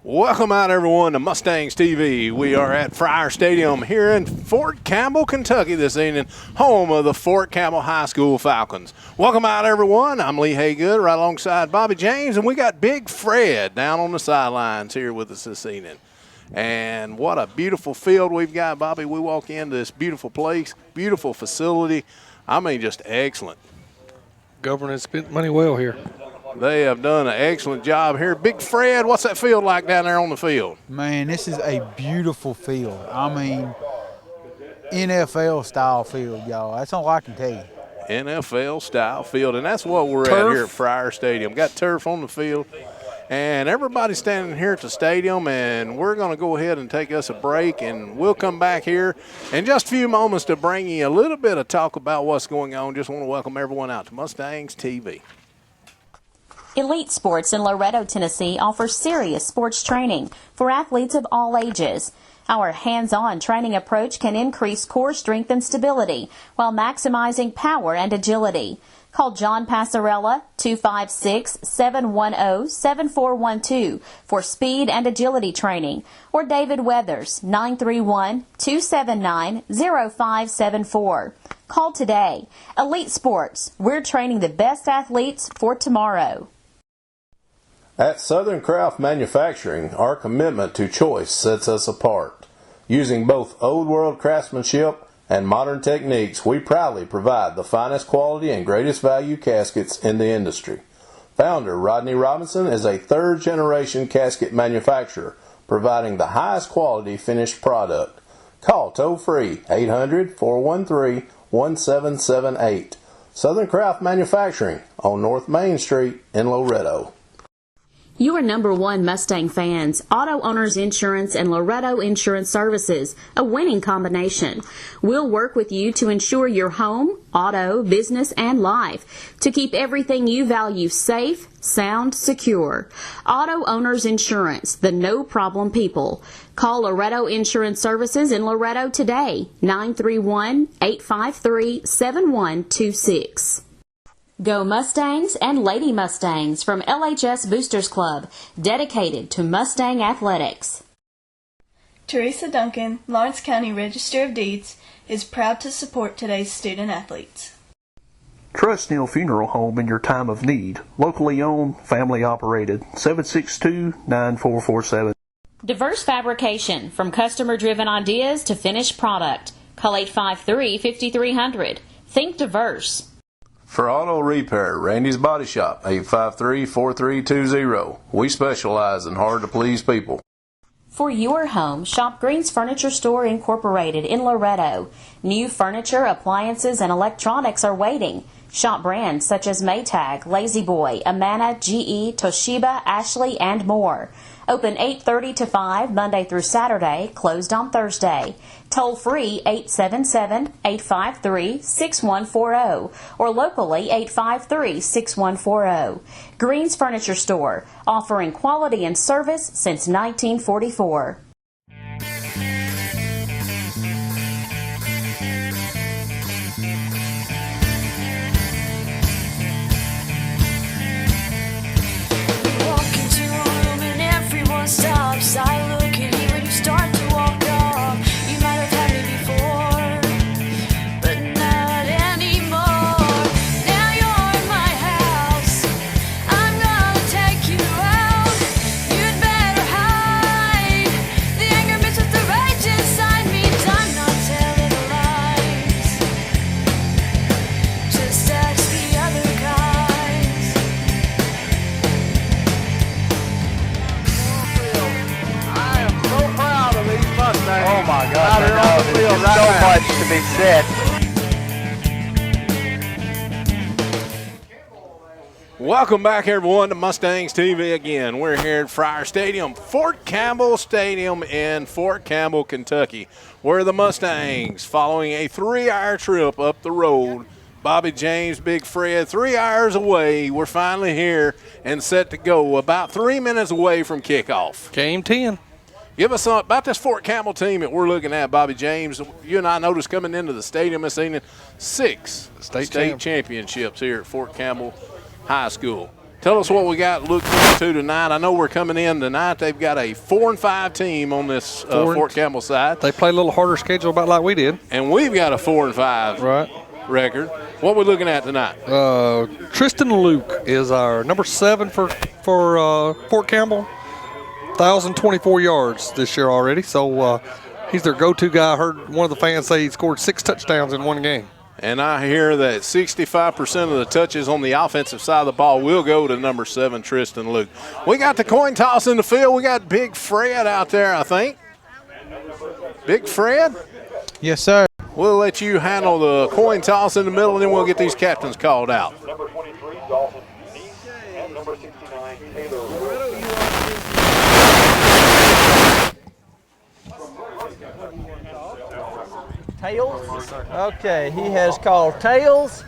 Welcome out, everyone, to Mustangs TV. We are at Friar Stadium here in Fort Campbell, Kentucky this evening, home of the Fort Campbell High School Falcons. Welcome out, everyone. I'm Lee Haygood, right alongside Bobby James, and we got Big Fred down on the sidelines here with us this evening. And what a beautiful field we've got, Bobby. We walk into this beautiful place, beautiful facility. I mean, just excellent. Government spent money well here. They have done an excellent job here. Big Fred, what's that field like down there on the field? Man, this is a beautiful field. I mean, NFL-style field, y'all. That's all I can tell you. NFL-style field, and that's what we're at here at Friar Stadium. Got turf on the field, and everybody's standing here at the stadium, and we're going to go ahead and take us a break, and we'll come back here in just a few moments to bring you a little bit of talk about what's going on. Just want to welcome everyone out to Mustangs TV. Elite Sports in Loretto, Tennessee offers serious sports training for athletes of all ages. Our hands-on training approach can increase core strength and stability while maximizing power and agility. Call John Passarella 256-710-7412 for speed and agility training, or David Weathers 931-279-0574. Call today. Elite Sports, we're training the best athletes for tomorrow. At Southern Craft Manufacturing, our commitment to choice sets us apart. Using both old world craftsmanship and modern techniques, we proudly provide the finest quality and greatest value caskets in the industry. Founder Rodney Robinson is a third-generation casket manufacturer, providing the highest quality finished product. Call toll-free 800-413-1778. Southern Craft Manufacturing on North Main Street in Loretto. Your number one Mustang fans, Auto Owners Insurance and Loretto Insurance Services, a winning combination. We'll work with you to ensure your home, auto, business, and life to keep everything you value safe, sound, secure. Auto Owners Insurance, the no-problem people. Call Loretto Insurance Services in Loretto today, 931-853-7126. Go Mustangs and Lady Mustangs from LHS Boosters Club, dedicated to Mustang athletics. Teresa Duncan, Lawrence County Register of Deeds, is proud to support today's student athletes. Trust Neal Funeral Home in your time of need. Locally owned, family operated. 762-9447. Diverse Fabrication, from customer-driven ideas to finished product. Call 853-5300. Think diverse. For auto repair, Randy's Body Shop, 853-4320. We specialize in hard-to-please people. For your home, shop Green's Furniture Store Incorporated in Loretto. New furniture, appliances, and electronics are waiting. Shop brands such as Maytag, Lazy Boy, Amana, GE, Toshiba, Ashley, and more. Open 8:30 to 5 Monday through Saturday, closed on Thursday. Toll free 877-853-6140 or locally 853-6140. Green's Furniture Store, offering quality and service since 1944. Stops. I look at you when you start to walk off. You might have had me before, but not anymore. Now you're in my house. I'm gonna take you out. You'd better hide. The anger mixed with the rage inside means I'm not telling lies. Just ask the other guys. Oh my God, there's so much to be said. Welcome back, everyone, to Mustangs TV again. We're here at Friar Stadium, Fort Campbell Stadium in Fort Campbell, Kentucky, where the Mustangs, following a 3-hour trip up the road, Bobby James, Big Fred, 3 hours away, we're finally here and set to go, about 3 minutes away from kickoff. Game 10. Give us something about this Fort Campbell team that we're looking at, Bobby James. You and I noticed coming into the stadium this evening, 6 state championships here at Fort Campbell High School. Tell us what we got to look forward to tonight. I know we're coming in tonight. They've got a 4-5 team on this Fort Campbell side. They play a little harder schedule about like we did. And we've got a 4-5 record. What are we looking at tonight? Tristan Luke is our number 7 for Fort Campbell. 1,024 yards this year already. So he's their go-to guy. I heard one of the fans say he scored 6 touchdowns in one game. And I hear that 65% of the touches on the offensive side of the ball will go to number 7, Tristan Luke. We got the coin toss in the field. We got Big Fred out there, I think. Big Fred? Yes, sir. We'll let you handle the coin toss in the middle, and then we'll get these captains called out. Number 23, Dalton Neese, and number 69, Taylor. Tails. Okay, he has called tails.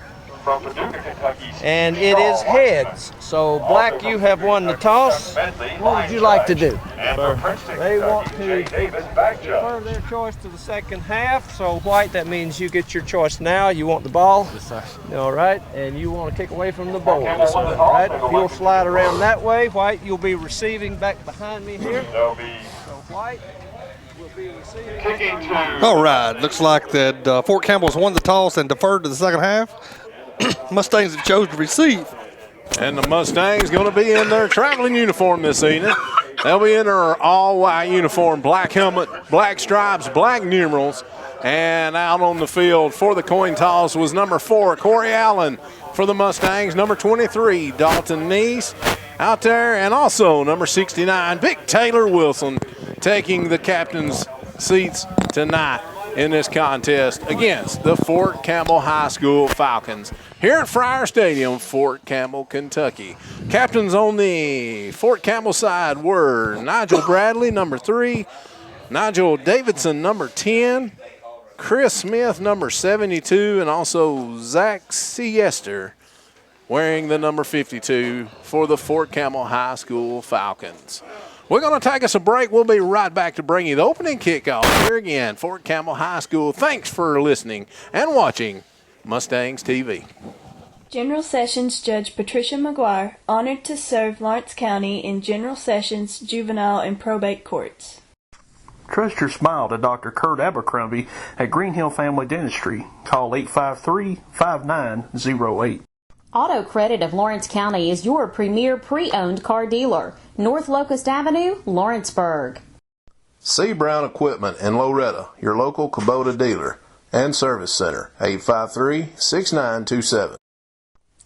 And it is heads. So, Black, you have won the toss. What would you like to do? They want to defer their choice to the second half. So, White, that means you get your choice now. You want the ball? Yes, sir. All right. And you want to kick away from the bowl. All right. If you'll slide around that way, White, you'll be receiving back behind me here. So, White. All right, looks like that Fort Campbell's won the toss and deferred to the second half. Mustangs have chose to receive. And the Mustangs going to be in their traveling uniform this evening. They'll be in their all-white uniform, black helmet, black stripes, black numerals. And out on the field for the coin toss was number 4, Corey Allen for the Mustangs, number 23, Dalton Neese out there, and also number 69, Big Taylor Wilson, taking the captain's seats tonight in this contest against the Fort Campbell High School Falcons here at Friar Stadium, Fort Campbell, Kentucky. Captains on the Fort Campbell side were Nigel Bradley, number 3, Nigel Davidson, number 10, Chris Smith, number 72, and also Zach Siester, wearing the number 52 for the Fort Campbell High School Falcons. We're going to take us a break. We'll be right back to bring you the opening kickoff here again, Fort Campbell High School. Thanks for listening and watching Mustangs TV. General Sessions Judge Patricia McGuire, honored to serve Lawrence County in General Sessions, Juvenile, and Probate Courts. Trust your smile to Dr. Kurt Abercrombie at Green Hill Family Dentistry. Call 853-5908. Auto Credit of Lawrence County is your premier pre-owned car dealer. North Locust Avenue, Lawrenceburg. C. Brown Equipment in Loretta, your local Kubota dealer and service center, 853-6927.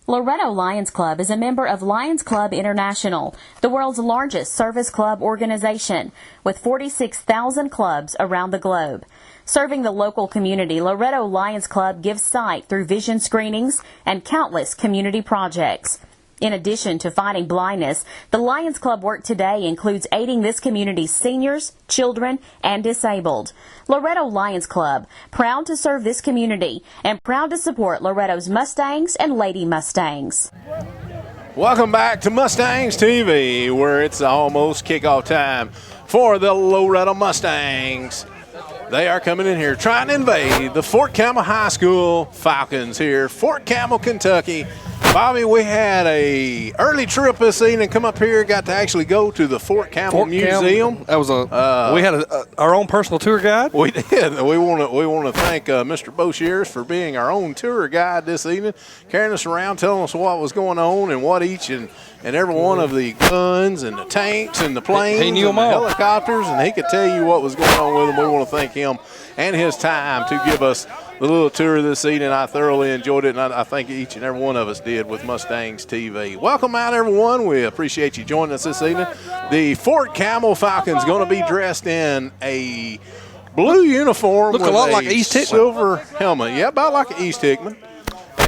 Loretto Lions Club is a member of Lions Club International, the world's largest service club organization, with 46,000 clubs around the globe. Serving the local community, Loretto Lions Club gives sight through vision screenings and countless community projects. In addition to fighting blindness, the Lions Club work today includes aiding this community's seniors, children, and disabled. Loretto Lions Club, proud to serve this community and proud to support Loretto's Mustangs and Lady Mustangs. Welcome back to Mustangs TV, where it's almost kickoff time for the Loretto Mustangs. They are coming in here trying to invade the Fort Campbell High School Falcons here, Fort Campbell, Kentucky. Bobby, we had a early trip this evening. Come up here, got to actually go to the Fort Campbell Museum. That was we had our own personal tour guide. We did. We want to thank Mr. Boshears for being our own tour guide this evening, carrying us around, telling us what was going on and what each and every one of the guns and the tanks and the planes he knew and them the all. helicopters, and he could tell you what was going on with them. We want to thank him and his time to give us the little tour this evening. I thoroughly enjoyed it, and I think each and every one of us did with Mustangs TV. Welcome out, everyone. We appreciate you joining us this evening. The Fort Campbell Falcons going to be dressed in a blue uniform Look with a lot like East Hickman. Silver helmet. Yeah, about like East Hickman.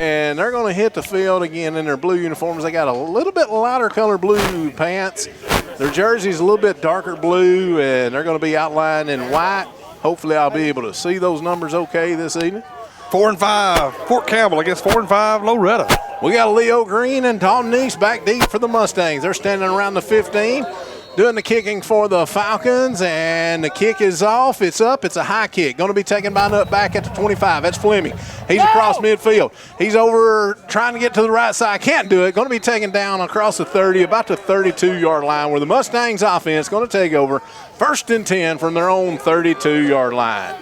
And they're going to hit the field again in their blue uniforms. They got a little bit lighter color blue pants. Their jersey's a little bit darker blue, and they're going to be outlined in white. Hopefully I'll be able to see those numbers okay this evening. 4-5, Fort Campbell against 4-5, Loretta. We got Leo Green and Tom Neese back deep for the Mustangs. They're standing around the 15. doing the kicking for the Falcons, and the kick is off. It's up. It's a high kick. Going to be taken by Nutt back at the 25. That's Fleming. He's across midfield. He's over trying to get to the right side. Can't do it. Going to be taken down across the 30, about the 32-yard line, where the Mustangs offense going to take over. 1st and 10 from their own 32-yard line.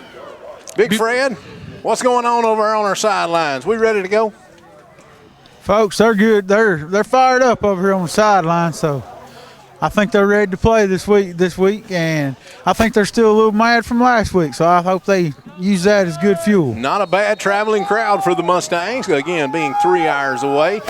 Big Fred, what's going on over on our sidelines? We ready to go? Folks, they're good. They're fired up over here on the sideline, so I think they're ready to play this week, and I think they're still a little mad from last week, so I hope they use that as good fuel. Not a bad traveling crowd for the Mustangs, again, being 3 hours away.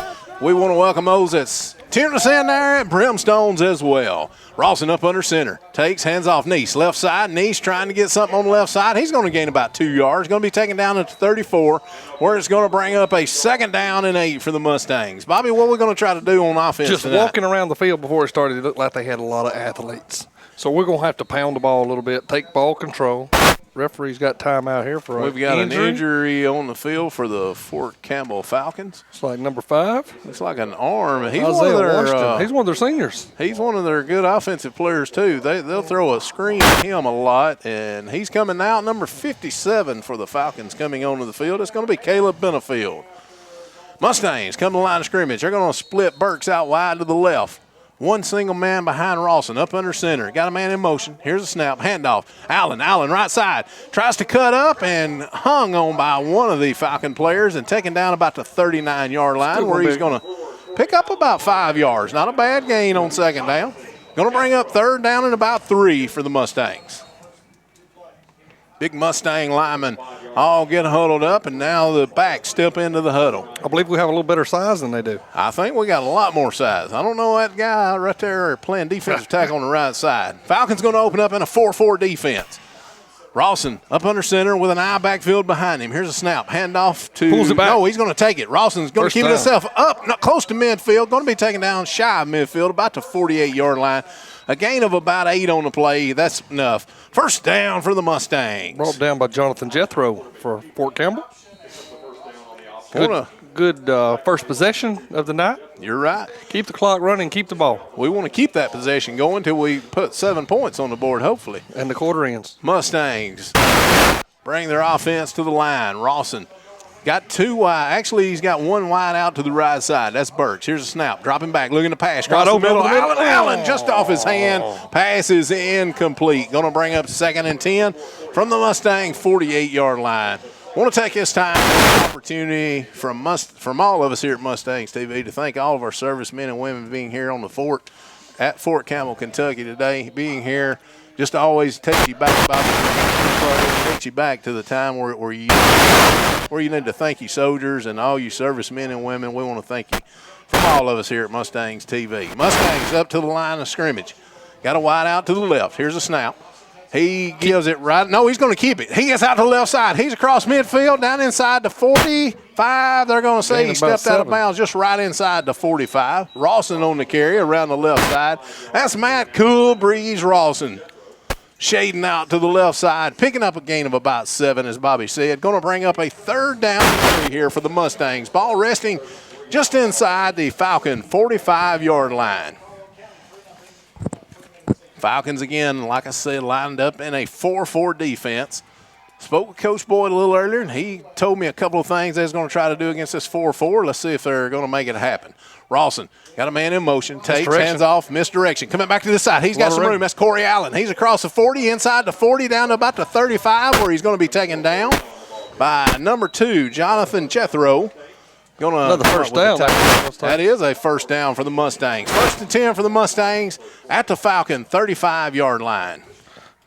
We want to welcome those that's tuning us in there at Brimstones as well. Rawson up under center. Takes, hands off Neese. Left side, Neese trying to get something on the left side. He's going to gain about 2 yards. Going to be taken down at 34, where it's going to bring up a 2nd down and 8 for the Mustangs. Bobby, what are we going to try to do on offense Just tonight? walking around the field before it started, it looked like they had a lot of athletes. So we're going to have to pound the ball a little bit, take ball control. Referee's got time out here for We've got an injury on the field for the Fort Campbell Falcons. It's like number 5. It's like an arm. He's He's one of their seniors. He's one of their good offensive players, too. They'll throw a screen at him a lot, and he's coming out. Number 57 for the Falcons coming onto the field. It's going to be Caleb Benefield. Mustangs come to the line of scrimmage. They're going to split Burks out wide to the left. One single man behind Rawson, up under center. Got a man in motion. Here's a snap, handoff. Allen, right side. Tries to cut up and hung on by one of the Falcon players and taken down about the 39-yard line, where he's going to pick up about 5 yards. Not a bad gain on 2nd down. Going to bring up 3rd down and about 3 for the Mustangs. Big Mustang linemen all get huddled up, and now the backs step into the huddle. I believe we have a little better size than they do. I think we got a lot more size. I don't know that guy right there playing defensive tackle on the right side. Falcons going to open up in a 4-4 defense. Rawson up under center with an eye backfield behind him. Here's a snap. Handoff to – Pulls it back. No, he's going to take it. Rawson's going to keep himself up, not close to midfield. Going to be taken down shy of midfield, about the 48-yard line. A gain of about 8 on the play. That's enough. 1st down for the Mustangs. Brought down by Jonathan Jethro for Fort Campbell. Good first possession of the night. You're right. Keep the clock running, keep the ball. We want to keep that possession going until we put 7 points on the board, hopefully. And the quarter ends. Mustangs bring their offense to the line. Rawson got 2 wide. Actually, he's got 1 wide out to the right side. That's Burks. Here's a snap. Dropping back. Looking to pass. Cross the middle. Allen just off his hand. Pass is incomplete. Going to bring up 2nd and 10 from the Mustang 48-yard line. Want to take this time an opportunity from all of us here at Mustangs TV to thank all of our servicemen and women being here on the fort at Fort Campbell, Kentucky today. Being here just always takes you back takes you back to the time where you need to thank you soldiers and all you servicemen and women. We want to thank you from all of us here at Mustangs TV. Mustangs up to the line of scrimmage. Got a wide out to the left. Here's a snap. He gives it right. No, he's going to keep it. He gets out to the left side. He's across midfield, down inside the 45. They're going to say he stepped out of bounds just right inside the 45. Rawson on the carry around the left side. That's Matt Cool Breeze Rawson. Shading out to the left side, picking up a gain of about 7, as Bobby said. Going to bring up a 3rd down here for the Mustangs. Ball resting just inside the Falcon 45-yard line. Falcons, again, like I said, lined up in a 4-4 defense. Spoke with Coach Boyd a little earlier, and he told me a couple of things they was going to try to do against this 4-4. Let's see if they're going to make it happen. Rawson got a man in motion. Takes, hands off, misdirection. Coming back to the side. He's got some room. That's Corey Allen. He's across the 40, inside the 40, down to about the 35, where he's going to be taken down by number 2, Jonathan Jethro. Another first down. That is a 1st down for the Mustangs. 1st and 10 for the Mustangs at the Falcon 35-yard line.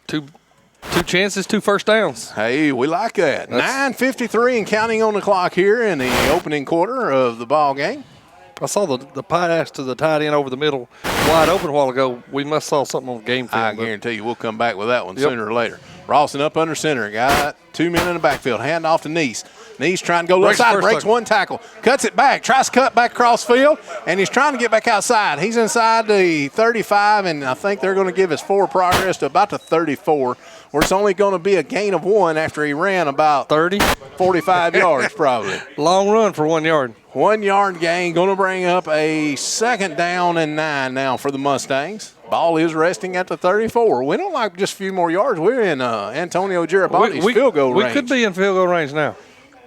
Two chances, 2 first downs. Hey, we like that. 9:53 and counting on the clock here in the opening quarter of the ball game. I saw the pass to the tight end over the middle wide open a while ago. We must saw something on the game film. I guarantee you we'll come back with that one sooner or later. Rawson up under center. Got 2 men in the backfield. Hand off to Neese. Neese trying to go left side. Breaks 1 tackle. Cuts it back. Tries to cut back across field. And he's trying to get back outside. He's inside the 35, and I think they're going to give his forward progress to about the 34, where it's only going to be a gain of 1 after he ran about 45 yards probably. Long run for 1 yard. 1 yard gain, going to bring up a 2nd down and 9 now for the Mustangs. Ball is resting at the 34. We don't like just a few more yards. We're in Antonio Garibaldi's field goal range. We could be in field goal range now.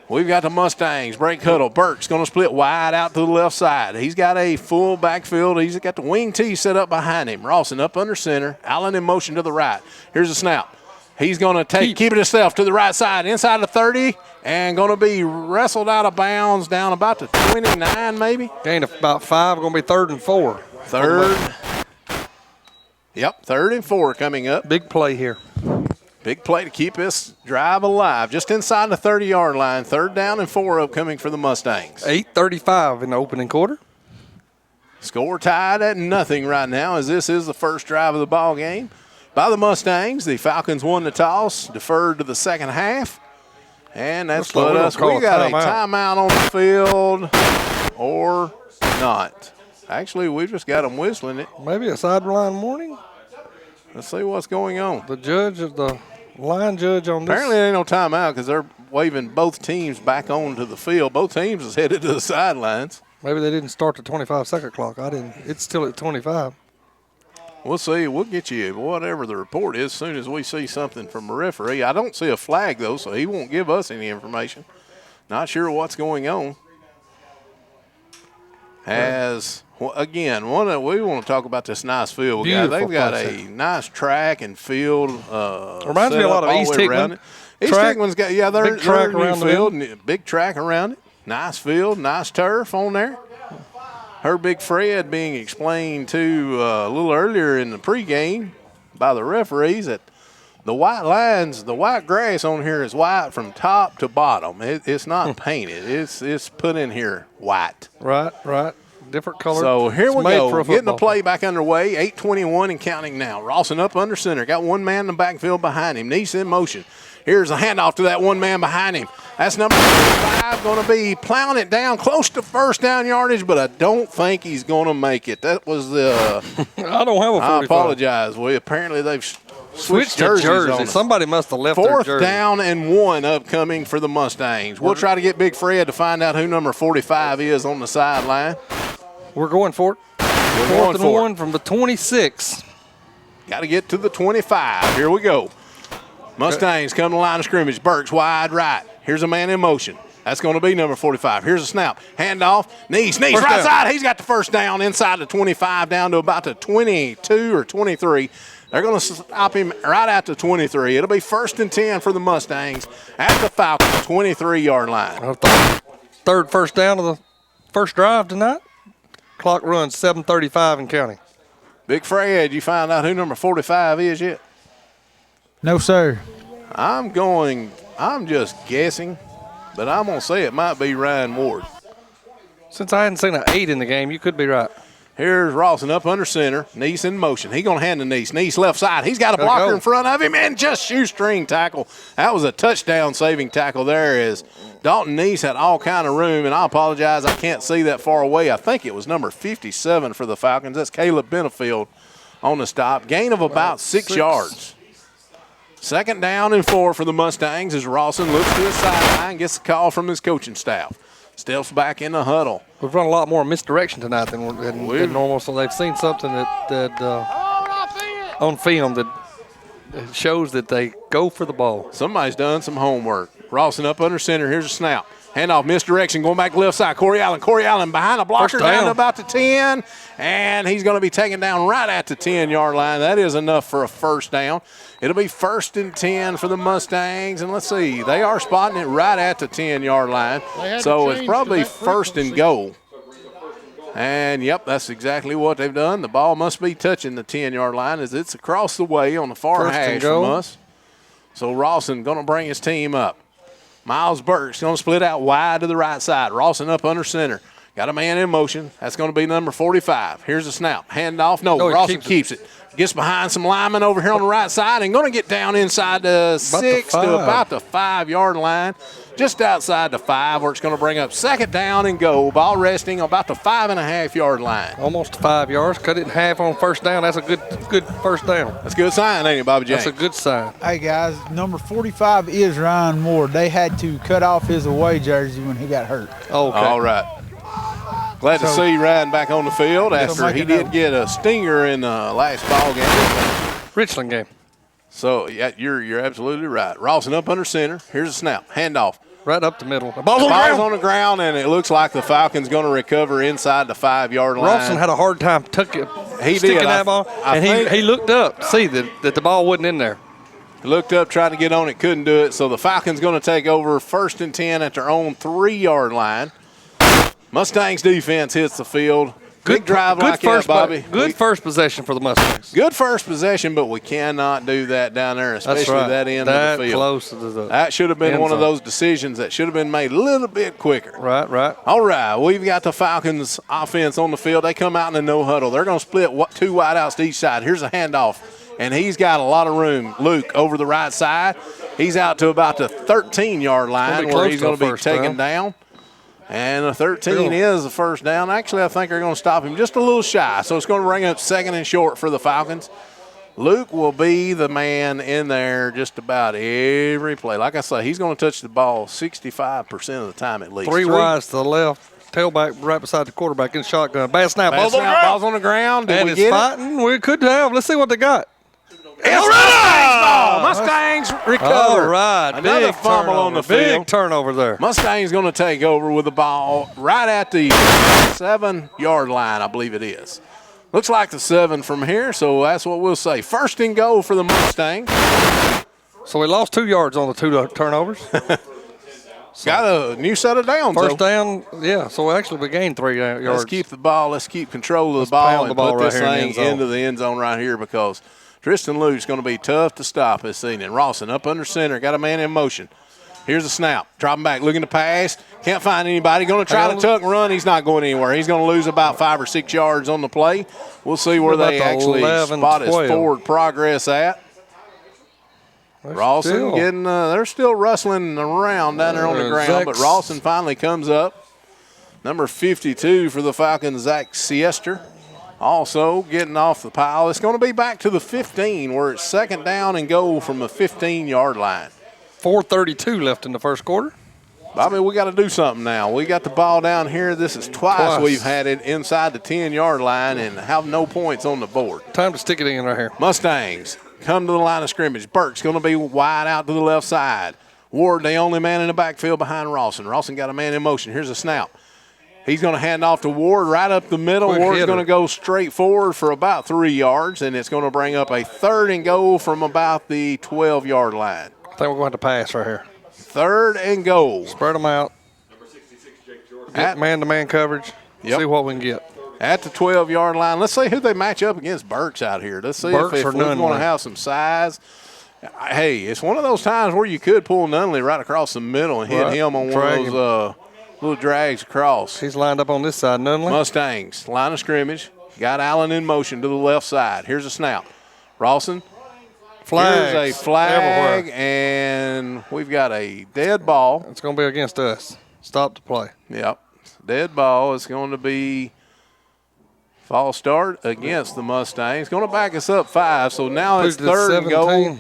We've got the Mustangs. Break huddle. Burke's going to split wide out to the left side. He's got a full backfield. He's got the wing tee set up behind him. Rawson up under center. Allen in motion to the right. Here's a snap. He's going to keep it himself to the right side, inside the 30, and going to be wrestled out of bounds down about the 29 maybe. Gain of about 5, going to be 3rd and 4. 3rd. Yep, 3rd and 4 coming up. Big play here. Big play to keep this drive alive. Just inside the 30-yard line. 3rd down and 4 upcoming for the Mustangs. 8:35 in the opening quarter. Score tied at 0 right now, as this is the first drive of the ball game by the Mustangs. The Falcons won the toss, deferred to the second half. And that's put us. We got a timeout on the field or not. Actually, we just got them whistling it. Maybe a sideline warning. Let's see what's going on. The line judge on this. Apparently, there ain't no timeout because they're waving both teams back onto the field. Both teams is headed to the sidelines. Maybe they didn't start the 25-second clock. It's still at 25. We'll see. We'll get you whatever the report is as soon as we see something from a referee. I don't see a flag, though, so he won't give us any information. Not sure what's going on. Again, we want to talk about this nice field. They've got a nice track and field. Reminds me a lot of East Hickman. East Hickman's got, they're track new around field, and big track around it. Nice field, nice turf on there. Heard Big Fred being explained to a little earlier in the pregame by the referees that the white lines, the white grass on here is white from top to bottom. It's not painted. It's put in here white. Right. Different color. So here we go. Getting the play back underway. 8:21 and counting now. Rawson up under center. Got one man in the backfield behind him. Neese in motion. Here's a handoff to that one man behind him. That's number 5 going to be plowing it down close to first down yardage, but I don't think he's going to make it. That was the I don't have a 45. I apologize. Apparently they've switched jerseys on us. Somebody must have left their jersey. 4th down and 1 upcoming for the Mustangs. We'll try to get Big Fred to find out who number 45 is on the sideline. We're going for it. 4th and 1 from the 26. Got to get to the 25. Here we go. Mustangs come to the line of scrimmage. Burks wide right. Here's a man in motion. That's going to be number 45. Here's a snap. Handoff. Neese right side. He's got the first down inside the 25 down to about the 22 or 23. They're going to stop him right at the 23. It'll be 1st and 10 for the Mustangs at the Falcons 23-yard line. 3rd first down of the first drive tonight. Clock runs 7:35 and counting. Big Fred, you find out who number 45 is yet? No, sir. I'm just guessing, but I'm going to say it might be Ryan Ward. Since I hadn't seen an 8 in the game, you could be right. Here's Rawson up under center. Neese in motion. He's going to hand to Neese. Neese left side. He's got a blocker in front of him and just shoestring tackle. That was a touchdown-saving tackle there as Dalton Neese had all kind of room, and I apologize, I can't see that far away. I think it was number 57 for the Falcons. That's Caleb Benefield on the stop. Gain of about 6 yards. 2nd down and 4 for the Mustangs as Rawson looks to his sideline, gets a call from his coaching staff. Steps back in the huddle. We've run a lot more misdirection tonight than normal, so they've seen something that on film that shows that they go for the ball. Somebody's done some homework. Rawson up under center. Here's a snap. Handoff, misdirection, going back left side. Corey Allen behind the blocker down to about the 10, and he's going to be taken down right at the 10-yard line. That is enough for a 1st down. It'll be 1st and 10 for the Mustangs, and let's see, they are spotting it right at the 10-yard line. So it's probably 1st and goal. And, yep, that's exactly what they've done. The ball must be touching the 10-yard line as it's across the way on the far hash from us. So Rawson going to bring his team up. Miles Burks going to split out wide to the right side. Rawson up under center. Got a man in motion. That's going to be number 45. Here's a snap. Handoff. No, Rawson keeps it. Gets behind some linemen over here on the right side and going to get down inside the 6 to about the 5-yard line. Just outside the 5, where it's going to bring up second down and go. Ball resting about the 5.5-yard line. Almost 5 yards. Cut it in half on first down. That's a good first down. That's a good sign, ain't it, Bobby James? That's a good sign. Hey, guys, number 45 is Ryan Ward. They had to cut off his away jersey when he got hurt. Okay. All right. Glad to see Ryan back on the field after he did get a stinger in the last ball game. Richland game. So, yeah, you're absolutely right. Rawson up under center. Here's a snap. Handoff. Right up the middle. The ball's on the ground, and it looks like the Falcons going to recover inside the 5-yard line. Rawson had a hard time sticking that ball, and he looked up to see that the ball wasn't in there. He looked up, tried to get on it, couldn't do it. So the Falcons going to take over 1st and 10 at their own 3-yard line. Mustangs defense hits the field. Big drive like that, Bobby. Good first possession for the Mustangs. Good first possession, but we cannot do that down there, especially that end of the field. Close to the that should have been one of those decisions that should have been made a little bit quicker. Right. All right, we've got the Falcons offense on the field. They come out in a no huddle. They're going to split 2 wideouts to each side. Here's a handoff, and he's got a lot of room. Luke over the right side. He's out to about the 13-yard line where he's going to be taken down. And the 13 is the first down. Actually, I think they're going to stop him just a little shy. So it's going to bring up 2nd and short for the Falcons. Luke will be the man in there just about every play. Like I say, he's going to touch the ball 65% of the time at least. 3 wides to the left. Tailback right beside the quarterback in shotgun. Bad snap. Ball's on the ground. Did we get fighting. We could have. Let's see what they got. Mustangs recover. All right. Another fumble on the field. Big turnover there. Mustangs going to take over with the ball right at the 7-yard line, I believe it is. Looks like the 7 from here, so that's what we'll say. 1st and goal for the Mustangs. So we lost 2 yards on the 2 turnovers. Got a new set of downs. First down, yeah. So actually we gained 3 yards. Let's keep the ball. Let's keep control of the ball and put this thing into the end zone right here because Tristan Luke's going to be tough to stop this evening. Rawson up under center, got a man in motion. Here's a snap. Dropping back, looking to pass. Can't find anybody. Going to try to tuck and run. He's not going anywhere. He's going to lose about 5 or 6 yards on the play. We'll see where they actually spot his forward progress at. Rawson getting, they're still rustling around down there on the ground, but Rawson finally comes up. Number 52 for the Falcons, Zach Siester. Also getting off the pile. It's going to be back to the 15 where it's 2nd down and goal from the 15-yard line. 4:32 left in the first quarter. Bobby, we got to do something now. We got the ball down here. This is twice we've had it inside the 10-yard line and have no points on the board. Time to stick it in right here. Mustangs come to the line of scrimmage. Burke's going to be wide out to the left side. Ward, the only man in the backfield behind Rawson. Rawson got a man in motion. Here's a snap. He's going to hand off to Ward right up the middle. Ward's going to go straight forward for about 3 yards, and it's going to bring up a 3rd and goal from about the 12-yard line. I think we're going to pass right here. 3rd and goal. Spread them out. Get man-to-man coverage. See what we can get. At the 12-yard line. Let's see who they match up against. Burks out here. Let's see if we're going to have some size. Hey, it's one of those times where you could pull Nunley right across the middle and hit him on one of those little drags across. He's lined up on this side, Nunley. Mustangs, line of scrimmage. Got Allen in motion to the left side. Here's a snap. Rawson. Flags. Here's a flag, everywhere. And we've got a dead ball. It's going to be against us. Stop the play. Yep. Dead ball is going to be false start against the Mustangs. Going to back us up 5, so now it's 3rd and goal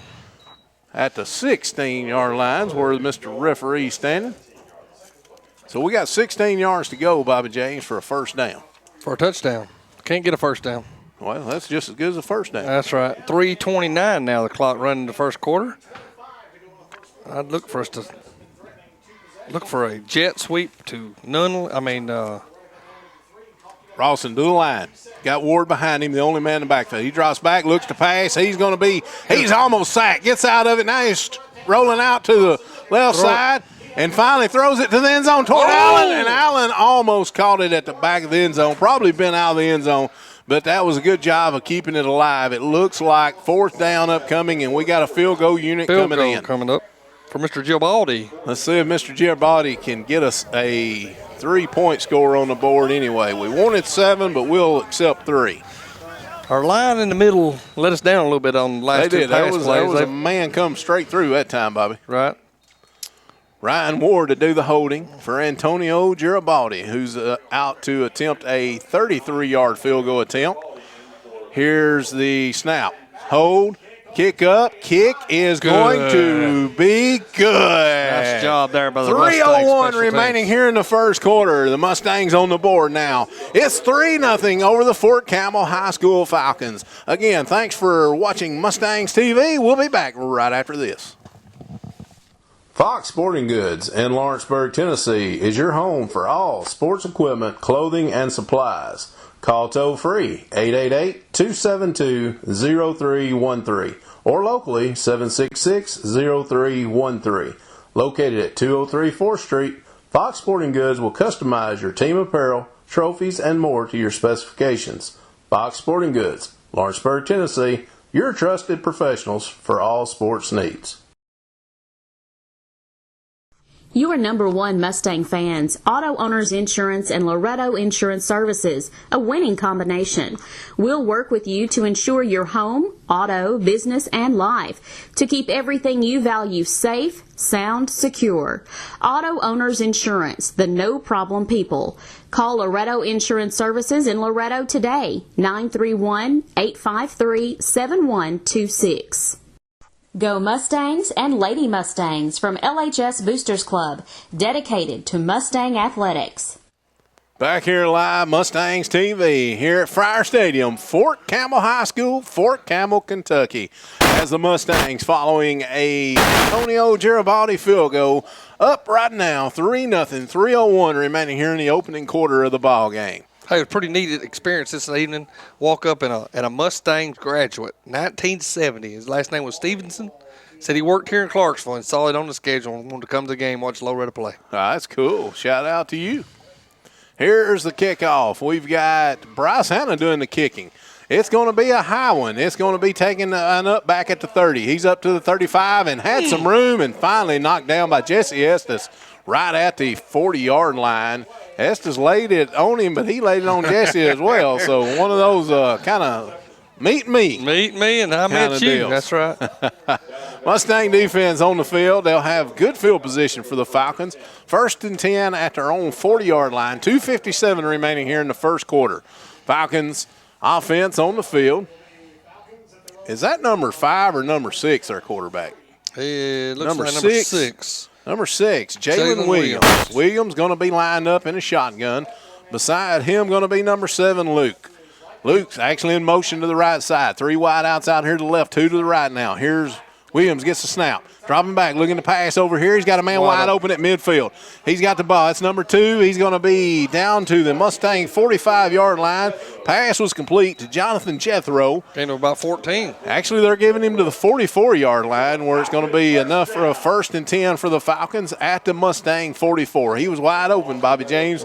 at the 16-yard lines where Mr. Referee's standing. So we got 16 yards to go, Bobby James, for a first down. For a touchdown. Can't get a first down. Well, that's just as good as a first down. That's right. 3:29 now, the clock running the first quarter. I'd look for us to look for a jet sweep to Rawson to the line. Got Ward behind him, the only man in the backfield. He drops back, looks to pass. He's almost sacked. Gets out of it. Now he's rolling out to the left side. And finally throws it to the end zone toward Allen. And Allen almost caught it at the back of the end zone. Probably been out of the end zone. But that was a good job of keeping it alive. It looks like 4th down upcoming, and we got a field goal unit coming up for Mr. Gilbaldi. Let's see if Mr. Gilbaldi can get us a 3-point score on the board anyway. We wanted 7, but we'll accept 3. Our line in the middle let us down a little bit on the last two pass plays. There was a man come straight through that time, Bobby. Right. Ryan Ward to do the holding for Antonio Garibaldi, who's out to attempt a 33-yard field goal attempt. Here's the snap. Hold. Kick up. Kick is going to be good. Nice job there by the 3:01 remaining here in the first quarter. The Mustangs on the board now. It's 3-0 over the Fort Campbell High School Falcons. Again, thanks for watching Mustangs TV. We'll be back right after this. Fox Sporting Goods in Lawrenceburg, Tennessee is your home for all sports equipment, clothing, and supplies. Call toll-free 888-272-0313 or locally 766-0313. Located at 203 4th Street, Fox Sporting Goods will customize your team apparel, trophies, and more to your specifications. Fox Sporting Goods, Lawrenceburg, Tennessee, your trusted professionals for all sports needs. You are number one Mustang fans. Auto Owners Insurance and Loretto Insurance Services, a winning combination. We'll work with you to insure your home, auto, business, and life to keep everything you value safe, sound, secure. Auto Owners Insurance, the no-problem people. Call Loretto Insurance Services in Loretto today, 931-853-7126. Go Mustangs and Lady Mustangs from LHS Boosters Club, dedicated to Mustang athletics. Back here live, Mustangs TV, here at Friar Stadium, Fort Campbell High School, Fort Campbell, Kentucky. As the Mustangs, following a Antonio Garibaldi field goal, up right now, 3-0, 3:01 remaining here in the opening quarter of the ball game. Hey, it was a pretty neat experience this evening. Walk up in a Mustangs graduate, 1970. His last name was Stevenson. Said he worked here in Clarksville and saw it on the schedule and wanted to come to the game, watch Loretto play. That's cool. Shout out to you. Here's the kickoff. We've got Bryce Hanna doing the kicking. It's going to be a high one. It's going to be taken up back at the 30. He's up to the 35 and had some room and finally knocked down by Jesse Estes right at the 40-yard line. Estes laid it on him, but he laid it on Jesse as well. So one of those kind of meet me. Meet me and I met you. Deals. That's right. Mustang defense on the field. They'll have good field position for the Falcons. 1st and 10 at their own 40-yard line. 2:57 remaining here in the first quarter. Falcons offense on the field. Is that number 5 or number 6, their quarterback? It looks like number 6. Number 6, Jalen Williams. Williams going to be lined up in a shotgun. Beside him going to be number 7, Luke. Luke's actually in motion to the right side. 3 wide outs out here to the left, 2 to the right now. Here's Williams, gets the snap. Dropping back, looking to pass over here. He's got a man wide open at midfield. He's got the ball. That's number 2. He's going to be down to the Mustang 45-yard line. Pass was complete to Jonathan Jethro. Came to about 14. Actually, they're giving him to the 44-yard line where it's going to be enough for a 1st and 10 for the Falcons at the Mustang 44. He was wide open, Bobby James.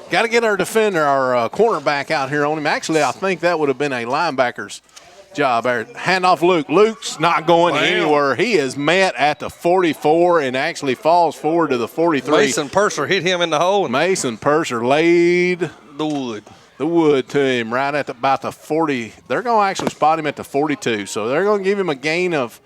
Got to get our defender, our cornerback out here on him. Actually, I think that would have been a linebacker's job there. Handoff Luke. Luke's not going anywhere. He is met at the 44 and actually falls forward to the 43. Mason Purser hit him in the hole. Mason Purser laid the wood to him right at about the 40. They're going to actually spot him at the 42. So they're going to give him a gain of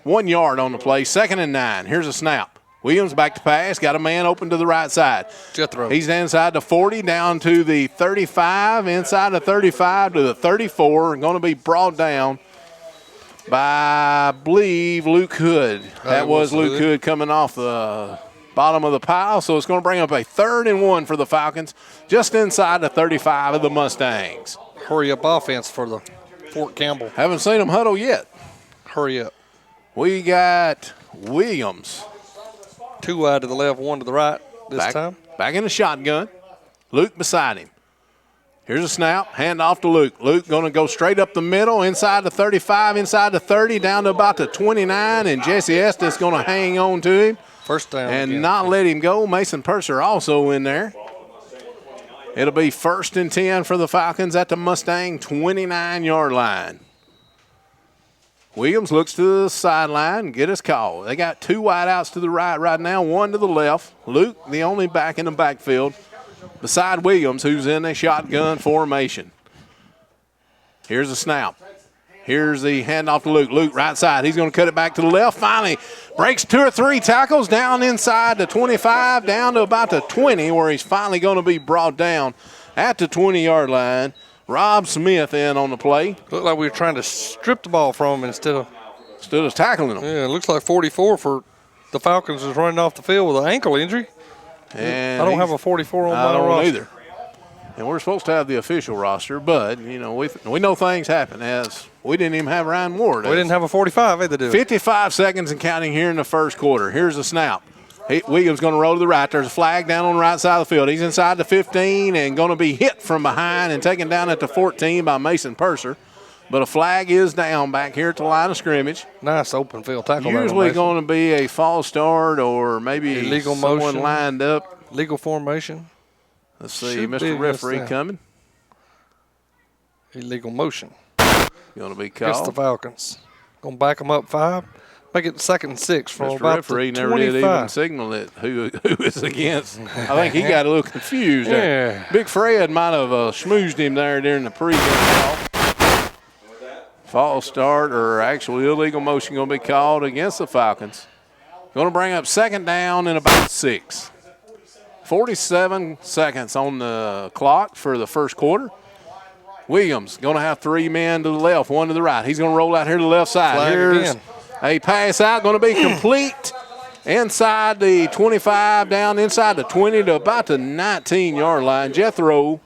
1 yard on the play. 2nd and 9. Here's a snap. Williams back to pass. Got a man open to the right side. Jethro. He's inside the 40, down to the 35, inside the 35 to the 34. Going to be brought down by, I believe, Luke Hood. That was Luke Hood coming off the bottom of the pile. So it's going to bring up a 3rd and 1 for the Falcons, just inside the 35 of the Mustangs. Hurry up offense for the Fort Campbell. Haven't seen them huddle yet. Hurry up. We got Williams. 2 wide to the left, 1 to the right this time. Back in the shotgun. Luke beside him. Here's a snap. Hand off to Luke. Luke going to go straight up the middle, inside the 35, inside the 30, down to about the 29, and Jesse Estes going to hang on to him. First down. And not let him go. Mason Purser also in there. It'll be 1st and 10 for the Falcons at the Mustang 29-yard line. Williams looks to the sideline, get his call. They got 2 wideouts to the right now, 1 to the left. Luke, the only back in the backfield, beside Williams, who's in a shotgun formation. Here's the snap. Here's the handoff to Luke. Luke, right side. He's going to cut it back to the left. Finally breaks 2 or 3 tackles down inside the 25, down to about the 20, where he's finally going to be brought down at the 20-yard line. Rob Smith in on the play. Looked like we were trying to strip the ball from him instead of tackling him. Yeah, it looks like 44 for the Falcons is running off the field with an ankle injury. And I don't have a 44 on my roster. I don't either. And we're supposed to have the official roster, but, you know, we know things happen, as we didn't even have Ryan Ward. We didn't have a 45 either, did we? 55 seconds and counting here in the first quarter. Here's the snap. Williams going to roll to the right. There's a flag down on the right side of the field. He's inside the 15 and going to be hit from behind and taken down at the 14 by Mason Purser. But a flag is down back here at the line of scrimmage. Nice open field tackle. Usually going to be a false start or maybe illegal someone motion, lined up. Legal formation. Let's see, Mr. Referee coming. Illegal motion. Going to be called. Against the Falcons. Going to back them up 5. Make it 2nd and 6 from Mr. about Referee the never 25. did even signal it who is against. I think he got a little confused there. Big Fred might have schmoozed him there during the pregame call. False start or actually illegal motion going to be called against the Falcons. Going to bring up 2nd down in about 6. 47 seconds on the clock for the first quarter. Williams going to have 3 men to the left, 1 to the right. He's going to roll out here to the left side. Flag Here's again. A pass out, going to be complete inside the 25, down inside the 20 to about the 19-yard line. Jethro.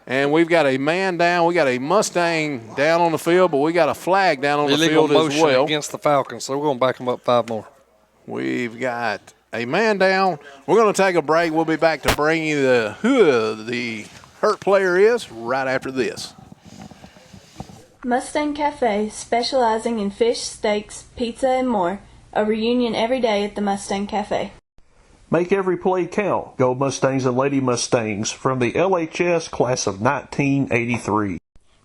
And we've got a man down. We got a Mustang down on the field, but we got a flag down on the field as well. Against the Falcons, so we're going to back them up 5 more. We've got a man down. We're going to take a break. We'll be back to bring you who the hurt player is right after this. Mustang Cafe, specializing in fish, steaks, pizza, and more. A reunion every day at the Mustang Cafe. Make every play count. Go Mustangs and Lady Mustangs from the LHS class of 1983.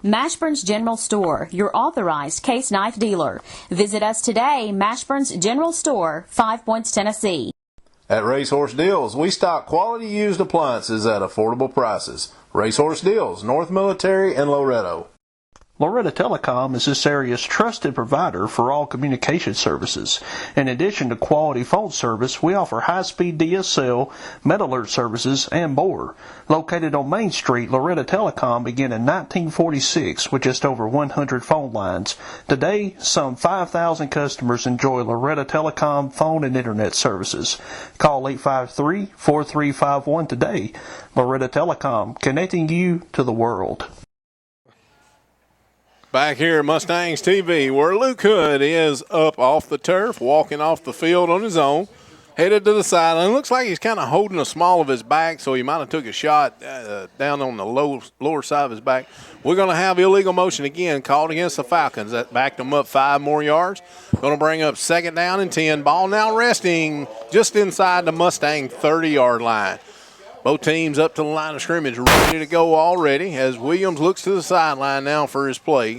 Mashburn's General Store, your authorized case knife dealer. Visit us today, Mashburn's General Store, 5 Points, Tennessee. At Racehorse Deals, we stock quality used appliances at affordable prices. Racehorse Deals, North Military and Loretto. Loretta Telecom is this area's trusted provider for all communication services. In addition to quality phone service, we offer high-speed DSL, MedAlert services, and more. Located on Main Street, Loretta Telecom began in 1946 with just over 100 phone lines. Today, some 5,000 customers enjoy Loretta Telecom phone and internet services. Call 853-4351 today. Loretta Telecom, connecting you to the world. Back here at Mustangs TV, where Luke Hood is up off the turf, walking off the field on his own, headed to the sideline. Looks like he's kind of holding the small of his back, so he might have took a shot down on the lower side of his back. We're going to have illegal motion again called against the Falcons. That backed them up 5 more yards. Going to bring up 2nd down and 10. Ball now resting just inside the Mustang 30-yard line. Both teams up to the line of scrimmage, ready to go already as Williams looks to the sideline now for his play.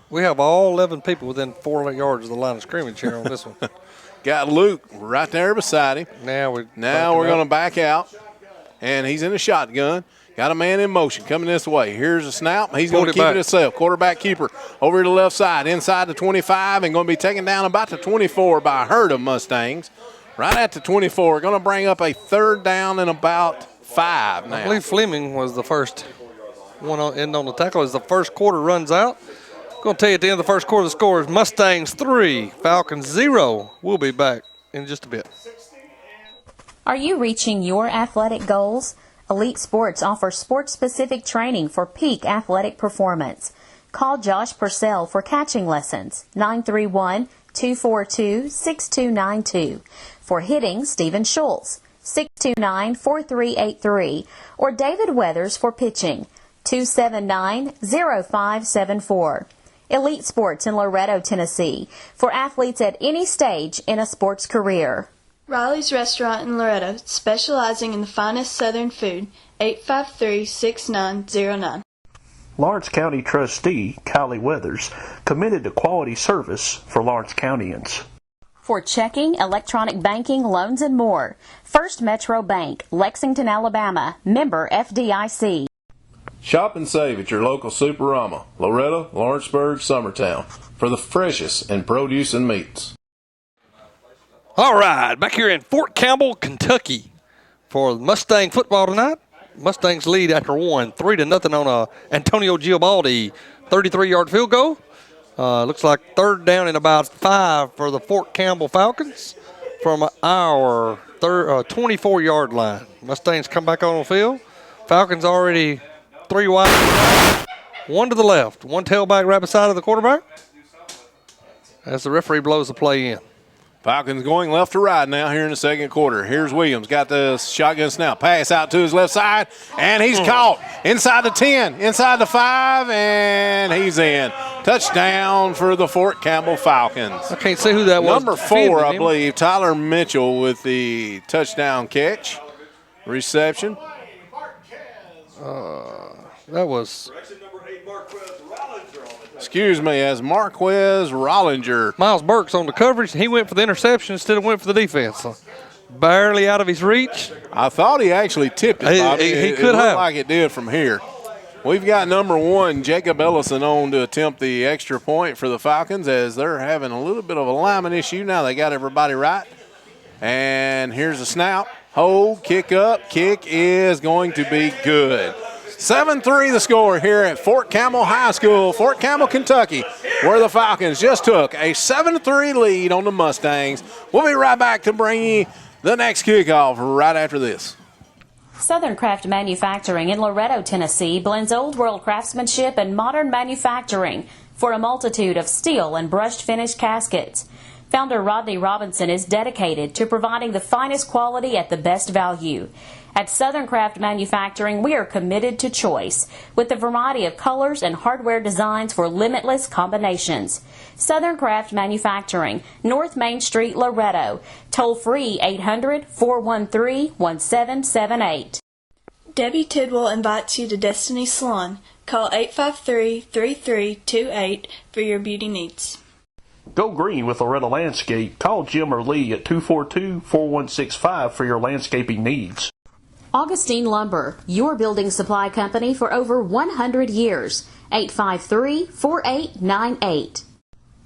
We have all 11 people within 4 yards of the line of scrimmage here on this one. Got Luke right there beside him. Now we're going to back out, and he's in a shotgun. Got a man in motion coming this way. Here's a snap. He's going to keep it himself. Quarterback keeper over to the left side, inside the 25, and going to be taken down about the 24 by a herd of Mustangs. Right at the 24, going to bring up a 3rd down and about 5 now. I believe Fleming was the first one in on the tackle as the first quarter runs out. Going to tell you at the end of the first quarter, the score is Mustangs 3, Falcons 0. We'll be back in just a bit. Are you reaching your athletic goals? Elite Sports offers sports-specific training for peak athletic performance. Call Josh Purcell for catching lessons, 931-242-6292. For hitting, Stephen Schultz, 629-4383. Or David Weathers for pitching, 279-0574. Elite Sports in Loretto, Tennessee, for athletes at any stage in a sports career. Riley's Restaurant in Loretto, specializing in the finest southern food, 853-6909. Lawrence County Trustee Kylie Weathers, committed to quality service for Lawrence Countyans. For checking, electronic banking, loans, and more, First Metro Bank, Lexington, Alabama, member FDIC. Shop and save at your local Superama, Loretta, Lawrenceburg, Summertown, for the freshest in produce and meats. All right, back here in Fort Campbell, Kentucky for Mustang football tonight. Mustangs lead after one, 3-0 on a Antonio Giabaldi 33-yard field goal. Looks like third down and about 5 for the Fort Campbell Falcons from our 24-yard line. Mustangs come back on the field. Falcons already 3 wide, 1 to the left, 1 tailback right beside of the quarterback as the referee blows the play in. Falcons going left to right now here in the second quarter. Here's Williams, got the shotgun snap. Pass out to his left side, and he's caught inside the 10, inside the 5, and he's in. Touchdown for the Fort Campbell Falcons. I can't see who that was. Number 4, I believe, Tyler Mitchell with the touchdown catch. Reception. That was, excuse me, as Marquez Rollinger. Miles Burks on the coverage. He went for the interception instead of went for the defense. So barely out of his reach. I thought he actually tipped it, Bobby. He It could have. looked like it did from here. We've got number 1, Jacob Ellison, on to attempt the extra point for the Falcons as they're having a little bit of a lineman issue. Now they got everybody right. And here's a snap. Hold, kick up. Kick is going to be good. 7-3 the score here at Fort Campbell High School, Fort Campbell, Kentucky, where the Falcons just took a 7-3 lead on the Mustangs. We'll be right back to bring you the next kickoff right after this. Southern Craft Manufacturing in Loretto, Tennessee blends old world craftsmanship and modern manufacturing for a multitude of steel and brushed finish caskets. Founder Rodney Robinson is dedicated to providing the finest quality at the best value. At Southern Craft Manufacturing, we are committed to choice with a variety of colors and hardware designs for limitless combinations. Southern Craft Manufacturing, North Main Street, Loretto. Toll free 800-413-1778. Debbie Tidwell invites you to Destiny Salon. Call 853-3328 for your beauty needs. Go green with Loretta Landscape. Call Jim or Lee at 242-4165 for your landscaping needs. Augustine Lumber, your building supply company for over 100 years. 853-4898.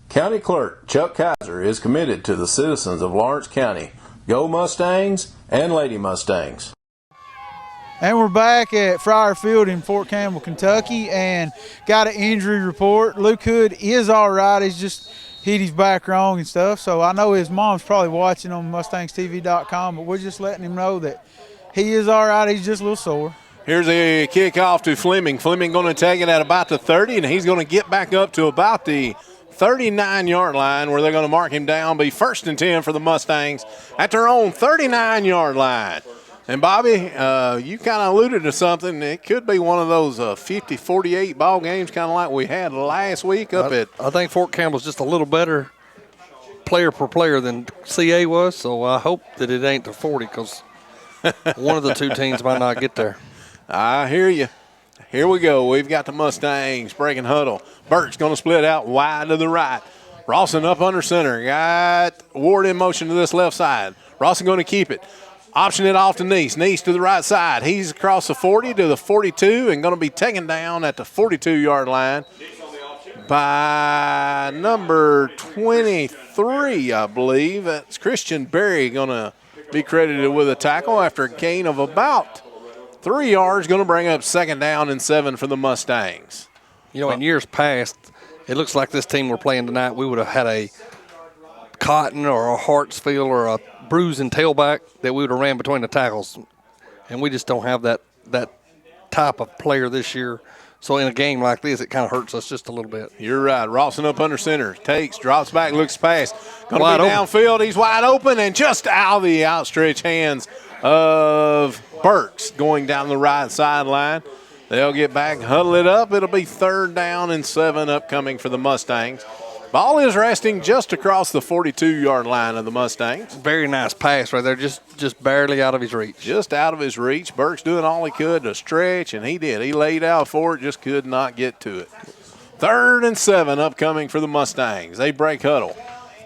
County Clerk Chuck Kaiser is committed to the citizens of Lawrence County. Go Mustangs and Lady Mustangs. And we're back at Friar Field in Fort Campbell, Kentucky, and got an injury report. Luke Hood is all right. He's just hit his back wrong and stuff. So I know his mom's probably watching on MustangsTV.com, but we're just letting him know that he is all right. He's just a little sore. Here's a kickoff to Fleming. Fleming going to take it at about the 30, and he's going to get back up to about the 39-yard line where they're going to mark him down. Be 1st and 10 for the Mustangs at their own 39-yard line. And, Bobby, you kind of alluded to something. It could be one of those 50-48 ball games kind of like we had last week up at. I think Fort Campbell's just a little better player per player than CA was, so I hope that it ain't to 40 because one of the two teams might not get there. I hear you. Here we go. We've got the Mustangs breaking huddle. Burke's going to split out wide to the right. Rawson up under center. Got Ward in motion to this left side. Rawson going to keep it. Option it off to Neese. Neese to the right side. He's across the 40 to the 42 and going to be taken down at the 42-yard line by number 23, I believe. That's Christian Berry going to be credited with a tackle after a gain of about 3 yards. Going to bring up 2nd down and 7 for the Mustangs. You know, in years past, it looks like this team we're playing tonight, we would have had a Cotton or a Hartsfield or a bruising tailback that we would have ran between the tackles. And we just don't have that type of player this year. So in a game like this, it kind of hurts us just a little bit. You're right. Rawson up under center. Takes, drops back, looks past. Going to be downfield. He's wide open and just out of the outstretched hands of Burks going down the right sideline. They'll get back, huddle it up. It'll be 3rd down and 7 upcoming for the Mustangs. Ball is resting just across the 42-yard line of the Mustangs. Very nice pass right there, just barely out of his reach. Just out of his reach. Burke's doing all he could to stretch, and he did. He laid out for it, just could not get to it. 3rd and 7 upcoming for the Mustangs. They break huddle.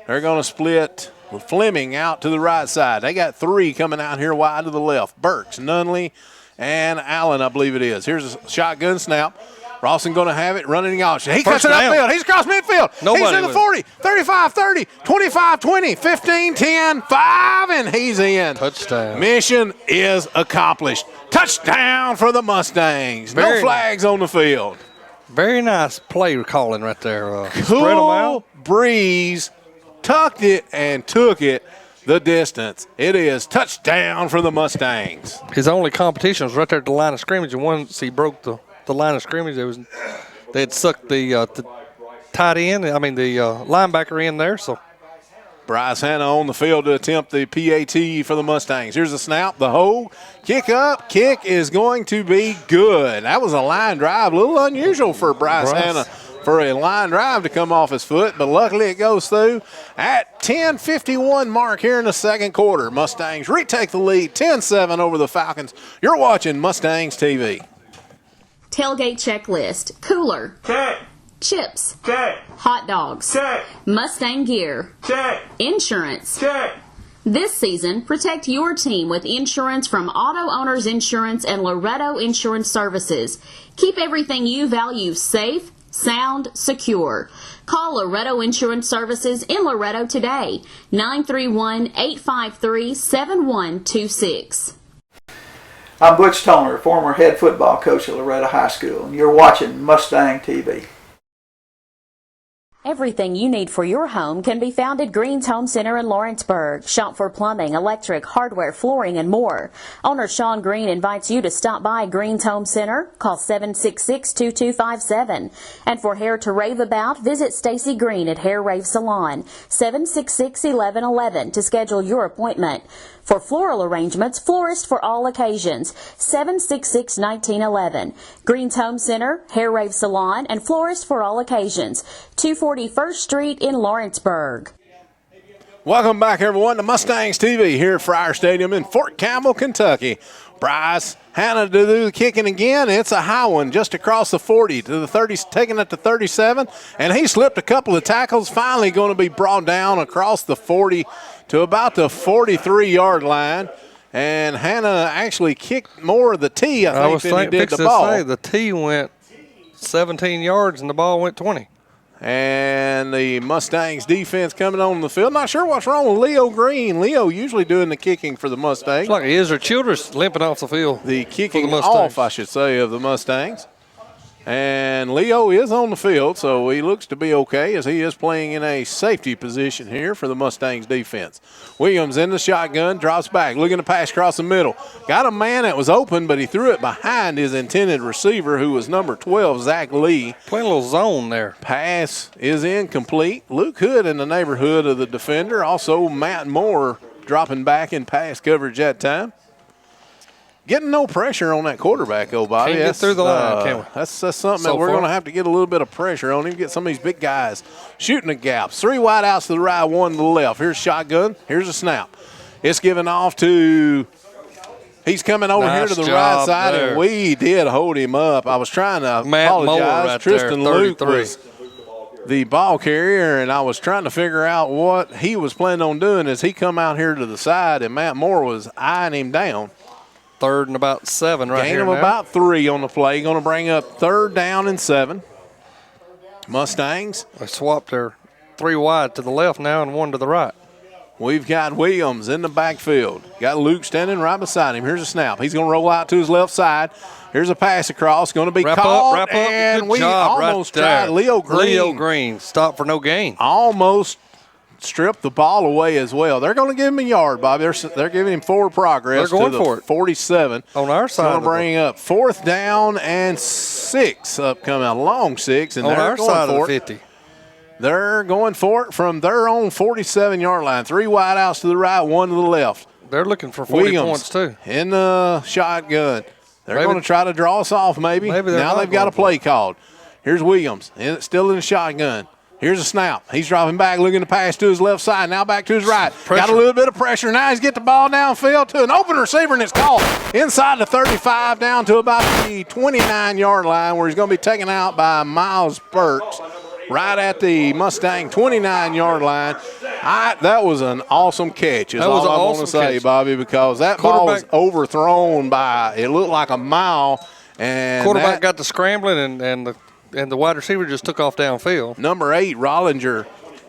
They're going to split Fleming out to the right side. They got 3 coming out here wide to the left. Burks, Nunley, and Allen, I believe it is. Here's a shotgun snap. Rawson going to have it, running the option. He cuts First it down. upfield. He's across midfield. He's in the 40, 35, 30, 25, 20, 15, 10, 5, and he's in. Touchdown. Mission is accomplished. Touchdown for the Mustangs. No Very flags on the field. Very nice play calling right there. Spread 'em Cool out. breeze, tucked it and took it the distance. It is touchdown for the Mustangs. His only competition was right there at the line of scrimmage, and once he broke the line of scrimmage, they had sucked the tight end, the linebacker in there. So Bryce Hanna on the field to attempt the PAT for the Mustangs. Here's the snap, the hold, kick up, kick is going to be good. That was a line drive, a little unusual for Bryce Hanna for a line drive to come off his foot, but luckily it goes through at 10:51 mark here in the second quarter. Mustangs retake the lead, 10-7 over the Falcons. You're watching Mustangs TV. Tailgate checklist. Cooler. Check. Chips. Check. Hot dogs. Check. Mustang gear. Check. Insurance. Check. This season, protect your team with insurance from Auto Owners Insurance and Loretto Insurance Services. Keep everything you value safe, sound, secure. Call Loretto Insurance Services in Loretto today. 931-853-7126. I'm Butch Toner, former head football coach at Loretto High School, and you're watching Mustang TV. Everything you need for your home can be found at Green's Home Center in Lawrenceburg. Shop for plumbing, electric, hardware, flooring, and more. Owner Sean Green invites you to stop by Green's Home Center. Call 766-2257. And for hair to rave about, visit Stacy Green at Hair Rave Salon, 766-1111 to schedule your appointment. For floral arrangements, florist for all occasions, 766-1911. Green's Home Center, Hair Rave Salon, and florist for all occasions, 241st Street in Lawrenceburg. Welcome back, everyone, to Mustangs TV here at Friar Stadium in Fort Campbell, Kentucky. Bryce Hanna to do the kicking again. It's a high one just across the 40 to the 30, taking it to 37, and he slipped a couple of tackles. Finally going to be brought down across the 40 to about the 43-yard line. And Hanna actually kicked more of the tee, I think, than he did the ball. The tee went 17 yards and the ball went 20. And the Mustangs defense coming on the field. Not sure what's wrong with Leo Green. Leo usually doing the kicking for the Mustangs. It's like Ezra Childress limping off the field. The kicking off, I should say, of the Mustangs. And Leo is on the field, so he looks to be okay as he is playing in a safety position here for the Mustangs defense. Williams in the shotgun, drops back, looking to pass across the middle. Got a man that was open, but he threw it behind his intended receiver, who was number 12, Zach Lee. Playing a little zone there. Pass is incomplete. Luke Hood in the neighborhood of the defender. Also Matt Moore dropping back in pass coverage that time. Getting no pressure on that quarterback, though, Bobby. Can't get through the line, can we? That's something that we're going to have to get a little bit of pressure on him, get some of these big guys shooting the gaps. 3 wide outs to the right, 1 to the left. Here's shotgun. Here's a snap. It's given off to – he's coming over here to the right side, and we did hold him up. I was trying to apologize. Right Tristan there, Luke was the ball carrier, and I was trying to figure out what he was planning on doing as he come out here to the side, and Matt Moore was eyeing him down. 3rd and about 7 right here. Gain of about 3 on the play. Going to bring up 3rd down and 7. Mustangs. They swapped their 3 wide to the left now and 1 to the right. We've got Williams in the backfield. Got Luke standing right beside him. Here's a snap. He's going to roll out to his left side. Here's a pass across. Going to be caught. Wrap up. And Good we job almost right tried. there. Leo Green. Stop for no gain. Almost stripped the ball away as well. They're going to give him a yard, Bobby. They're giving him forward progress. They're going to the for it. 47. On our side. Going to bring up 4th down and 6 upcoming. A long 6. And on they're our going side for of the it. 50. They're going for it from their own 47-yard line. 3 wide outs to the right, 1 to the left. They're looking for 40 Williams points, too. In the shotgun. They're going to try to draw us off, maybe. Now they've got a play called. Here's Williams, still in the shotgun. Here's a snap. He's dropping back, looking to pass to his left side. Now back to his right. Got a little bit of pressure. Now he's getting the ball downfield to an open receiver, and it's caught inside the 35 down to about the 29-yard line, where he's going to be taken out by Miles Burks right at the Mustang 29-yard line. That was an awesome catch, is all I want to say, Bobby, because that ball was overthrown by, it looked like a mile. And quarterback got to scrambling, and the wide receiver just took off downfield. Number 8, Rollinger,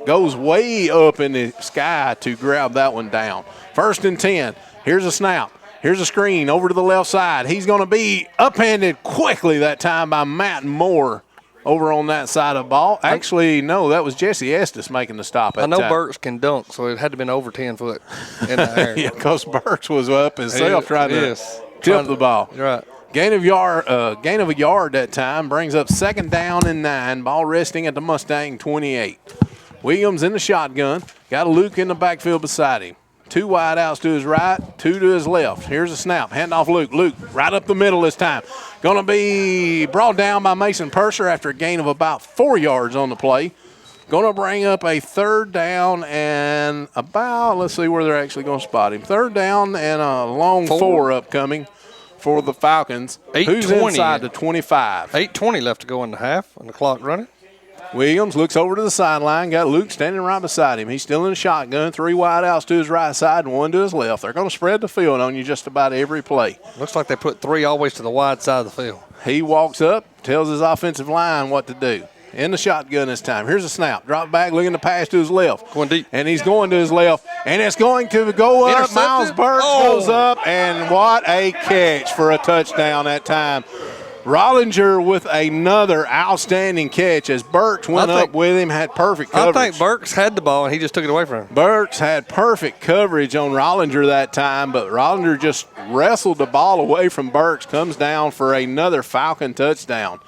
goes way up in the sky to grab that one down. 1st and 10. Here's a snap. Here's a screen over to the left side. He's going to be upended quickly that time by Matt Moore over on that side of the ball. Actually, no, that was Jesse Estes making the stop at I know time. Burks can dunk, so it had to have been over 10 foot in the air. Yeah, because Burks was up himself trying to tip the ball. Right. Gain of a yard that time brings up 2nd down and 9. Ball resting at the Mustang 28. Williams in the shotgun. Got Luke in the backfield beside him. 2 wide outs to his right, 2 to his left. Here's a snap. Handoff Luke. Luke right up the middle this time. Going to be brought down by Mason Purser after a gain of about 4 yards on the play. Going to bring up a 3rd down and about, let's see where they're actually going to spot him. 3rd down and a long 4 upcoming for the Falcons. Who's inside the 25? 8:20 left to go in the half, and the clock running. Williams looks over to the sideline. Got Luke standing right beside him. He's still in the shotgun. 3 wide outs to his right side and 1 to his left. They're going to spread the field on you just about every play. Looks like they put 3 always to the wide side of the field. He walks up, tells his offensive line what to do. In the shotgun this time. Here's a snap. Drop back, looking to pass to his left. Going deep. And he's going to his left. And it's going to go up. Intercepted. Miles Burks goes up. And what a catch for a touchdown that time. Rollinger with another outstanding catch as Burks went up with him, had perfect coverage. I think Burks had the ball, and he just took it away from him. Burks had perfect coverage on Rollinger that time, but Rollinger just wrestled the ball away from Burks, comes down for another Falcon touchdown.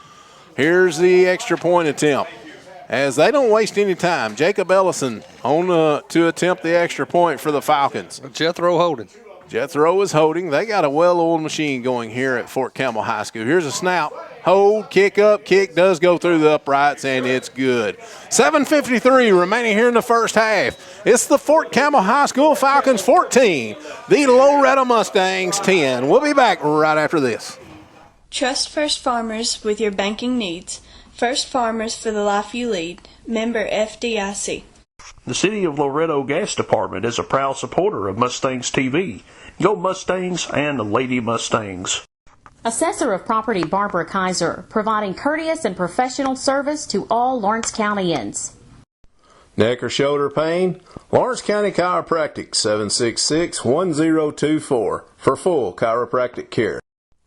Here's the extra point attempt. As they don't waste any time, Jacob Ellison on to attempt the extra point for the Falcons. Jethro holding. Jethro is holding. They got a well-oiled machine going here at Fort Campbell High School. Here's a snap. Hold, kick up, kick does go through the uprights, and it's good. 7:53 remaining here in the first half. It's the Fort Campbell High School Falcons 14, the Loretto Mustangs 10. We'll be back right after this. Trust First Farmers with your banking needs. First Farmers for the life you lead. Member FDIC. The City of Loretto Gas Department is a proud supporter of Mustangs TV. Go Mustangs and the Lady Mustangs. Assessor of Property Barbara Kaiser, providing courteous and professional service to all Lawrence Countyans. Neck or shoulder pain? Lawrence County Chiropractic, 766-1024 for full chiropractic care.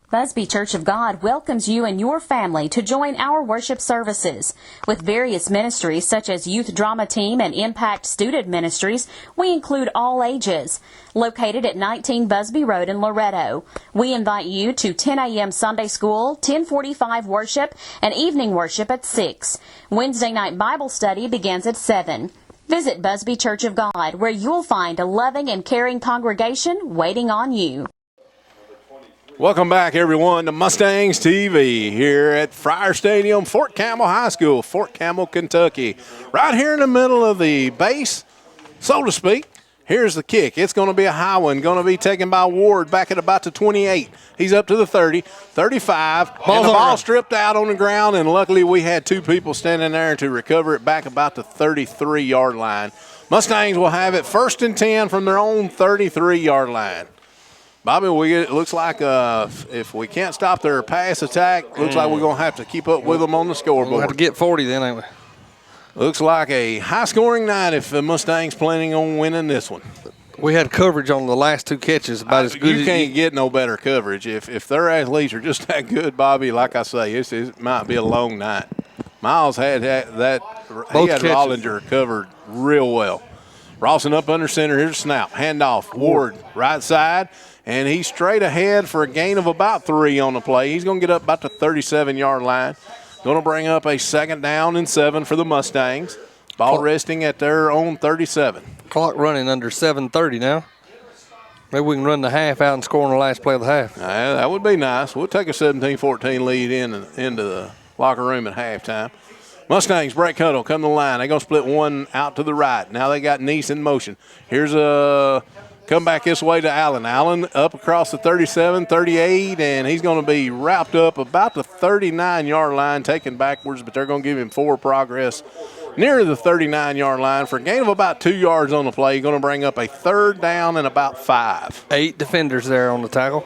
Busby Church of God welcomes you and your family to join our worship services. With various ministries such as Youth Drama Team and Impact Student Ministries, we include all ages. Located at 19 Busby Road in Loretto, we invite you to 10 a.m. Sunday School, 10:45 worship, and evening worship at 6. Wednesday night Bible study begins at 7. Visit Busby Church of God, where you'll find a loving and caring congregation waiting on you. Welcome back, everyone, to Mustangs TV here at Friar Stadium, Fort Campbell High School, Fort Campbell, Kentucky. Right here in the middle of the base, so to speak. Here's the kick. It's going to be a high one, going to be taken by Ward back at about the 28. He's up to the 30, 35, and the ball stripped out on the ground, and luckily we had 2 people standing there to recover it back about the 33-yard line. Mustangs will have it 1st and 10 from their own 33-yard line. Bobby, it looks like if we can't stop their pass attack, looks like we're going to have to keep up with them on the scoreboard. We'll have to get 40 then, ain't we? Looks like a high-scoring night if the Mustangs planning on winning this one. We had coverage on the last 2 catches about as good as you can't get no better coverage. If their athletes are just that good, Bobby, like I say, it might be a long night. Miles had that. He had Rollinger covered real well. Rawson up under center. Here's a snap. Handoff. Ward, right side. And he's straight ahead for a gain of about 3 on the play. He's going to get up about the 37-yard line. Going to bring up a 2nd down and 7 for the Mustangs. Ball resting at their own 37. Clock running under 7:30 now. Maybe we can run the half out and score on the last play of the half. That would be nice. We'll take a 17-14 lead into the locker room at halftime. Mustangs break huddle, come to the line. They're going to split one out to the right. Now they got Neese in motion. Here's a come back this way to Allen. Allen up across the 37, 38, and he's going to be wrapped up about the 39-yard line, taken backwards, but they're going to give him 4 progress near the 39-yard line for a gain of about 2 yards on the play. Going to bring up a 3rd down and about 5. 8 defenders there on the tackle.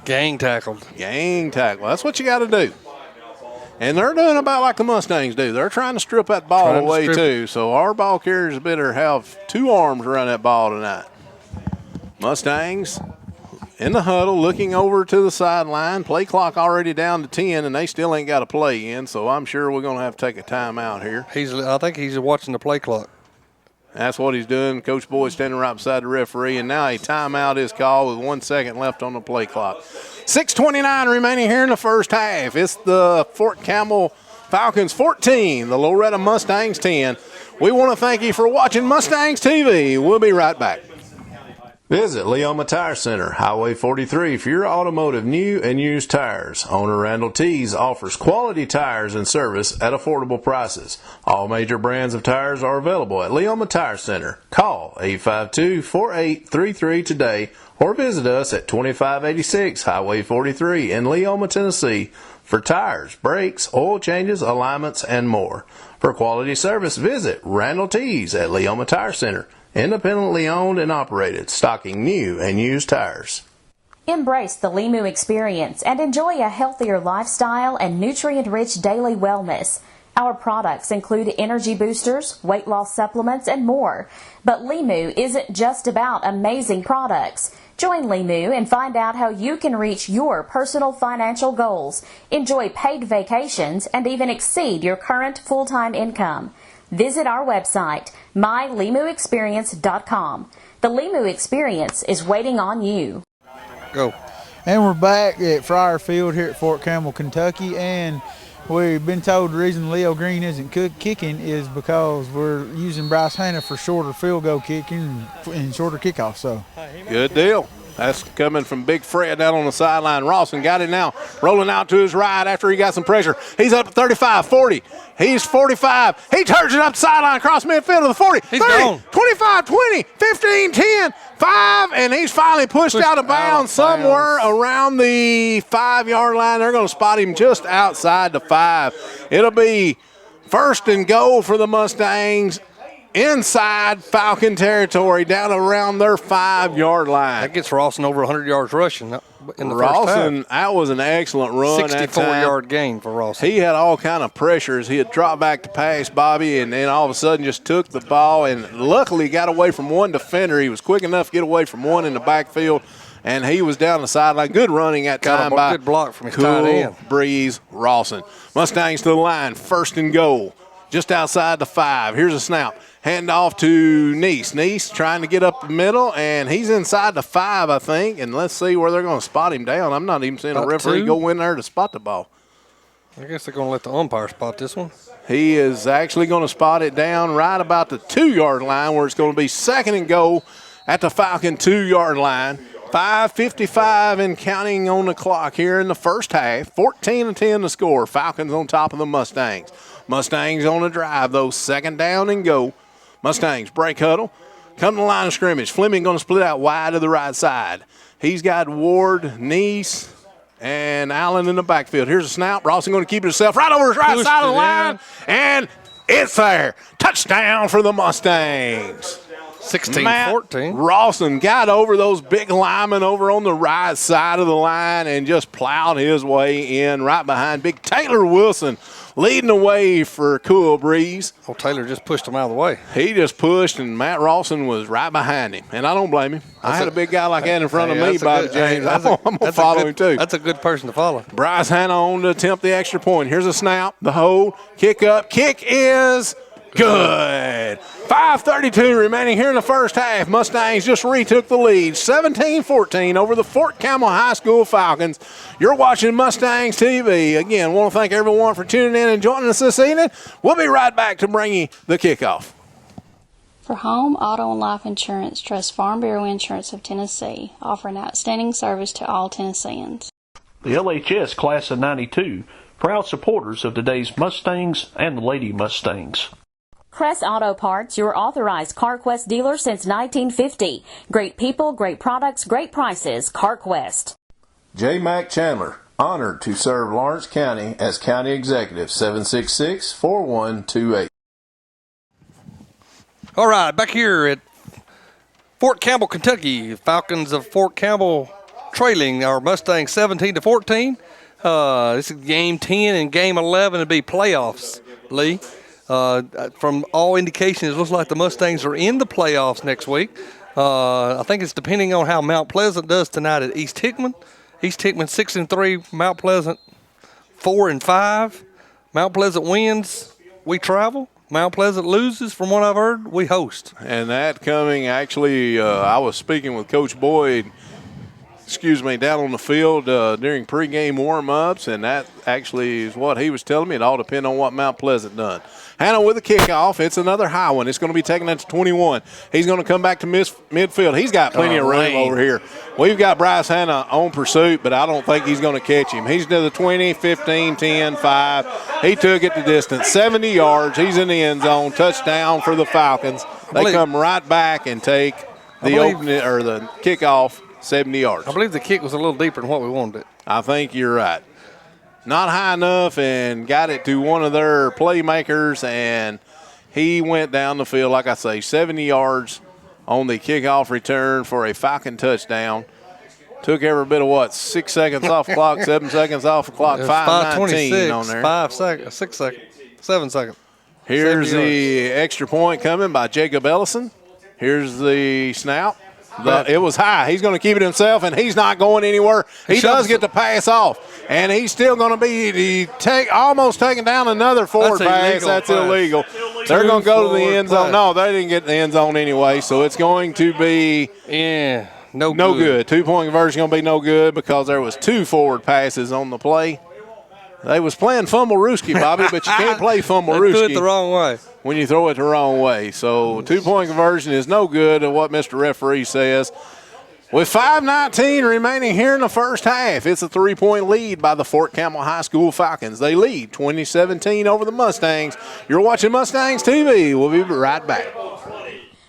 Gang tackled. Gang tackle. That's what you got to do. And they're doing about like the Mustangs do. They're trying to strip that ball away too. So our ball carriers better have 2 arms around that ball tonight. Mustangs in the huddle, looking over to the sideline. Play clock already down to 10, and they still ain't got a play in. So I'm sure we're going to have to take a timeout here. I think he's watching the play clock. That's what he's doing. Coach Boyd standing right beside the referee, and now a timeout is called with 1 second left on the play clock. 6:29 remaining here in the first half. It's the Fort Campbell Falcons 14, the Loretta Mustangs 10. We want to thank you for watching Mustangs TV. We'll be right back. Visit Leoma Tire Center, Highway 43 for your automotive new and used tires. Owner Randall Tees offers quality tires and service at affordable prices. All major brands of tires are available at Leoma Tire Center. Call 852-4833 today or visit us at 2586 Highway 43 in Leoma, Tennessee for tires, brakes, oil changes, alignments, and more. For quality service, visit Randall Tees at Leoma Tire Center. Independently owned and operated, stocking new and used tires. Embrace the Limu experience and enjoy a healthier lifestyle and nutrient-rich daily wellness. Our products include energy boosters, weight loss supplements, and more. But Limu isn't just about amazing products. Join Limu and find out how you can reach your personal financial goals, enjoy paid vacations, and even exceed your current full-time income. Visit our website, mylimuexperience.com. The Limu experience is waiting on you. Go. And we're back at Friar Field here at Fort Campbell, Kentucky, and we've been told the reason Leo Green isn't kicking is because we're using Bryce Hanna for shorter field goal kicking and shorter kickoff. So good deal. That's coming from Big Fred down on the sideline. Rawson got it now, rolling out to his right after he got some pressure. He's up at 35, 40. He's 45. He turns it up the sideline across midfield to the 40, he's 30, gone. 25, 20, 15, 10, 5, and he's finally pushed out of bounds somewhere around the 5-yard line. They're going to spot him just outside the 5. It'll be 1st and goal for the Mustangs inside Falcon territory down around their 5-yard line. That gets Rawson over 100 yards rushing in the Rawson, first half. that was an excellent run. 64-yard gain for Rawson. He had all kind of pressures. He had dropped back to pass Bobby, and then all of a sudden just took the ball and luckily got away from one defender. He was quick enough to get away from one in the backfield, and he was down the sideline. Good running at time by good block from his Cool tight end. Breeze Rawson. Mustangs to the line, 1st and goal, just outside the 5. Here's a snap. Hand off to Neese. Neese trying to get up the middle, and he's inside the 5, I think. And let's see where they're going to spot him down. I'm not even seeing a referee go in there to spot the ball. I guess they're going to let the umpire spot this one. He is actually going to spot it down right about the 2-yard line where it's going to be 2nd and goal at the Falcon 2-yard line. 5:55 and counting on the clock here in the first half. 14-10 to score. Falcons on top of the Mustangs. Mustangs on the drive, though. 2nd down and go. Mustangs break huddle. Come to the line of scrimmage. Fleming going to split out wide to the right side. He's got Ward, Neese, and Allen in the backfield. Here's a snap. Rawson going to keep it himself right over his right side of the line. And it's there. Touchdown for the Mustangs. 16-14. Rawson got over those big linemen over on the right side of the line and just plowed his way in right behind big Taylor Wilson leading the way for Cool Breeze. Oh, Taylor just pushed him out of the way. He just pushed, and Matt Rawson was right behind him. And I don't blame him. I had a big guy like that in front of me, Bobby James. I'm going to follow him, too. That's a good person to follow. Bryce Hanna on to attempt the extra point. Here's a snap, the hold, kick up. Kick is good. 5:32 remaining here in the first half. Mustangs just retook the lead, 17-14 over the Fort Campbell High School Falcons. You're watching Mustangs TV. Again, want to thank everyone for tuning in and joining us this evening. We'll be right back to bring you the kickoff. For home, auto, and life insurance, trust Farm Bureau Insurance of Tennessee, offering outstanding service to all Tennesseans. The LHS Class of 92, proud supporters of today's Mustangs and the Lady Mustangs. Crest Auto Parts, your authorized CarQuest dealer since 1950. Great people, great products, great prices. CarQuest. J. Mack Chandler, Honored to serve Lawrence County as County Executive. 766-4128. All right, back here at Fort Campbell, Kentucky. Falcons of Fort Campbell trailing our Mustangs 17-14. This is game 10 and game 11 to be playoffs, Lee. From all indications, it looks like the Mustangs are in the playoffs next week. I think it's depending on how Mount Pleasant does tonight at East Hickman. East Hickman 6-3, Mount Pleasant 4-5. Mount Pleasant wins, we travel. Mount Pleasant loses, from what I've heard, we host. And that coming, actually, I was speaking with Coach Boyd, down on the field during pregame warm-ups, and that actually is what he was telling me. It all depends on what Mount Pleasant done. Hannah with a kickoff. It's another high one. It's going to be taken at 21. He's going to come back to midfield. He's got plenty of room over here. We've got Bryce Hannah on pursuit, but I don't think he's going to catch him. He's to the 20, 15, 10, 5. He took it the distance, 70 yards. He's in the end zone. Touchdown for the Falcons. They come right back and take the kickoff 70 yards. I believe the kick was a little deeper than what we wanted it. I think you're right. Not high enough, and got it to one of their playmakers, and he went down the field, like I say, 70 yards on the kickoff return for a Falcon touchdown. Took every bit of 6 seconds off the clock, 7 seconds off the clock, 5:19 on there. 5 seconds, 6 seconds, 7 seconds. Here's the extra point coming by Jacob Ellison. Here's the snap. It was high. He's going to keep it himself, and he's not going anywhere. He does get the pass off, and he's still going to be almost taking down another forward pass. That's illegal. They're going to go to the end zone. No, they didn't get the end zone anyway, so it's going to be no good. 2-point conversion going to be no good because there was 2 forward passes on the play. They was playing fumble-rooski, Bobby, but you can't play fumble-rooski. Threw it the wrong way. When you throw it the wrong way. So 2-point conversion is no good at what Mr. Referee says. With 5:19 remaining here in the first half, it's a 3-point lead by the Fort Campbell High School Falcons. They lead 2017 over the Mustangs. You're watching Mustangs TV. We'll be right back.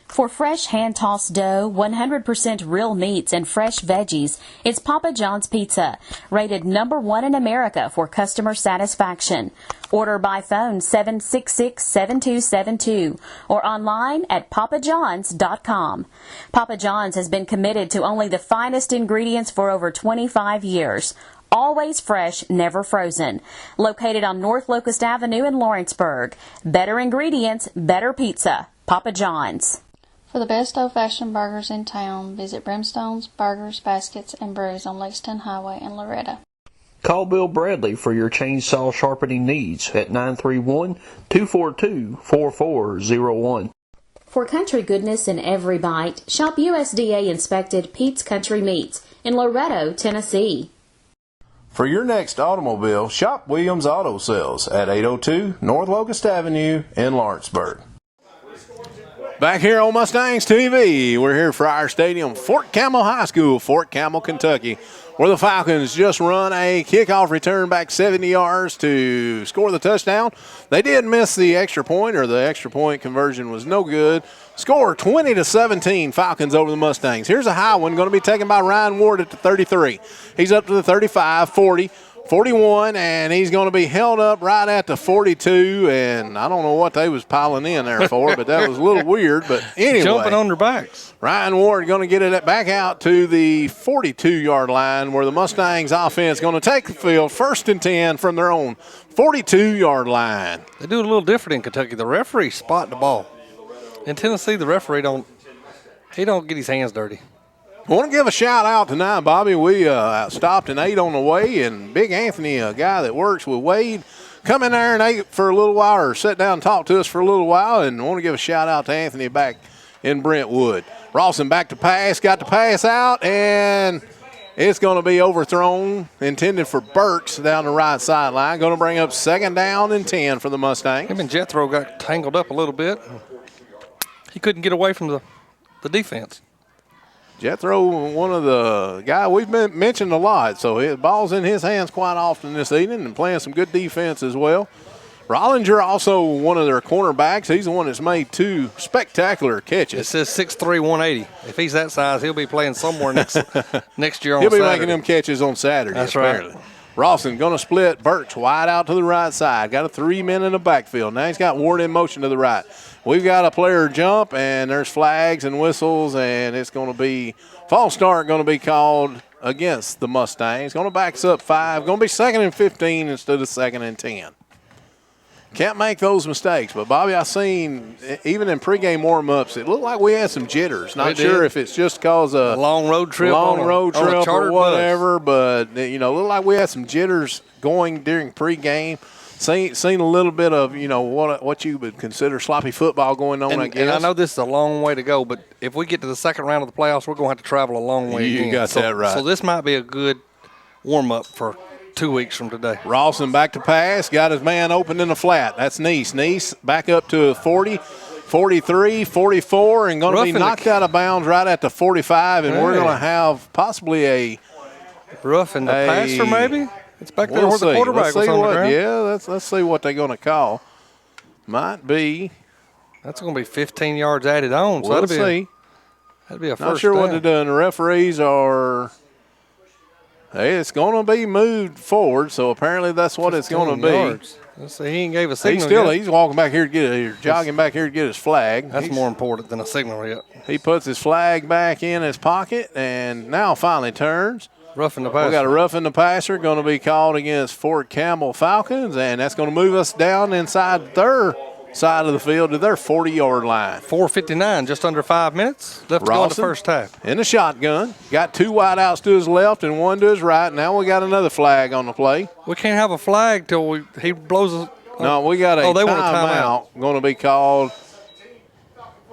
For fresh hand-tossed dough, 100% real meats, and fresh veggies, it's Papa John's Pizza, rated #1 in America for customer satisfaction. Order by phone 766-7272 or online at papajohns.com. Papa John's has been committed to only the finest ingredients for over 25 years. Always fresh, never frozen. Located on North Locust Avenue in Lawrenceburg. Better ingredients, better pizza. Papa John's. For the best old-fashioned burgers in town, visit Brimstone's Burgers, Baskets, and Brews on Lexington Highway in Loretta. Call Bill Bradley for your chainsaw sharpening needs at 931-242-4401. For country goodness in every bite, shop USDA-inspected Pete's Country Meats in Loretto, Tennessee. For your next automobile, shop Williams Auto Sales at 802 North Locust Avenue in Lawrenceburg. Back here on Mustangs TV, we're here at Friar Stadium, Fort Campbell High School, Fort Campbell, Kentucky, where the Falcons just run a kickoff return back 70 yards to score the touchdown. They did miss the extra point, or the extra point conversion was no good. Score 20-17, Falcons over the Mustangs. Here's a high one going to be taken by Ryan Ward at the 33. He's up to the 35, 40. 41, and he's going to be held up right at the 42, and I don't know what they was piling in there for, but that was a little weird. But anyway. Jumping on their backs. Ryan Ward going to get it back out to the 42-yard line where the Mustangs offense going to take the field 1st and 10 from their own 42-yard line. They do it a little different in Kentucky. The referee spot the ball. In Tennessee, the referee don't get his hands dirty. I want to give a shout-out tonight, Bobby. We stopped and ate on the way, and Big Anthony, a guy that works with Wade, come in there and ate for a little while or sat down and talked to us for a little while, and I want to give a shout-out to Anthony back in Brentwood. Rawson back to pass, got the pass out, and it's going to be overthrown, intended for Burks down the right sideline. Going to bring up 2nd down and 10 for the Mustangs. Him and Jethro got tangled up a little bit. He couldn't get away from the defense. Jethro, one of the guys we've been mentioned a lot, so his ball's in his hands quite often this evening and playing some good defense as well. Rollinger, also one of their cornerbacks. He's the one that's made 2 spectacular catches. It says 6'3", 180. If he's that size, he'll be playing somewhere next year on Saturday. He'll be making them catches on Saturday. That's apparently. right. Rawson going to split Birch wide out to the right side. Got a 3-man in the backfield. Now he's got Ward in motion to the right. We've got a player jump, and there's flags and whistles, and it's going to be false start going to be called against the Mustangs. Going to back us up 5. Going to be 2nd and 15 instead of 2nd and 10. Can't make those mistakes. But, Bobby, I seen, even in pregame warm-ups, it looked like we had some jitters. Not sure if it's just because of a long road trip or whatever, but, you know, it looked like we had some jitters going during pregame. Seen a little bit of, you know, what you would consider sloppy football going on, I guess. And I know this is a long way to go, but if we get to the second round of the playoffs, we're going to have to travel a long way again. You got that right. So this might be a good warm-up for 2 weeks from today. Rawson back to pass, got his man open in the flat. That's Neese. Neese back up to 40, 43, 44, and going to be knocked out of bounds right at the 45, and we're going to have possibly a roughing the passer maybe? It's back there where the quarterback was on the ground. Yeah, let's see what they're going to call. Might be. That's going to be 15 yards added on. So that'll be a first Not sure down. what they're doing. The referees are. Hey, it's going to be moved forward, so apparently that's what it's going to be. Yards. Let's see, he ain't gave a signal He's walking back here to get jogging back here to get his flag. That's more important than a signal yet. He puts his flag back in his pocket and now finally turns. Roughing the passer. We got a roughing the passer going to be called against Fort Campbell Falcons, and that's going to move us down inside their side of the field to their 40-yard line. 4:59, just under 5 minutes left to go in the first half. In the shotgun. Got 2 wideouts to his left and 1 to his right. Now we got another flag on the play. We can't have a flag till he blows us. No, we got a timeout going to be called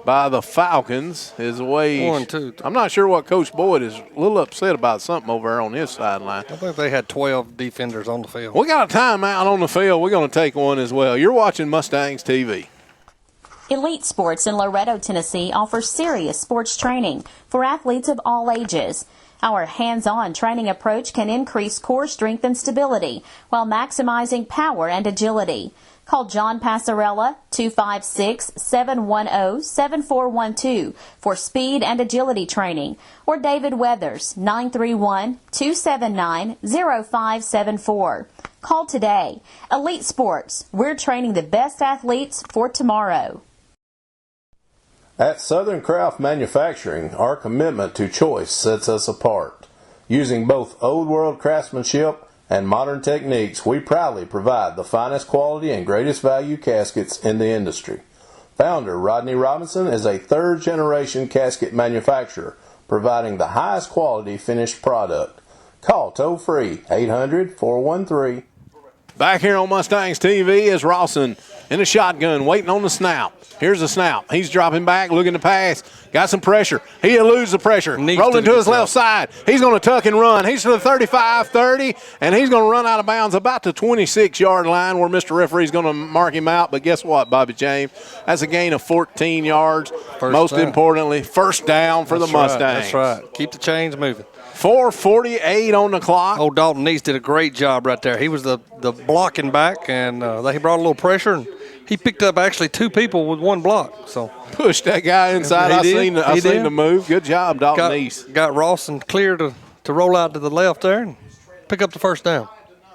by the Falcons. His way. 1, 2, 3. I'm not sure what Coach Boyd is a little upset about something over there on his sideline. I think they had 12 defenders on the field. We got a timeout on the field. We're going to take one as well. You're watching Mustangs TV. Elite Sports in Loretto, Tennessee offers serious sports training for athletes of all ages. Our hands-on training approach can increase core strength and stability while maximizing power and agility. Call John Passarella, 256-710-7412 for speed and agility training, or David Weathers, 931-279-0574. Call today. Elite Sports, we're training the best athletes for tomorrow. At Southern Craft Manufacturing, our commitment to choice sets us apart. Using both old world craftsmanship and modern techniques, we proudly provide the finest quality and greatest value caskets in the industry. Founder Rodney Robinson is a third-generation casket manufacturer, providing the highest quality finished product. Call toll-free 800-413. Back here on Mustangs TV is Rawson in the shotgun, waiting on the snap. Here's the snap. He's dropping back, looking to pass. Got some pressure. He eludes the pressure. Rolling to his left side. He's going to tuck and run. He's to the 35-30, and he's going to run out of bounds about the 26-yard line where Mr. Referee's going to mark him out. But guess what, Bobby James? That's a gain of 14 yards. Most importantly, first down for the Mustangs. That's right. Keep the chains moving. 4:48 on the clock. Old Dalton Neese did a great job right there. He was the blocking back, and he brought a little pressure, and he picked up actually 2 people with 1 block. So pushed that guy inside. I seen the move. Good job, Dalton Neese. Got Rawson clear to roll out to the left there and pick up the first down.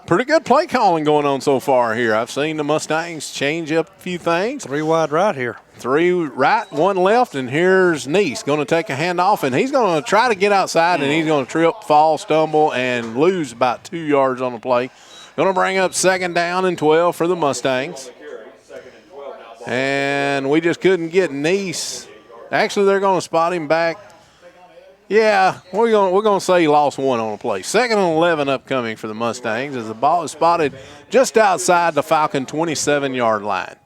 Pretty good play calling going on so far here. I've seen the Mustangs change up a few things. 3 wide right here. 3 right, 1 left, and here's Neese going to take a handoff, and he's going to try to get outside, and he's going to trip, fall, stumble, and lose about 2 yards on the play. Going to bring up 2nd down and 12 for the Mustangs. And we just couldn't get Neese. Actually, they're going to spot him back. Yeah, we're going to say he lost 1 on the play. 2nd and 11 upcoming for the Mustangs as the ball is spotted just outside the Falcon 27-yard line.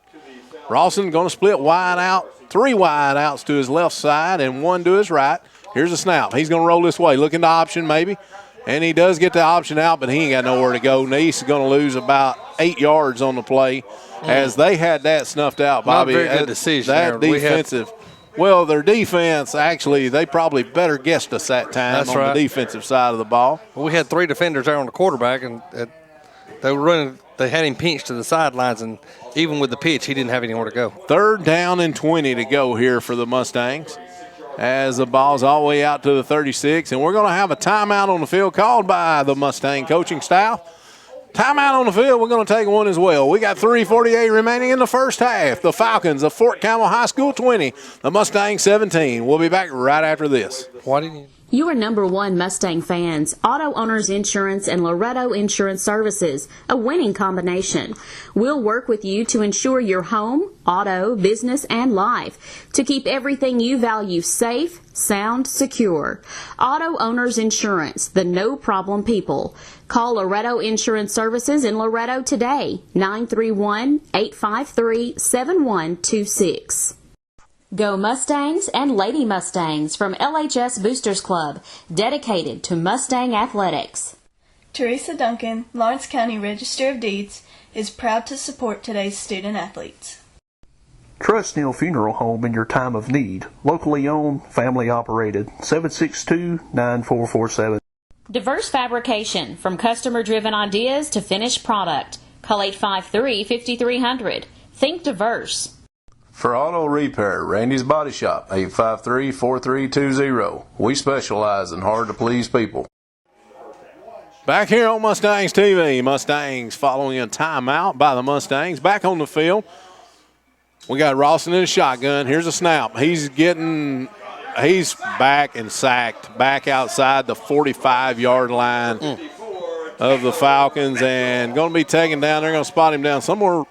Rawson going to split wide out, 3 wide outs to his left side and 1 to his right. Here's a snap. He's going to roll this way, looking to option maybe. And he does get the option out, but he ain't got nowhere to go. Neese is going to lose about 8 yards on the play as they had that snuffed out, Bobby. Not a very good decision. That defensive. Well, their defense, actually, they probably better guessed us that time on the defensive side of the ball. Well, we had 3 defenders there on the quarterback, and they were running. They had him pinched to the sidelines, and even with the pitch, he didn't have anywhere to go. 3rd down and 20 to go here for the Mustangs as the ball's all the way out to the 36, and we're going to have a timeout on the field called by the Mustang coaching staff. Timeout on the field. We're going to take one as well. We got 3:48 remaining in the first half. The Falcons of Fort Campbell High School 20, the Mustangs 17. We'll be back right after this. Why didn't you? You are number one Mustang fans. Auto Owners Insurance and Loretto Insurance Services, a winning combination. We'll work with you to insure your home, auto, business, and life to keep everything you value safe, sound, secure. Auto Owners Insurance, the no-problem people. Call Loretto Insurance Services in Loretto today, 931-853-7126. Go Mustangs and Lady Mustangs from LHS Boosters Club, dedicated to Mustang athletics. Teresa Duncan, Lawrence County Register of Deeds, is proud to support today's student athletes. Trust Neal Funeral Home in your time of need. Locally owned, family operated. 762-9447. Diverse Fabrication, from customer-driven ideas to finished product. Call 853-5300. Think diverse. For auto repair, Randy's Body Shop, 853-4320. We specialize in hard-to-please people. Back here on Mustangs TV, Mustangs following a timeout by the Mustangs. Back on the field, we got Rawson in a shotgun. Here's a snap. He's back and sacked, back outside the 45-yard line of the Falcons, and going to be taken down. They're going to spot him down somewhere,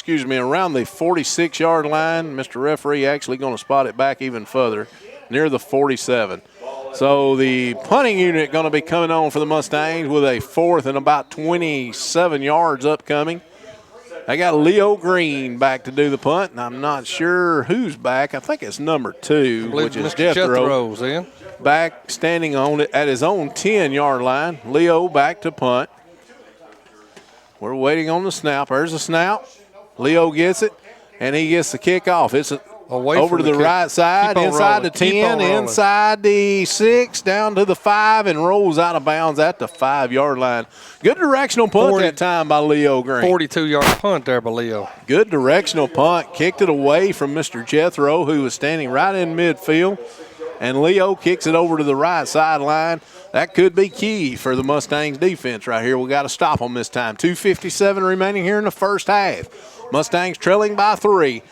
around the 46-yard line. Mr. Referee actually going to spot it back even further, near the 47. So the punting unit going to be coming on for the Mustangs with a 4th and about 27 yards upcoming. They got Leo Green back to do the punt, and I'm not sure who's back. I think it's number 2, which is Jethro's in. Back standing on it at his own 10-yard line. Leo back to punt. We're waiting on the snap. There's a snap. Leo gets it, and he gets the kickoff. It's over to the right side, inside the 10, inside the 6, down to the 5, and rolls out of bounds at the 5-yard line. Good directional punt that time by Leo Green. 42-yard punt there by Leo. Good directional punt. Kicked it away from Mr. Jethro, who was standing right in midfield, and Leo kicks it over to the right sideline. That could be key for the Mustangs defense right here. We got to stop them this time. 2:57 remaining here in the first half. Mustangs trailing by 3.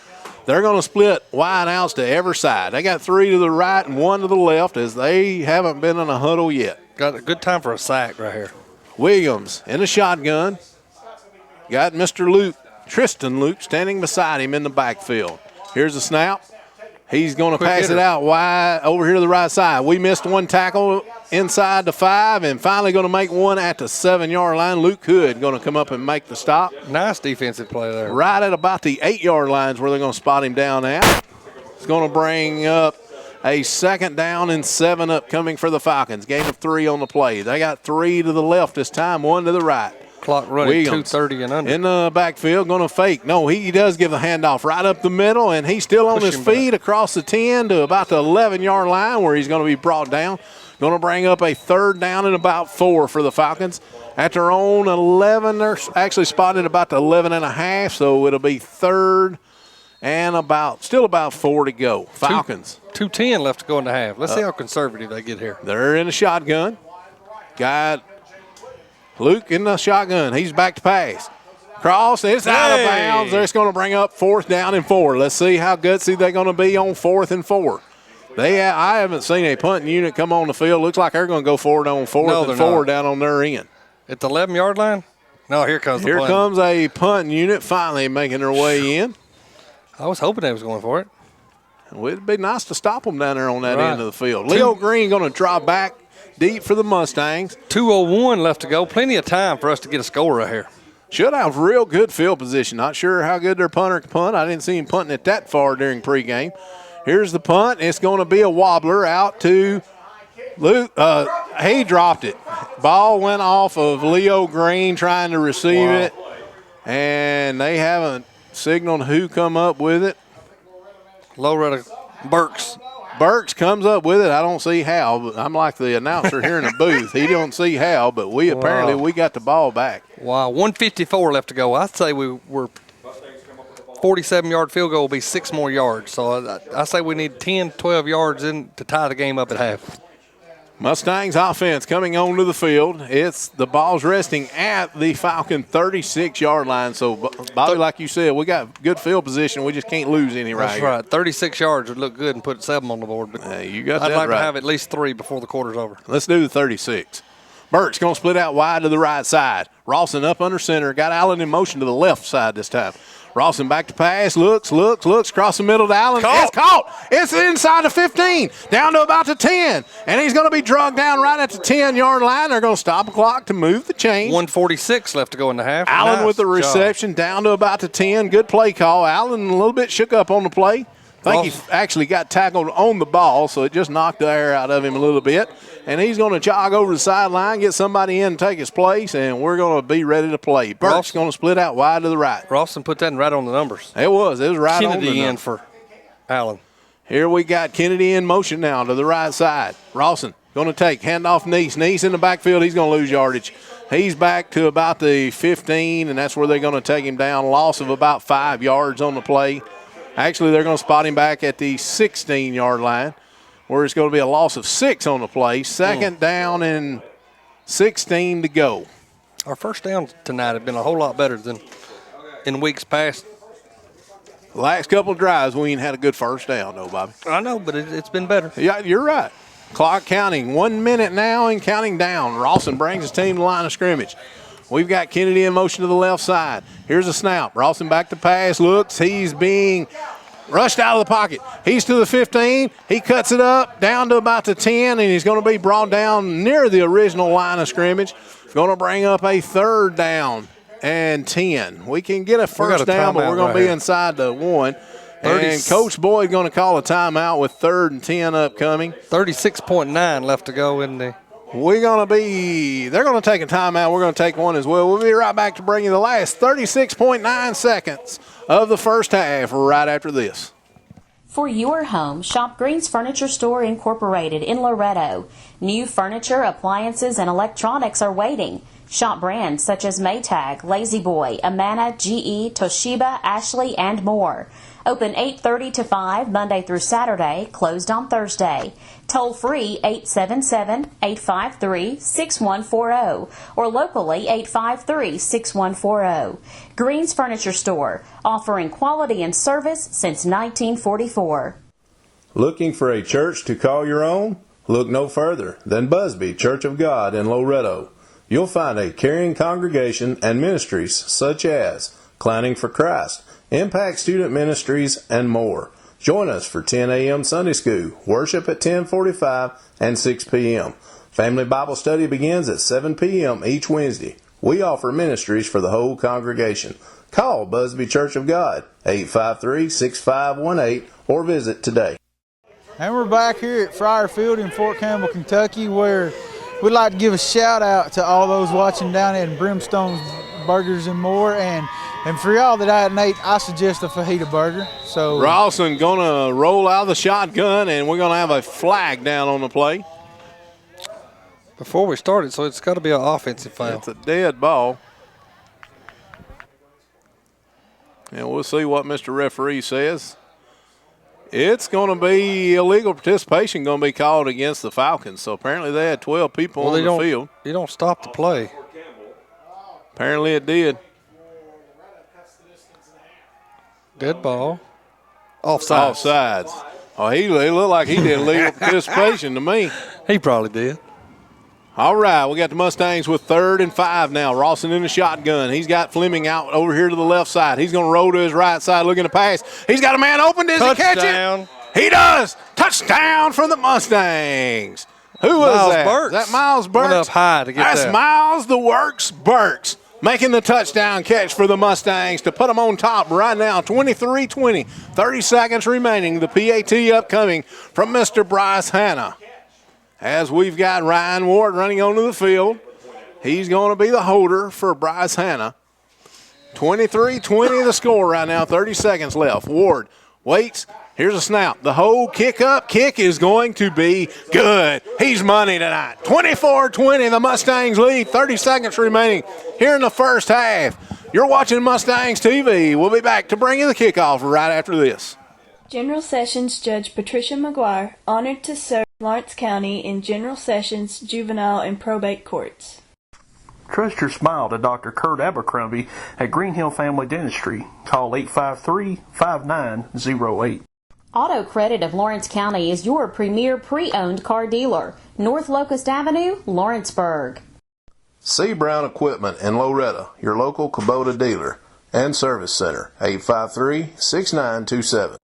They're going to split wide outs to every side. They got 3 to the right and 1 to the left, as they haven't been in a huddle yet. Got a good time for a sack right here. Williams in the shotgun. Got Mr. Tristan Luke, standing beside him in the backfield. Here's the snap. He's going to pass it out wide over here to the right side. We missed one tackle inside the 5 and finally going to make one at the 7-yard line. Luke Hood going to come up and make the stop. Nice defensive play there. Right at about the 8-yard lines where they're going to spot him down at. It's going to bring up a 2nd down and 7 upcoming for the Falcons. Gain of 3 on the play. They got 3 to the left this time, 1 to the right. Clock running 2:30 and under. In the backfield, going to fake. No, he does give the handoff right up the middle, and he's still on his feet across the 10 to about the 11-yard line where he's going to be brought down. Going to bring up a 3rd down and about 4 for the Falcons. At their own 11, they're actually spotted about the 11 and a half, so it'll be 3rd and still about 4 to go. Falcons. 2:10 left to go in the half. Let's see how conservative they get here. They're in the shotgun. Got Luke in the shotgun. He's back to pass. Cross. It's out of bounds. It's going to bring up 4th down and 4. Let's see how gutsy they're going to be on 4th and 4. I haven't seen a punting unit come on the field. Looks like they're going to go forward on 4th and 4 down on their end. At the 11-yard line? No, here comes the punt. Here comes a punting unit finally making their way in. I was hoping they was going for it. It'd be nice to stop them down there on that end of the field. Leo Green going to drop back deep for the Mustangs. 2:01 left to go. Plenty of time for us to get a score right here. Should have real good field position. Not sure how good their punter can punt. I didn't see him punting it that far during pregame. Here's the punt. It's going to be a wobbler out to Luke. He dropped it. Ball went off of Leo Green trying to receive it, and they haven't signaled who come up with it. Loretta Burks. Burks comes up with it. I don't see how, but I'm like the announcer here in the booth. He don't see how, but we apparently got the ball back. Wow, 1:54 left to go. I'd say we were 47-yard field goal will be 6 more yards. So I say we need 10, 12 yards in to tie the game up at half. Mustangs offense coming onto the field. The ball's resting at the Falcon 36-yard line. So, Bobby, like you said, we got good field position. We just can't lose any right here. That's right. 36 yards would look good and put 7 on the board. But you got that I'd like right. to have at least 3 before the quarter's over. Let's do the 36. Burke's going to split out wide to the right side. Rawson up under center. Got Allen in motion to the left side this time. Rawson back to pass, looks, across the middle to Allen. It's caught. It's inside the 15, down to about the 10. And he's going to be drugged down right at the 10-yard line. They're going to stop the clock to move the chain. 1:46 left to go in the half. Allen with the reception down to about the 10. Good play call. Allen a little bit shook up on the play. I think he actually got tackled on the ball, so it just knocked the air out of him a little bit. And he's going to jog over the sideline, get somebody in and take his place, and we're going to be ready to play. Burke's going to split out wide to the right. Rawson put that right on the numbers. It was right on the Kennedy in numbers. for Allen. Here we got Kennedy in motion now to the right side. Rawson going to take, handoff Neese. Neese in the backfield. He's going to lose yardage. He's back to about the 15, and that's where they're going to take him down. Loss of about 5 yards on the play. Actually, they're going to spot him back at the 16-yard line, where it's going to be a loss of 6 on the play. Second down and 16 to go. Our first down tonight have been a whole lot better than in weeks past. The last couple of drives, we ain't had a good first down, though, Bobby. I know, but it's been better. Yeah, you're right. Clock counting. 1 minute now and counting down. Rawson brings his team to the line of scrimmage. We've got Kennedy in motion to the left side. Here's a snap. Rawson back to pass. Looks. He's being rushed out of the pocket. He's to the 15. He cuts it up down to about the 10, and he's going to be brought down near the original line of scrimmage. Going to bring up a third down and 10. We can get a first down, but we're going to be inside the 1. And Coach Boyd going to call a timeout with 3rd and 10 upcoming. 36.9 left to go in the. They're going to take a timeout. We're going to take one as well. We'll be right back to bring you the last 36.9 seconds of the first half right after this. For your home, shop Green's Furniture Store Incorporated in Loretto. New furniture, appliances, and electronics are waiting. Shop brands such as Maytag, Lazy Boy, Amana, GE, Toshiba, Ashley, and more. Open 8:30 to 5 Monday through Saturday, closed on Thursday. Toll free 877-853-6140 or locally 853-6140. Green's Furniture Store, offering quality and service since 1944. Looking for a church to call your own? Look no further than Busby Church of God in Loretto. You'll find a caring congregation and ministries such as Clowning for Christ, Impact Student Ministries, and more. Join us for 10 a.m. Sunday School, worship at 10:45 and 6 p.m. Family Bible Study begins at 7 p.m. each Wednesday. We offer ministries for the whole congregation. Call Busby Church of God, 853-6518, or visit today. And we're back here at Friar Field in Fort Campbell, Kentucky, where we'd like to give a shout out to all those watching down at Brimstone's Burgers and More. And for y'all that hadn't ate, I suggest a fajita burger. So Rawson going to roll out the shotgun, and we're going to have a flag down on the play. Before we started, so it's got to be an offensive foul. It's a dead ball. And we'll see what Mr. Referee says. It's going to be illegal participation going to be called against the Falcons. So apparently they had 12 people on the field. You don't stop the play. Apparently it did. Dead ball. Offsides. Offsides. Oh, he looked like he did illegal participation to me. He probably did. All right, we got the Mustangs with 3rd and 5 now. Rawson in the shotgun. He's got Fleming out over here to the left side. He's going to roll to his right side looking to pass. He's got a man open. Does he catch it? He does. Touchdown for the Mustangs. Who was that? Burks. Is that Miles Burks? Went up high to get That's that. Miles the Works Burks making the touchdown catch for the Mustangs to put them on top right now, 23-20. 30 seconds remaining. The PAT upcoming from Mr. Bryce Hanna. As we've got Ryan Ward running onto the field. He's going to be the holder for Bryce Hanna. 23-20 the score right now, 30 seconds left. Ward waits. Here's a snap. The whole kick is going to be good. He's money tonight. 24-20, the Mustangs lead. 30 seconds remaining here in the first half. You're watching Mustangs TV. We'll be back to bring you the kickoff right after this. General Sessions Judge Patricia McGuire, honored to serve. Lawrence County in general sessions, juvenile, and probate courts. Trust your smile to Dr. Kurt Abercrombie at Green Hill Family Dentistry. Call 853-5908. Auto Credit of Lawrence County is your premier pre-owned car dealer. North Locust Avenue, Lawrenceburg. C. Brown Equipment in Loretta, your local Kubota dealer and service center, 853-6927.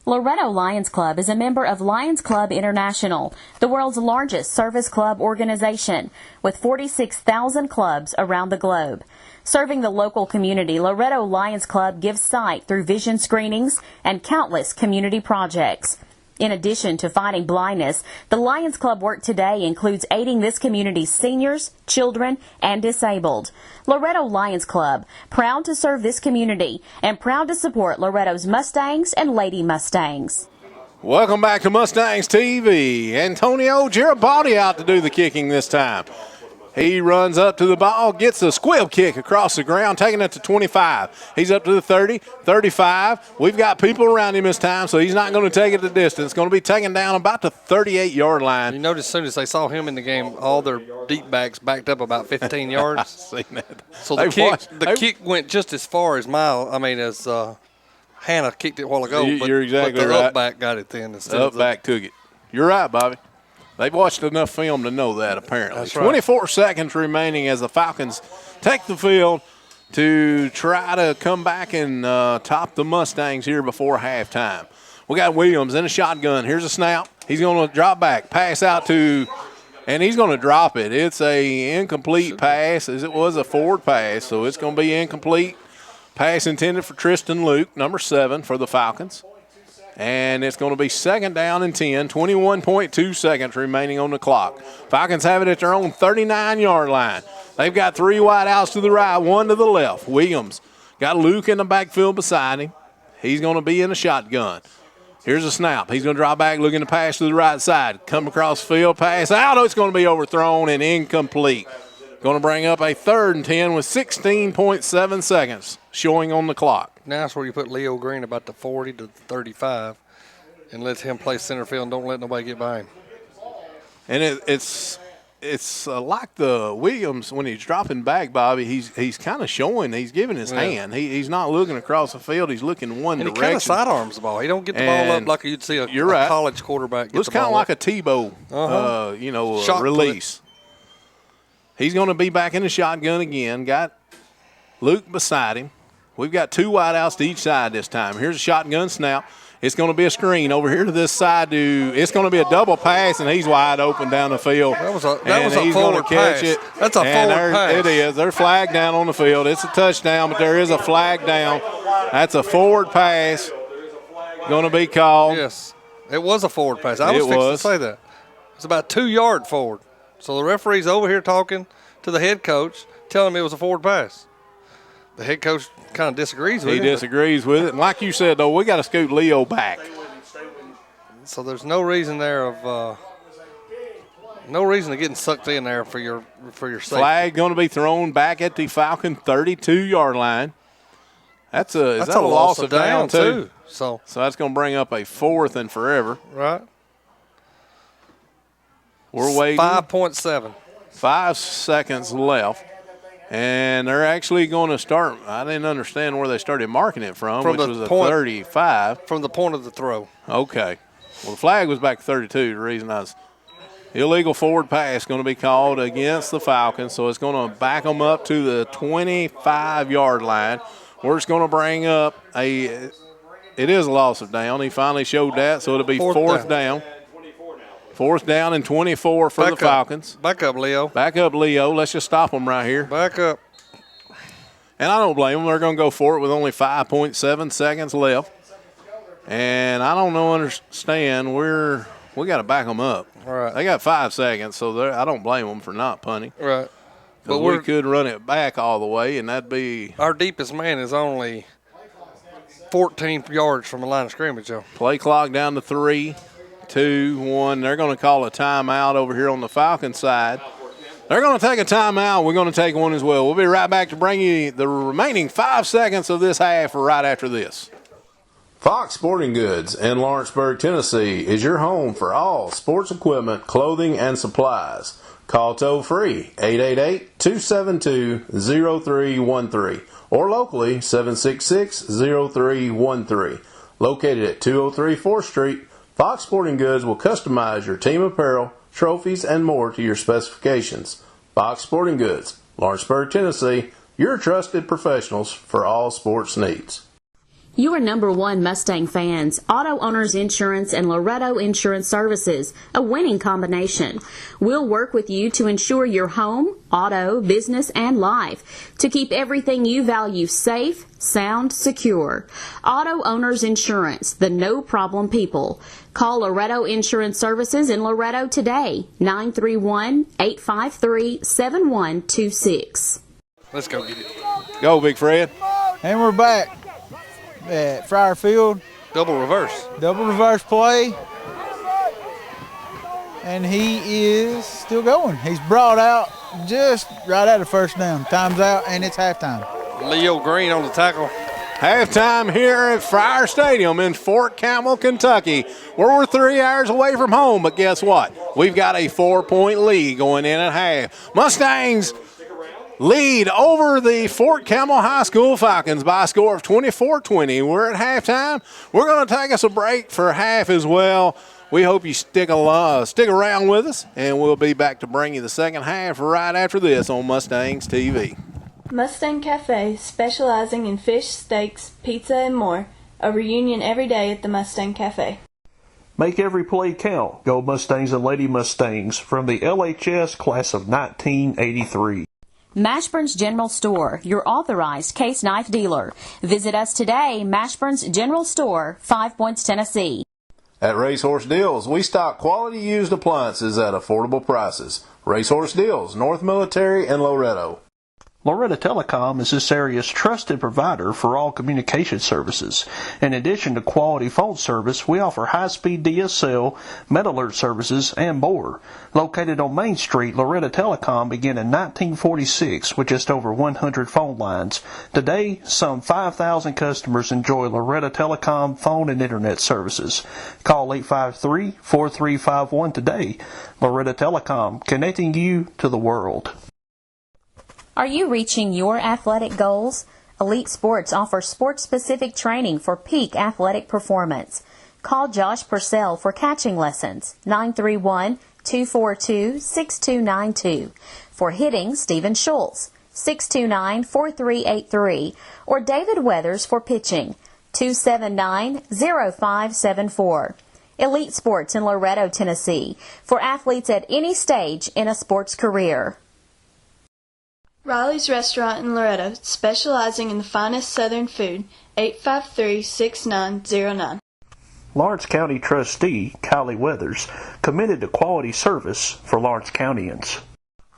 Loretto Lions Club is a member of Lions Club International, the world's largest service club organization, with 46,000 clubs around the globe. Serving the local community, Loretto Lions Club gives sight through vision screenings and countless community projects. In addition to fighting blindness, the Lions Club work today includes aiding this community's seniors, children, and disabled. Loretto Lions Club, proud to serve this community and proud to support Loretto's Mustangs and Lady Mustangs. Welcome back to Mustangs TV. Antonio Garibaldi out to do the kicking this time. He runs up to the ball, gets a squib kick across the ground, taking it to 25. He's up to the 30, 35. We've got people around him this time, so he's not going to take it the distance. Going to be taken down about the 38-yard line. You notice as soon as they saw him in the game, all their deep backs backed up about 15 yards. I've seen that. So the kick went just as far as Hannah kicked it a while ago. You're exactly but the right. up back got it then. The up back took it. You're right, Bobby. They've watched enough film to know that, apparently. That's right. 24 seconds remaining as the Falcons take the field to try to come back and top the Mustangs here before halftime. We got Williams in a shotgun. Here's a snap. He's going to drop back, pass out to, and he's going to drop it. It's a incomplete pass, as it was a forward pass, so it's going to be incomplete. Pass intended for Tristan Luke, number 7 for the Falcons. And it's going to be second down and 10, 21.2 seconds remaining on the clock. Falcons have it at their own 39-yard line. They've got 3 wide outs to the right, 1 to the left. Williams got Luke in the backfield beside him. He's going to be in a shotgun. Here's a snap. He's going to drop back, looking to pass to the right side. Come across the field, pass out. It's going to be overthrown and incomplete. Going to bring up a 3rd and 10 with 16.7 seconds showing on the clock. Now that's where you put Leo Green about the 40 to 35 and let him play center field and don't let nobody get by him. And it's like the Williams, when he's dropping back, Bobby, he's kind of showing, he's giving his hand. He's not looking across the field. He's looking one direction. And he kind of sidearms the ball. He don't get the ball up like you'd see a college quarterback get looks the ball kind of like up. a Tebow, release. He's going to be back in the shotgun again. Got Luke beside him. We've got 2 wideouts to each side this time. Here's a shotgun snap. It's going to be a screen over here to this side. It's going to be a double pass, and he's wide open down the field. That was a he's forward going to catch pass. it. That's a forward pass. It is. They're flagged down on the field. It's a touchdown, but there is a flag down. That's a forward pass. Going to be called. Yes, it was a forward pass. I was fixing to say that. It's about 2 yards forward. So the referee's over here talking to the head coach, telling me it was a forward pass. The head coach kind of disagrees with it. He disagrees with it. And like you said, though, we got to scoot Leo back. So there's no reason there of no reason to getting sucked in there for your safety. Flag going to be thrown back at the Falcon 32-yard line. That's a loss of down too. So that's going to bring up a 4th and forever. Right. We're waiting. 5.7. 5 seconds left. And they're actually going to start. I didn't understand where they started marking it from which was a 35. From the point of the throw. Okay. Well, the flag was back to 32. The reason I was illegal forward pass going to be called against the Falcons. So it's going to back them up to the 25-yard line. We're just going to bring up it is a loss of down. He finally showed that, so it'll be fourth down. 4th down and 24 for the Falcons. Back up, Leo. Back up, Leo. Let's just stop them right here. Back up. And I don't blame them. They're going to go for it with only 5.7 seconds left. And I don't understand. We got to back them up. All right. They got 5 seconds, so I don't blame them for not punting. Right. But we could run it back all the way, and that'd be. Our deepest man is only 14 yards from the line of scrimmage, though. Play clock down to 3, 2, 1. They're going to call a timeout over here on the Falcon side. They're going to take a timeout. We're going to take one as well. We'll be right back to bring you the remaining 5 seconds of this half right after this. Fox Sporting Goods in Lawrenceburg, Tennessee is your home for all sports equipment, clothing, and supplies. Call toll-free 888-272-0313 or locally 766-0313. Located at 203 4th Street, Fox Sporting Goods will customize your team apparel, trophies, and more to your specifications. Fox Sporting Goods, Lawrenceburg, Tennessee, your trusted professionals for all sports needs. You are number one Mustang fans. Auto Owners Insurance and Loretto Insurance Services, a winning combination. We'll work with you to insure your home, auto, business, and life, to keep everything you value safe, sound, secure. Auto Owners Insurance, the no-problem people. Call Loretto Insurance Services in Loretto today, 931-853-7126. Let's go get it. Go, Big Fred. And we're back at Friar Field. Double reverse play. And he is still going. He's brought out just right at the first down. Time's out, and it's halftime. Leo Green on the tackle. Halftime here at Friar Stadium in Fort Campbell, Kentucky, where we're 3 hours away from home. But guess what? We've got a 4-point lead going in at half. Mustangs lead over the Fort Campbell High School Falcons by a score of 24-20. We're at halftime. We're going to take us a break for half as well. We hope you stick around with us, and we'll be back to bring you the second half right after this on Mustangs TV. Mustang Cafe, specializing in fish, steaks, pizza, and more. A reunion every day at the Mustang Cafe. Make every play count. Go Mustangs and Lady Mustangs from the LHS class of 1983. Mashburn's General Store, your authorized case knife dealer. Visit us today, Mashburn's General Store, 5 Points, Tennessee. At Racehorse Deals, we stock quality used appliances at affordable prices. Racehorse Deals, North Military and Loretto. Loretta Telecom is this area's trusted provider for all communication services. In addition to quality phone service, we offer high-speed DSL, med alert services, and more. Located on Main Street, Loretta Telecom began in 1946 with just over 100 phone lines. Today, some 5,000 customers enjoy Loretta Telecom phone and internet services. Call 853-4351 today. Loretta Telecom, connecting you to the world. Are you reaching your athletic goals? Elite Sports offers sports-specific training for peak athletic performance. Call Josh Purcell for catching lessons, 931-242-6292. For hitting, Stephen Schultz, 629-4383. Or David Weathers for pitching, 279-0574. Elite Sports in Loretto, Tennessee, for athletes at any stage in a sports career. Riley's Restaurant in Loretto, specializing in the finest southern food, 853-6909. Lawrence County Trustee Kylie Weathers, committed to quality service for Lawrence Countyans.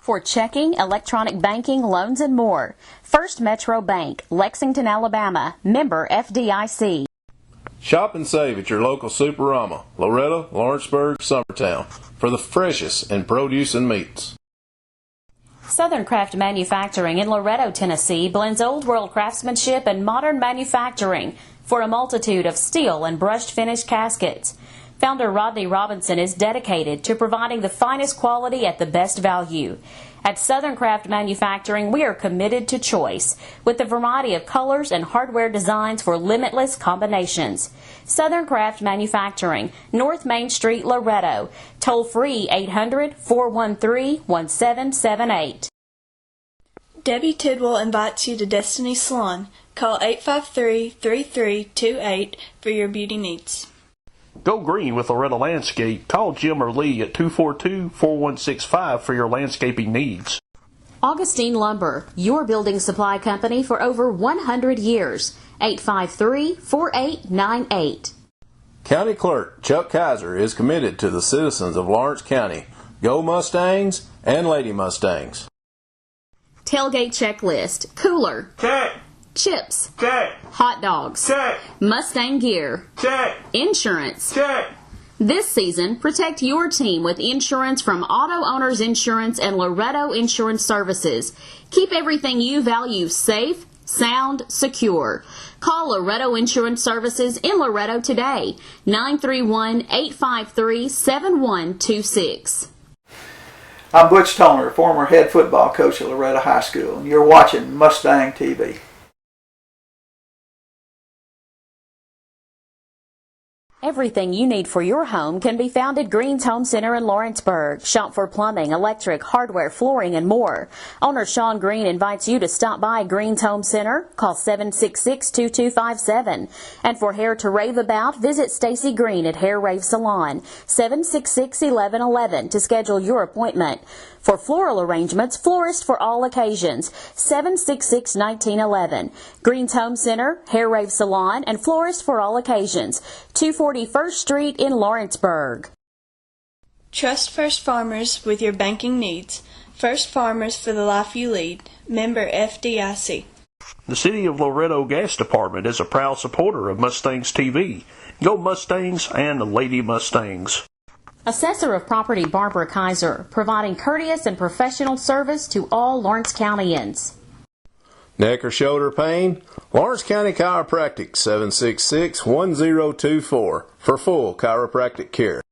For checking, electronic banking, loans, and more, First Metro Bank, Lexington, Alabama, member FDIC. Shop and save at your local Superama, Loretto, Lawrenceburg, Summertown, for the freshest in produce and meats. Southern Craft Manufacturing in Loretto, Tennessee blends old world craftsmanship and modern manufacturing for a multitude of steel and brushed finish caskets. Founder Rodney Robinson is dedicated to providing the finest quality at the best value. At Southern Craft Manufacturing, we are committed to choice, with a variety of colors and hardware designs for limitless combinations. Southern Craft Manufacturing, North Main Street, Loretto. Toll free 800-413-1778. Debbie Tidwell invites you to Destiny Salon. Call 853-3328 for your beauty needs. Go green with Loretta Landscape. Call Jim or Lee at 242-4165 for your landscaping needs. Augustine Lumber, your building supply company for over 100 years. 853-4898. County Clerk Chuck Kaiser is committed to the citizens of Lawrence County. Go Mustangs and Lady Mustangs. Tailgate checklist. Cooler. Check. Chips. Check. Hot dogs. Check. Mustang gear. Check. Insurance. Check. This season, protect your team with insurance from Auto Owners Insurance and Loretto Insurance Services. Keep everything you value safe, sound, secure. Call Loretto Insurance Services in Loretto today, 931-853-7126. I'm Butch Toner, former head football coach at Loretto High School, and you're watching Mustang TV. Everything you need for your home can be found at Green's Home Center in Lawrenceburg. Shop for plumbing, electric, hardware, flooring, and more. Owner Sean Green invites you to stop by Green's Home Center. Call 766-2257. And for hair to rave about, visit Stacy Green at Hair Rave Salon, 766-1111 to schedule your appointment. For floral arrangements, florist for all occasions, 766-1911. Green's Home Center, Hair Rave Salon, and florist for all occasions, 240 First Street in Lawrenceburg. Trust First Farmers with your banking needs. First Farmers for the life you lead. Member FDIC. The City of Loretto Gas Department is a proud supporter of Mustangs TV. Go Mustangs and Lady Mustangs. Assessor of Property Barbara Kaiser, providing courteous and professional service to all Lawrence Countyans. Neck or shoulder pain? Lawrence County Chiropractic, 766-1024 for full chiropractic care.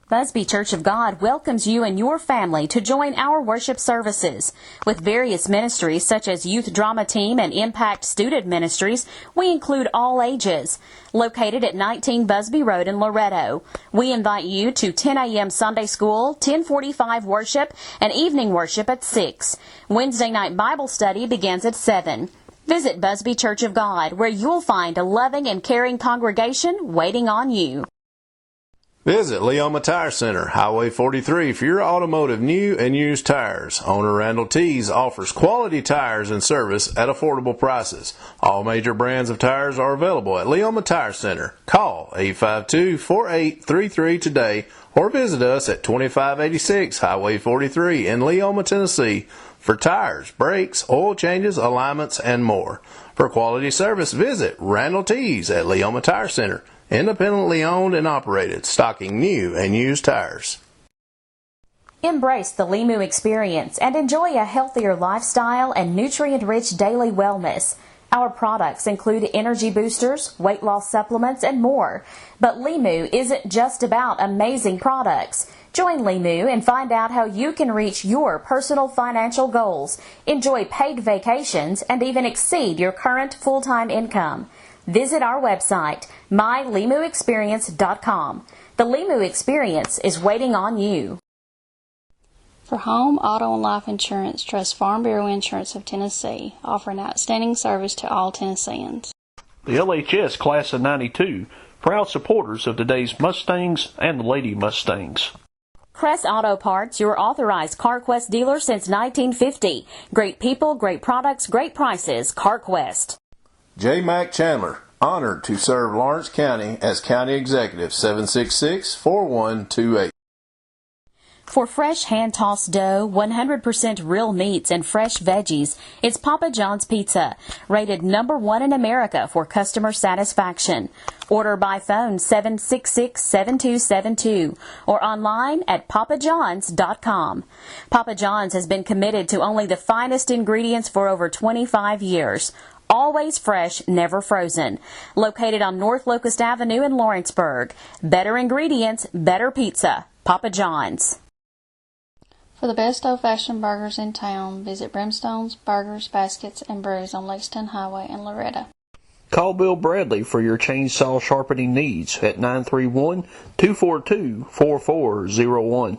Busby Church of God welcomes you and your family to join our worship services. With various ministries such as Youth Drama Team and Impact Student Ministries, we include all ages. Located at 19 Busby Road in Loretto, we invite you to 10 a.m. Sunday School, 10:45 worship, and evening worship at 6. Wednesday night Bible study begins at 7. Visit Busby Church of God, where you'll find a loving and caring congregation waiting on you. Visit Leoma Tire Center, Highway 43 for your automotive new and used tires. Owner Randall Tees offers quality tires and service at affordable prices. All major brands of tires are available at Leoma Tire Center. Call 852-4833 today or visit us at 2586 Highway 43 in Leoma, Tennessee for tires, brakes, oil changes, alignments, and more. For quality service, visit Randall Tees at Leoma Tire Center. Independently owned and operated, stocking new and used tires. Embrace the Limu experience and enjoy a healthier lifestyle and nutrient-rich daily wellness. Our products include energy boosters, weight loss supplements, and more. But Limu isn't just about amazing products. Join Limu and find out how you can reach your personal financial goals, enjoy paid vacations, and even exceed your current full-time income. Visit our website, mylimuexperience.com. The Limu experience is waiting on you. For home, auto, and life insurance, trust Farm Bureau Insurance of Tennessee, offering outstanding service to all Tennesseans. The LHS Class of 92, proud supporters of today's Mustangs and the Lady Mustangs. Crest Auto Parts, your authorized CarQuest dealer since 1950. Great people, great products, great prices. CarQuest. J. Mack Chandler, honored to serve Lawrence County as County Executive, 766-4128. For fresh hand-tossed dough, 100% real meats, and fresh veggies, it's Papa John's Pizza, rated #1 in America for customer satisfaction. Order by phone 766-7272 or online at papajohns.com. Papa John's has been committed to only the finest ingredients for over 25 years. Always fresh, never frozen. Located on North Locust Avenue in Lawrenceburg. Better ingredients, better pizza. Papa John's. For the best old-fashioned burgers in town, visit Brimstone's Burgers, Baskets, and Brews on Lexington Highway in Loretto. Call Bill Bradley for your chainsaw sharpening needs at 931-242-4401.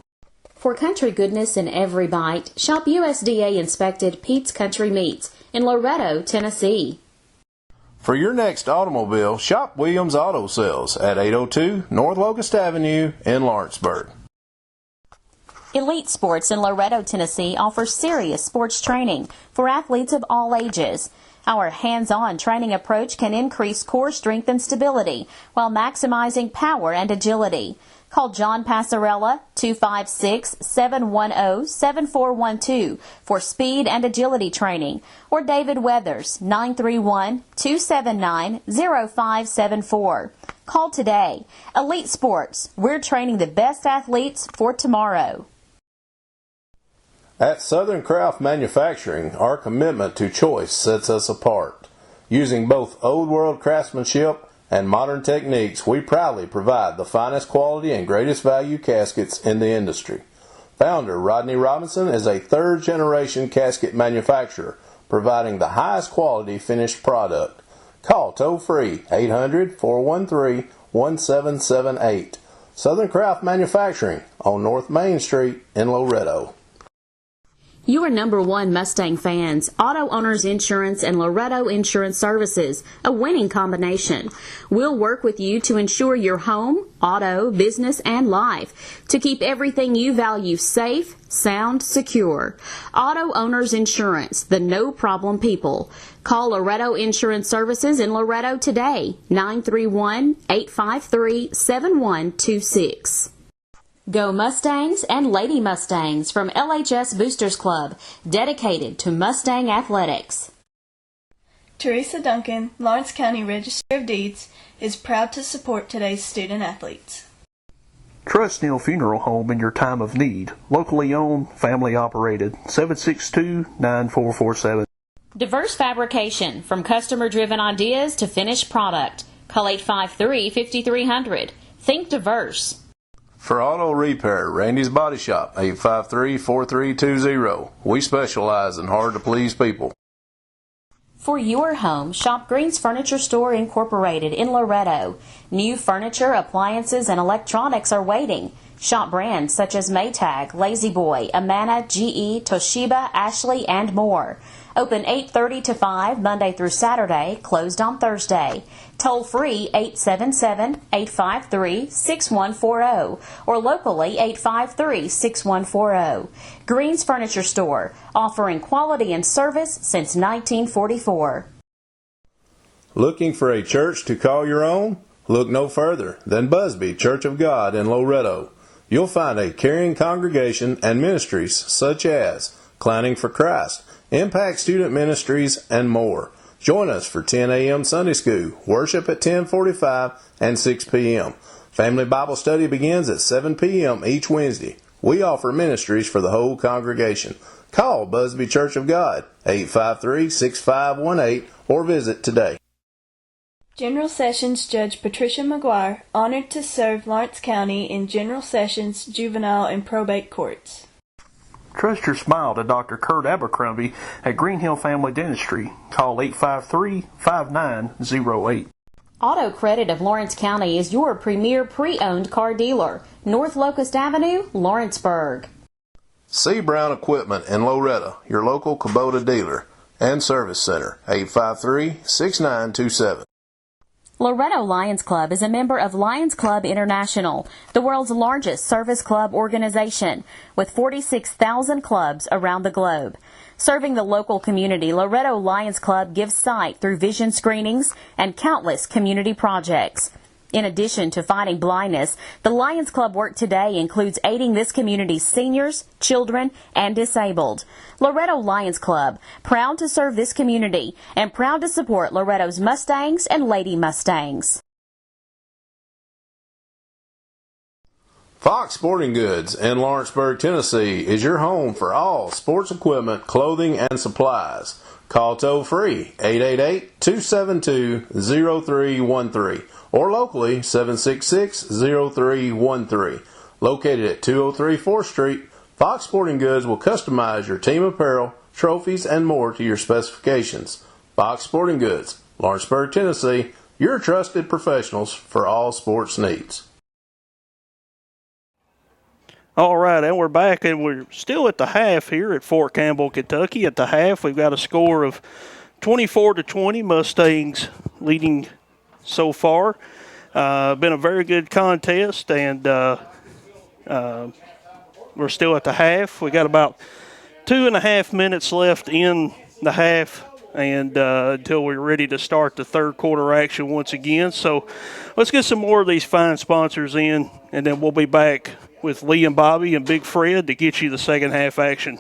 For country goodness in every bite, shop USDA-inspected Pete's Country Meats in Loretto, Tennessee. For your next automobile, shop Williams Auto Sales at 802 North Locust Avenue in Lawrenceburg. Elite Sports in Loretto, Tennessee offers serious sports training for athletes of all ages. Our hands-on training approach can increase core strength and stability while maximizing power and agility. Call John Passarella, 256-710-7412 for speed and agility training, or David Weathers, 931-279-0574. Call today. Elite Sports, we're training the best athletes for tomorrow. At Southern Craft Manufacturing, our commitment to choice sets us apart. Using both old world craftsmanship and modern techniques, we proudly provide the finest quality and greatest value caskets in the industry. Founder Rodney Robinson is a third-generation casket manufacturer, providing the highest quality finished product. Call toll-free 800-413-1778. Southern Craft Manufacturing on North Main Street in Loretto. You are number one Mustang fans. Auto Owners Insurance and Loretto Insurance Services, a winning combination. We'll work with you to insure your home, auto, business, and life, to keep everything you value safe, sound, secure. Auto Owners Insurance, the no-problem people. Call Loretto Insurance Services in Loretto today, 931-853-7126. Go Mustangs and Lady Mustangs from LHS Boosters Club, dedicated to Mustang athletics. Teresa Duncan, Lawrence County Register of Deeds, is proud to support today's student athletes. Trust Neal Funeral Home in your time of need. Locally owned, family operated. 762-9447. Diverse fabrication, from customer-driven ideas to finished product. Call 853-5300. Think diverse. For auto repair, Randy's Body Shop, 853-4320. We specialize in hard-to-please people. For your home, shop Green's Furniture Store Incorporated in Loretto. New furniture, appliances, and electronics are waiting. Shop brands such as Maytag, Lazy Boy, Amana, GE, Toshiba, Ashley, and more. Open 8:30 to 5 Monday through Saturday, closed on Thursday. Toll free 877-853-6140 or locally 853-6140. Green's Furniture Store, offering quality and service since 1944. Looking for a church to call your own? Look no further than Busby Church of God in Loretto. You'll find a caring congregation and ministries such as Clowning for Christ, Impact Student Ministries, and more. Join us for 10 a.m. Sunday School, worship at 10:45 and 6 p.m. Family Bible Study begins at 7 p.m. each Wednesday. We offer ministries for the whole congregation. Call Busby Church of God, 853-6518, or visit today. General Sessions Judge Patricia McGuire, honored to serve Lawrence County in General Sessions, Juvenile, and Probate Courts. Trust your smile to Dr. Kurt Abercrombie at Green Hill Family Dentistry. Call 853-5908. Auto Credit of Lawrence County is your premier pre-owned car dealer. North Locust Avenue, Lawrenceburg. C. Brown Equipment in Loretto, your local Kubota dealer and service center, 853-6927. Loretto Lions Club is a member of Lions Club International, the world's largest service club organization, with 46,000 clubs around the globe. Serving the local community, Loretto Lions Club gives sight through vision screenings and countless community projects. In addition to fighting blindness, the Lions Club work today includes aiding this community's seniors, children, and disabled. Loretto Lions Club, proud to serve this community and proud to support Loretto's Mustangs and Lady Mustangs. Fox Sporting Goods in Lawrenceburg, Tennessee is your home for all sports equipment, clothing, and supplies. Call toll-free 888-272-0313 or locally 766-0313. Located at 203 4th Street, Fox Sporting Goods will customize your team apparel, trophies, and more to your specifications. Fox Sporting Goods, Lawrenceburg, Tennessee, your trusted professionals for all sports needs. All right, and we're back, and we're still at the half here at Fort Campbell, Kentucky. At the half, we've got a score of 24-20, Mustangs leading so far. Been a very good contest, and we're still at the half. We got about 2.5 minutes left in the half, and until we're ready to start the third quarter action once again. So let's get some more of these fine sponsors in, and then we'll be back with Lee and Bobby and Big Fred to get you the second half action.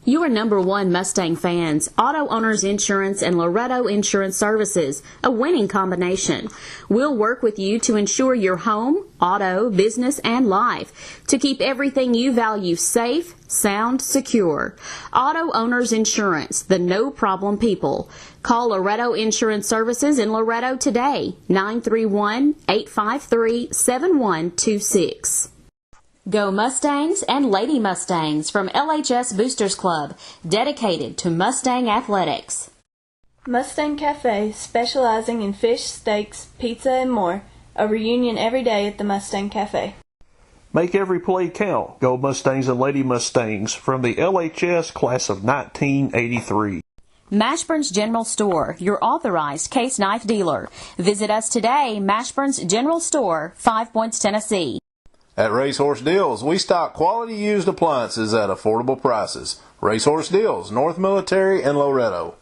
You are number one Mustang fans. Auto Owners Insurance and Loretto Insurance Services, a winning combination. We'll work with you to insure your home, auto, business, and life to keep everything you value safe, sound, secure. Auto Owners Insurance, the no-problem people. Call Loretto Insurance Services in Loretto today, 931-853-7126. Go Mustangs and Lady Mustangs from LHS Boosters Club, dedicated to Mustang athletics. Mustang Cafe, specializing in fish, steaks, pizza, and more. A reunion every day at the Mustang Cafe. Make every play count. Go Mustangs and Lady Mustangs from the LHS class of 1983. Mashburn's General Store, your authorized case knife dealer. Visit us today, Mashburn's General Store, 5 Points, Tennessee. At Racehorse Deals, we stock quality used appliances at affordable prices. Racehorse Deals, North Military and Loretto.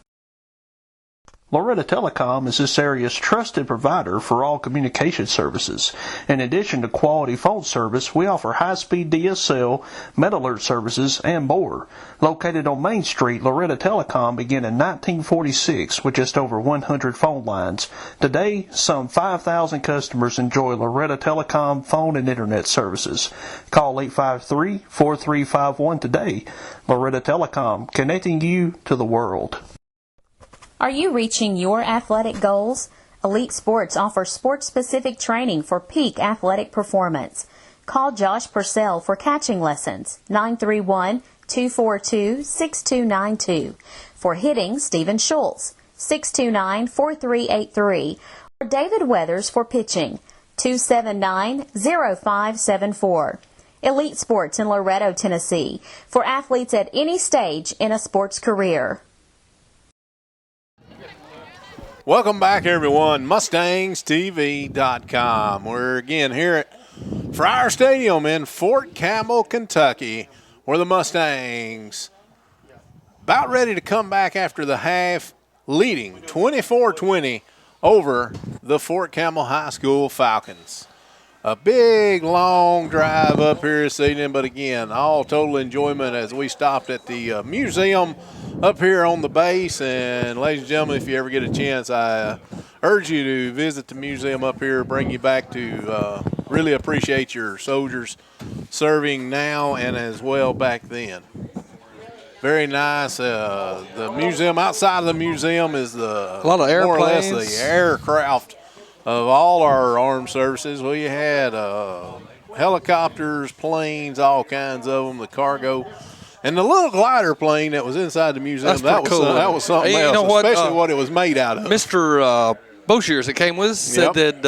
Loretta Telecom is this area's trusted provider for all communication services. In addition to quality phone service, we offer high-speed DSL, med alert services, and more. Located on Main Street, Loretta Telecom began in 1946 with just over 100 phone lines. Today, some 5,000 customers enjoy Loretta Telecom phone and internet services. Call 853-4351 today. Loretta Telecom, connecting you to the world. Are you reaching your athletic goals? Elite Sports offers sports-specific training for peak athletic performance. Call Josh Purcell for catching lessons, 931-242-6292. For hitting, Stephen Schultz, 629-4383. Or David Weathers for pitching, 279-0574. Elite Sports in Loretto, Tennessee, for athletes at any stage in a sports career. Welcome back, everyone. MustangsTV.com. We're again here at Friar Stadium in Fort Campbell, Kentucky, where the Mustangs about ready to come back after the half, leading 24-20 over the Fort Campbell High School Falcons. A big, long drive up here this evening, but again, all total enjoyment as we stopped at the museum up here on the base. And ladies and gentlemen, if you ever get a chance, I urge you to visit the museum up here, bring you back to really appreciate your soldiers serving now and as well back then. Very nice. The museum, outside of the museum is the a lot of airplanes. More or less the aircraft of all our armed services. Well, you had helicopters, planes, all kinds of them, the cargo. And the little glider plane that was inside the museum, that was cool. That was something else, especially what it was made out of. Mr. Boshiers that came with us said that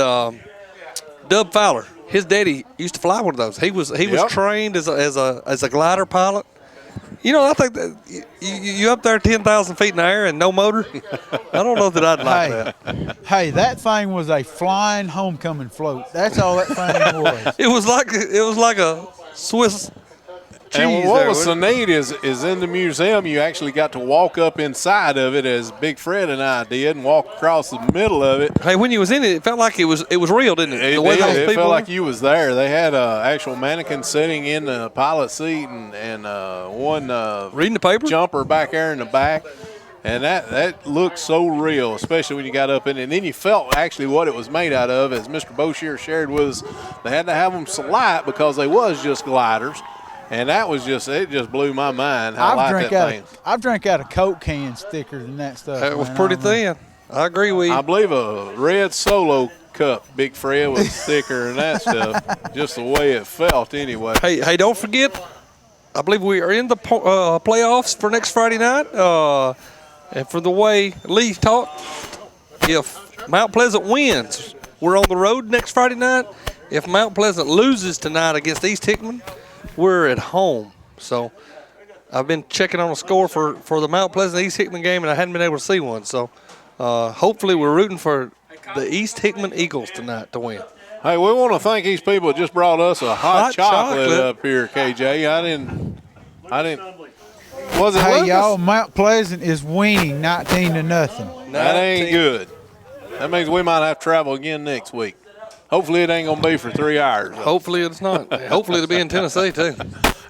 Dub Fowler, his daddy used to fly one of those. He was trained as a glider pilot. You know, I think that you up there 10,000 feet in the air and no motor. I don't know that I'd like that. Hey, that thing was a flying homecoming float. That's all that thing was. It was like a Swiss cheese. And what was so neat is in the museum you actually got to walk up inside of it, as Big Fred and I did, and walk across the middle of it. Hey, when you was in it, it felt like it was real, didn't it? It felt like you was there. They had an actual mannequin sitting in the pilot seat and one reading the paper jumper back there in the back. And that looked so real, especially when you got up in it. And then you felt actually what it was made out of, as Mr. Boshier shared with us. They had to have them so light because they was just gliders. And that was it just blew my mind how light that thing. I've drank out of Coke cans thicker than that stuff. It was pretty thin. I agree with you. I believe a red Solo cup, Big Fred, was thicker than that stuff, just the way it felt anyway. Hey, don't forget, I believe we are in the playoffs for next Friday night. And for the way Lee talked, if Mount Pleasant wins, we're on the road next Friday night. If Mount Pleasant loses tonight against East Hickman, we're at home. So I've been checking on a score for the Mount Pleasant East Hickman game, and I hadn't been able to see one. So hopefully we're rooting for the East Hickman Eagles tonight to win. Hey, we want to thank these people that just brought us a hot chocolate up here, KJ. I didn't. Was it? Hey, Lucas? y'all, Mount Pleasant is winning 19-0. That ain't good. That means we might have to travel again next week. Hopefully it ain't going to be for 3 hours. Hopefully it's not. Hopefully it'll be in Tennessee, too.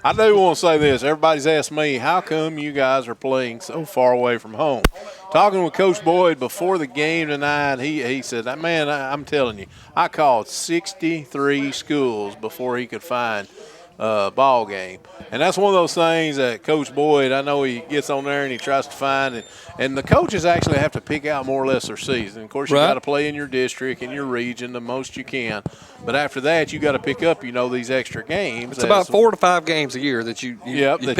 I do want to say this. Everybody's asked me, how come you guys are playing so far away from home? Talking with Coach Boyd before the game tonight, he said, man, I'm telling you, I called 63 schools before he could find ball game. And that's one of those things that Coach Boyd, I know he gets on there and he tries to find it. And the coaches actually have to pick out more or less their season. Of course, you got to play in your district, in your region, the most you can. But after that, you got to pick up, these extra games. It's about 4 to 5 games a year that you got to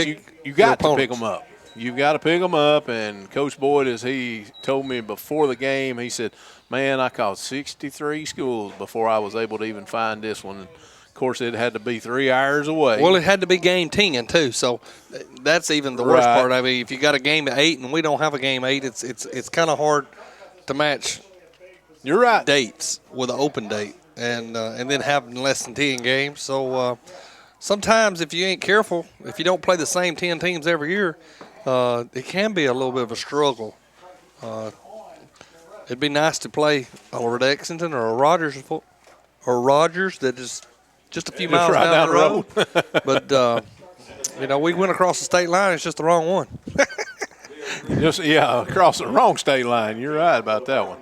pick them up. You've got to pick them up. And Coach Boyd, as he told me before the game, he said, man, I called 63 schools before I was able to even find this one. Of course, it had to be 3 hours away. Well, it had to be game 10 too, so that's even the worst part. I mean, if you got a game at 8 and we don't have a game 8, it's kind of hard to match. You're right. Dates with an open date, and then having less than 10 games. So sometimes, if you ain't careful, if you don't play the same 10 teams every year, it can be a little bit of a struggle. It'd be nice to play a Lexington or a Rogers that is just a few miles down the road. But, we went across the state line. It's just the wrong one. Across the wrong state line. You're right about that one.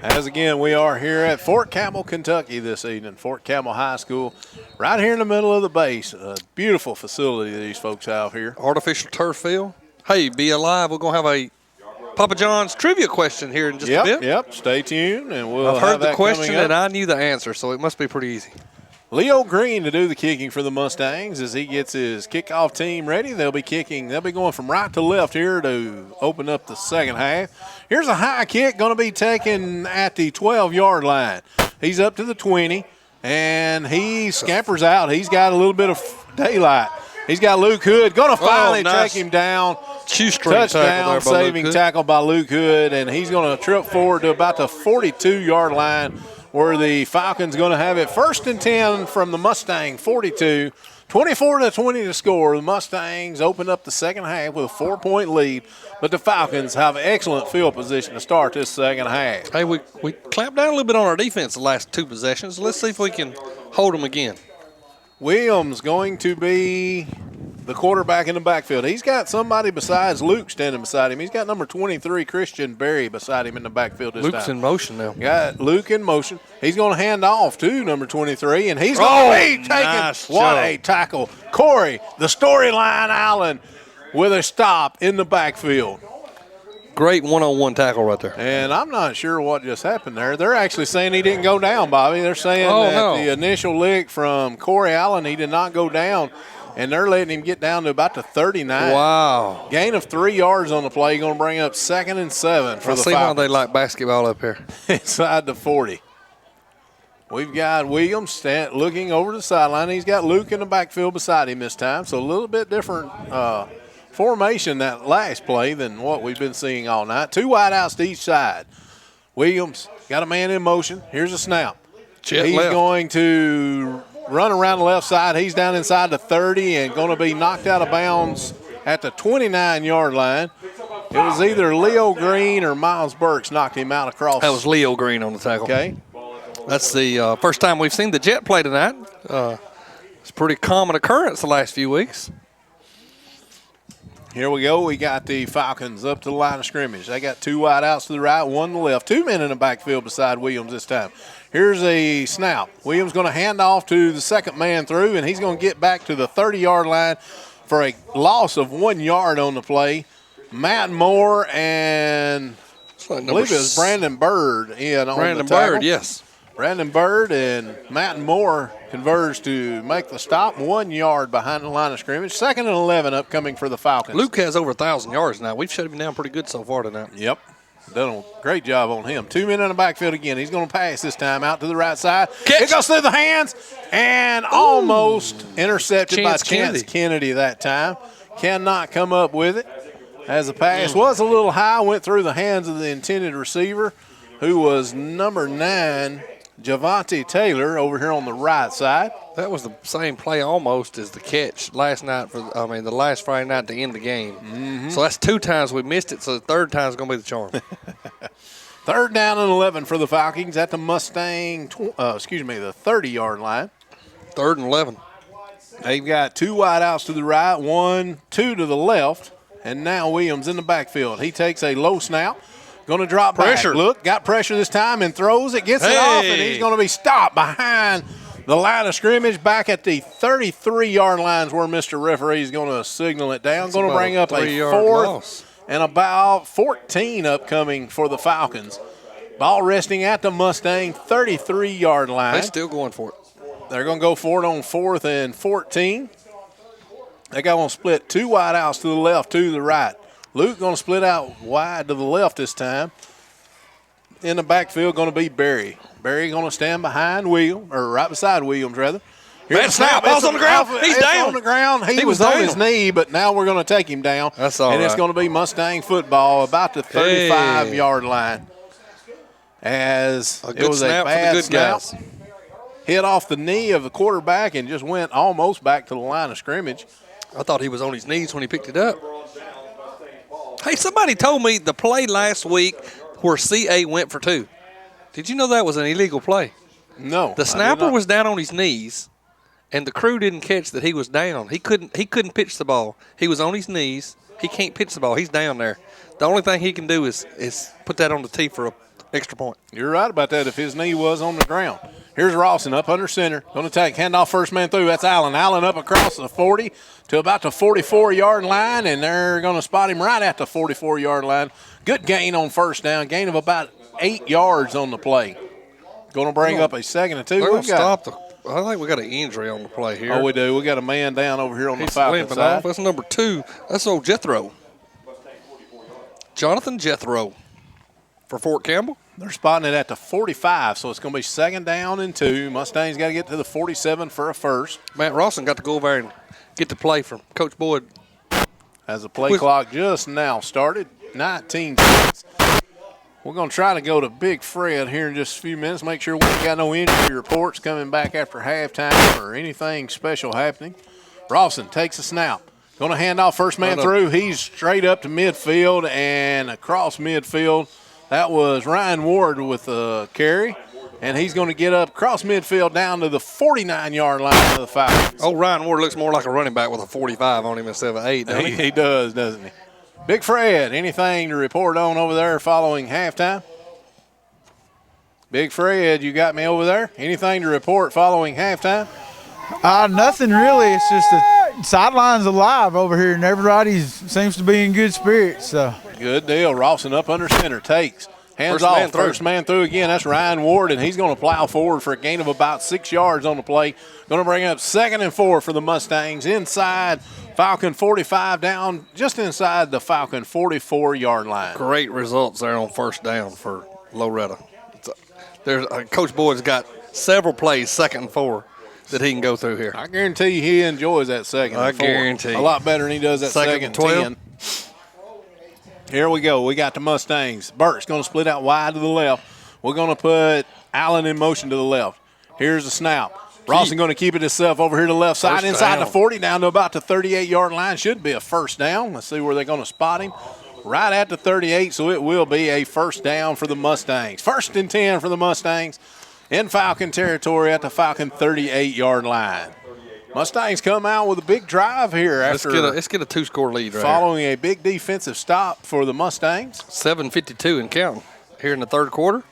As again, we are here at Fort Campbell, Kentucky this evening. Fort Campbell High School, right here in the middle of the base. A beautiful facility these folks have here. Artificial turf field. Hey, be alive. We're going to have a Papa John's trivia question here in just a bit. Yep, stay tuned, and we'll I've heard have the question and I knew the answer, so it must be pretty easy. Leo Green to do the kicking for the Mustangs as he gets his kickoff team ready. They'll be going from right to left here to open up the second half. Here's a high kick going to be taken at the 12-yard line. He's up to the 20, and he scampers out. He's got a little bit of daylight. He's got Luke Hood. Going to finally take him down. Touchdown, saving tackle by Luke Hood, and he's going to trip forward to about the 42-yard line where the Falcons going to have it 1st and 10 from the Mustang 42. 24-20 to score. The Mustangs open up the second half with a 4-point lead, but the Falcons have excellent field position to start this second half. Hey, we clamped down a little bit on our defense the last 2 possessions. Let's see if we can hold them again. Williams going to be the quarterback in the backfield. He's got somebody besides Luke standing beside him. He's got number 23, Christian Berry, beside him in the backfield this time. Luke's in motion now. Got Luke in motion. He's going to hand off to number 23, and he's going to be taken. Nice what a tackle. Corey, the storyline Allen, with a stop in the backfield. Great one-on-one tackle right there. And I'm not sure what just happened there. They're actually saying he didn't go down, Bobby. They're saying the initial lick from Corey Allen, he did not go down. And they're letting him get down to about the 39. Wow. Gain of 3 yards on the play. Going to bring up 2nd and 7 for the Falcons. See why they like basketball up here. Inside the 40. We've got Williams looking over the sideline. He's got Luke in the backfield beside him this time. So a little bit different formation that last play than what we've been seeing all night. 2 wideouts to each side. Williams got a man in motion. Here's a snap. He's going to run around the left side. He's down inside the 30 and going to be knocked out of bounds at the 29-yard line. It was either Leo Green or Miles Burks knocked him out across. That was Leo Green on the tackle. Okay. That's the first time we've seen the jet play tonight. It's a pretty common occurrence the last few weeks. Here we go. We got the Falcons up to the line of scrimmage. They got 2 wideouts to the right, 1 to the left. 2 men in the backfield beside Williams this time. Here's a snap. Williams going to hand off to the second man through, and he's going to get back to the 30-yard line for a loss of 1 yard on the play. Matt Moore and I believe it was Brandon Bird in on the tackle. Brandon Bird, yes. Brandon Bird and Matt Moore converge to make the stop 1 yard behind the line of scrimmage. 2nd and 11 upcoming for the Falcons. Luke has over 1,000 yards now. We've shut him down pretty good so far tonight. Yep. Done a great job on him. 2 men in the backfield again. He's going to pass this time out to the right side. It goes through the hands and almost intercepted by Chance Kennedy that time. Cannot come up with it. As the pass was a little high, went through the hands of the intended receiver, who was number 9, Javante Taylor, over here on the right side. That was the same play almost as the catch last night the last Friday night to end the game. Mm-hmm. So that's 2 times we missed it, so the 3rd time is going to be the charm. 3rd down and 11 for the Falcons at the Mustang, the 30-yard line. 3rd and 11. They've got 2 wideouts to the right, 1, 2 to the left, and now Williams in the backfield. He takes a low snap, going to drop Pressure. back. Look, got pressure this time and throws it, gets it off, and he's going to be stopped behind the line of scrimmage back at the 33-yard lines where Mr. Referee is going to signal it down. Going to bring up a 4th loss. and about 14 upcoming for the Falcons. Ball resting at the Mustang 33-yard line. They're still going for it. They're going to go for it on 4th and 14. They got to split 2 wide outs to the left, 2 to the right. Luke going to split out wide to the left this time. In the backfield going to be Barry. Barry going to stand behind Williams, or right beside Williams, rather. Bad snap. Ball's on the ground. He's down. On the ground. He was down. on his knee, but now we're going to take him down. That's all and it's right. going to be Mustang football about the 35-yard line. As it was a bad snap. Hit off the knee of the quarterback and just went almost back to the line of scrimmage. I thought he was on his knees when he picked it up. Hey, somebody told me the play last week where CA went for 2. Did you know that was an illegal play? No. The snapper was down on his knees, and the crew didn't catch that he was down. He couldn't pitch the ball. He was on his knees. He can't pitch the ball. He's down there. The only thing he can do is put that on the tee for an extra point. You're right about that if his knee was on the ground. Here's Rawson up under center. Going to take handoff first man through. That's Allen. Allen up across the 40 to about the 44-yard line, and they're going to spot him right at the 44-yard line. Good gain on first down. Gain of about 8 yards on the play. Going to bring up a 2nd and 2. They're going to stop I think we got an injury on the play here. Oh, we do. We got a man down over here on the He's Falcon limping side. off. That's number 2. That's old Jethro. Jonathan Jethro for Fort Campbell. They're spotting it at the 45, so it's going to be 2nd down and 2. Mustangs got to get to the 47 for a first. Matt Rawson got to go over there and get the play from Coach Boyd. As the play clock just now started, 19 seconds. We're going to try to go to Big Fred here in just a few minutes, make sure we ain't got no injury reports coming back after halftime or anything special happening. Rawson takes a snap. Going to hand off first man through. He's straight up to midfield and across midfield. That was Ryan Ward with a carry, and he's going to get up across midfield down to the 49-yard line of the Falcons. Oh, Ryan Ward looks more like a running back with a 45 on him instead of an 8, doesn't he? He does, doesn't he? Big Fred, anything to report on over there following halftime? Big Fred, you got me over there? Anything to report following halftime? Nothing really. It's just the sideline's alive over here, and everybody seems to be in good spirits. So. Good deal. Rawson up under center, takes. Hands off, first man through again. That's Ryan Ward, and he's going to plow forward for a gain of about 6 yards on the play. Going to bring up 2nd and 4 for the Mustangs. Inside Falcon 45, down just inside the Falcon 44-yard line. Great results there on first down for Loretta. Coach Boyd's got several plays, 2nd and 4, that he can go through here. I guarantee he enjoys that 2nd and 4. guarantee. A lot better than he does that 2nd and 10. Here we go. We got the Mustangs. Burke's going to split out wide to the left. We're going to put Allen in motion to the left. Here's the snap. Rawson going to keep it himself over here to the left side. Inside the 40 down to about the 38-yard line. Should be a first down. Let's see where they're going to spot him. Right at the 38, so it will be a first down for the Mustangs. 1st and 10 for the Mustangs in Falcon territory at the Falcon 38-yard line. Mustangs come out with a big drive here after let's get a 2-score lead right following a big defensive stop for the Mustangs. 7:52 and counting here in the 3rd quarter.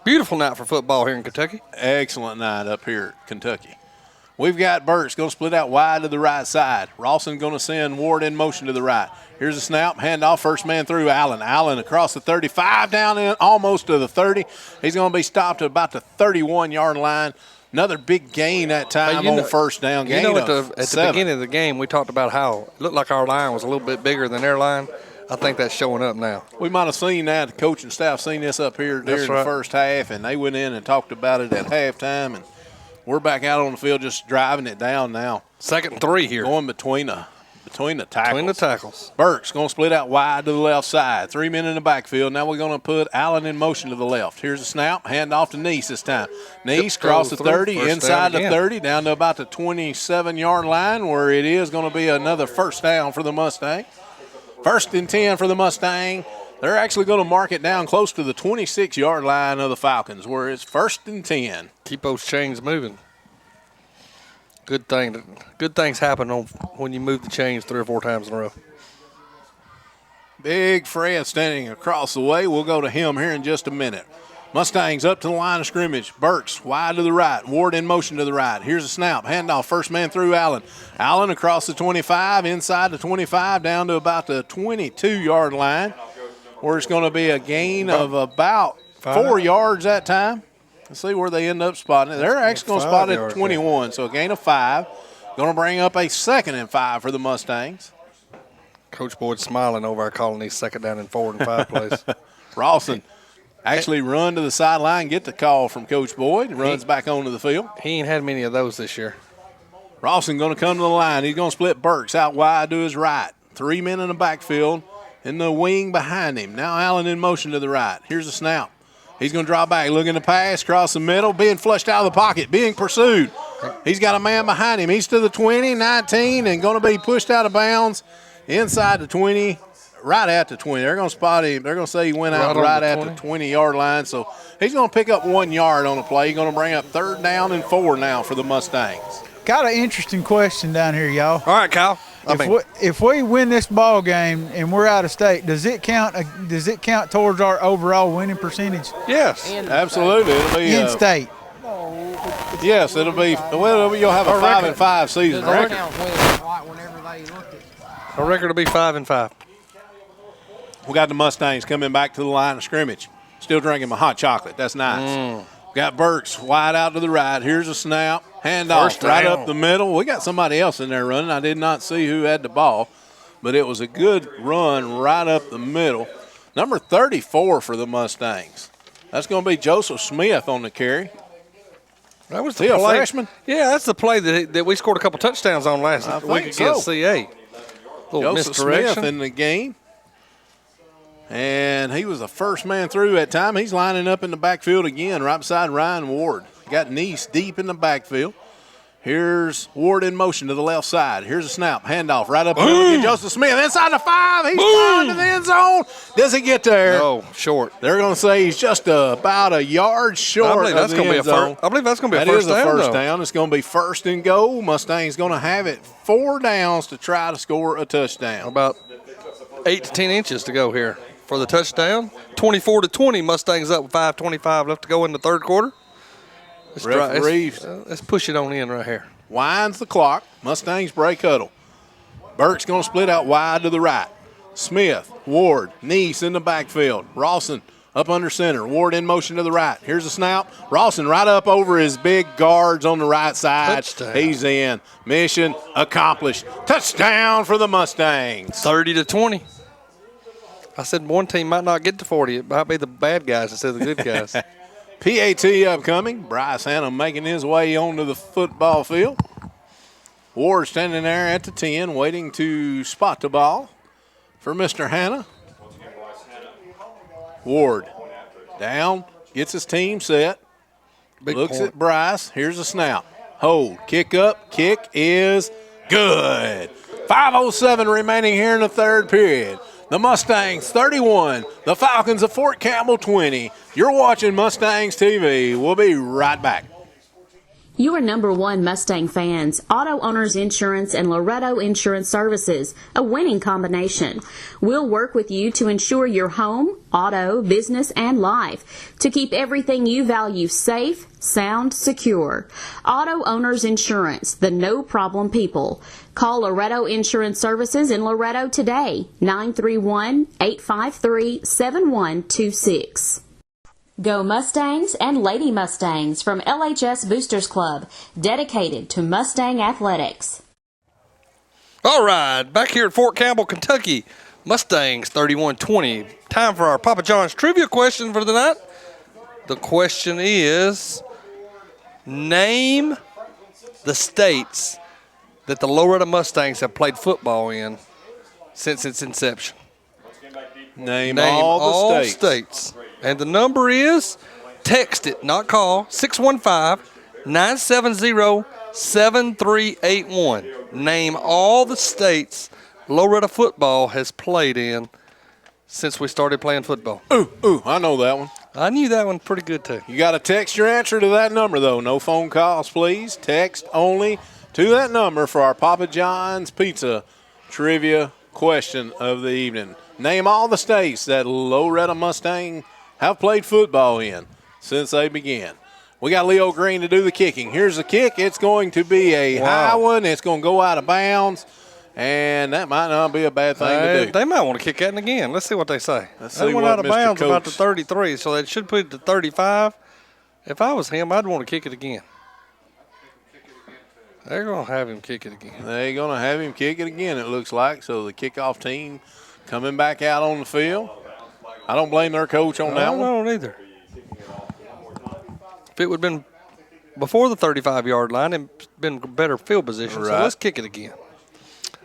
Beautiful night for football here in Kentucky. Excellent night up here at Kentucky. We've got Burks going to split out wide to the right side. Rawson going to send Ward in motion to the right. Here's a snap, handoff, first man through Allen. Allen across the 35, down in almost to the 30. He's going to be stopped at about the 31-yard line. Another big gain that time on first down. Gain at the beginning of the game, we talked about how it looked like our line was a little bit bigger than their line. I think that's showing up now. We might have seen that. The coaching staff seen this up here during the first half, and they went in and talked about it at halftime. And we're back out on the field just driving it down now. 2nd and 3 here. Going between the tackles. Between the tackles. Burke's going to split out wide to the left side. 3 men in the backfield. Now we're going to put Allen in motion to the left. Here's a snap. Hand off to Neese this time. Neese cross the 30, inside the 30, down to about the 27-yard line, where it is going to be another first down for the Mustang. 1st and 10 for the Mustang. They're actually going to mark it down close to the 26-yard line of the Falcons, where it's 1st and 10. Keep those chains moving. Good things happen when you move the chains 3 or 4 times in a row. Big Fred standing across the way. We'll go to him here in just a minute. Mustangs up to the line of scrimmage. Burks wide to the right. Ward in motion to the right. Here's a snap. Handoff. First man through Allen. Allen across the 25, inside the 25, down to about the 22-yard line, where it's going to be a gain of about 4 yards that time. Let's see where they end up spotting it. They're actually going to spot it at 21, so a gain of 5. Going to bring up a 2nd and 5 for the Mustangs. Coach Boyd's smiling over our calling these 2nd down and 4 and 5 plays. Rawson actually run to the sideline, get the call from Coach Boyd, runs back onto the field. He ain't had many of those this year. Rawson going to come to the line. He's going to split Burks out wide to his right. 3 men in the backfield, in the wing behind him. Now Allen in motion to the right. Here's a snap. He's going to draw back, looking to pass, cross the middle, being flushed out of the pocket, being pursued. He's got a man behind him. He's to the 20, 19, and going to be pushed out of bounds inside the 20, right at the 20. They're going to spot him. They're going to say he went out right at the 20-yard line. So he's going to pick up 1 yard on the play. He's going to bring up 3rd down and 4 now for the Mustangs. Got an interesting question down here, y'all. All right, Kyle. If we win this ball game and we're out of state, does it count? Does it count towards our overall winning percentage? Yes, absolutely. It'll be in state. Yes, it'll be. Well, you'll have a 5-5 season record. Our record will be 5-5. We got the Mustangs coming back to the line of scrimmage. Still drinking my hot chocolate. That's nice. Got Burks wide out to the right. Here's a snap. Handoff right up the middle. We got somebody else in there running. I did not see who had the ball, but it was a good run right up the middle. Number 34 for the Mustangs. That's going to be Joseph Smith on the carry. That was the play. Freshman? Yeah, that's the play that we scored a couple touchdowns on last week against CA. Joseph Smith in the game. And he was the first man through that time. He's lining up in the backfield again, right beside Ryan Ward. Got Neese deep in the backfield. Here's Ward in motion to the left side. Here's a snap. Handoff right up to Joseph Smith. Inside the 5. He's flying to the end zone. Does he get there? No, short. They're going to say he's just about a yard short. I believe that's going to be a first. I believe that's going to be a first down. That is a first down. It's going to be 1st and goal. Mustang's going to have it 4 downs to try to score a touchdown. About 8 to 10 inches to go here for the touchdown. 24-20. Mustangs up with 5:25 left to go in the 3rd quarter. Let's push it on in right here. Winds the clock. Mustangs break huddle. Burke's going to split out wide to the right. Smith, Ward, Neese in the backfield. Rawson up under center. Ward in motion to the right. Here's a snap. Rawson right up over his big guards on the right side. Touchdown. He's in. Mission accomplished. Touchdown for the Mustangs. 30-20. I said one team might not get to 40. It might be the bad guys instead of the good guys. PAT upcoming. Bryce Hanna making his way onto the football field. Ward standing there at the 10, waiting to spot the ball for Mr. Hanna. Ward down, gets his team set, looks at Bryce. Here's a snap. Hold, kick up, kick is good. 5:07 remaining here in the 3rd period. The Mustangs 31, the Falcons of Fort Campbell 20. You're watching Mustangs TV. We'll be right back. You are number 1 Mustang fans. Auto Owners Insurance and Loretto Insurance Services, a winning combination. We'll work with you to insure your home, auto, business, and life to keep everything you value safe, sound, secure. Auto Owners Insurance, the no-problem people. Call Loretto Insurance Services in Loretto today, 931-853-7126. Go Mustangs and Lady Mustangs from LHS Boosters Club, dedicated to Mustang athletics. All right, back here at Fort Campbell, Kentucky, Mustangs 31-20. Time for our Papa John's trivia question for the night. The question is, name the states that the Loretto Mustangs have played football in since its inception. Name all the states. And the number is, text it, not call, 615-970-7381. Name all the states Loretto football has played in since we started playing football. Ooh, I know that one. I knew that one pretty good, too. You got to text your answer to that number, though. No phone calls, please. Text only to that number for our Papa John's Pizza trivia question of the evening. Name all the states that Loretta Mustang have played football in since they began. We got Leo Green to do the kicking. Here's the kick. It's going to be a high one. It's going to go out of bounds, and that might not be a bad thing to do. They might want to kick that again. Let's see what they say. Let's they see went what out of Mr. bounds about the Coates- 33, so they should put it to 35. If I was him, I'd want to kick it again. They're going to have him kick it again. They're going to have him kick it again, it looks like. So the kickoff team coming back out on the field. I don't blame their coach on that one. I don't either. If it would have been before the 35-yard line, it'd been better field position. So Right. let's kick it again.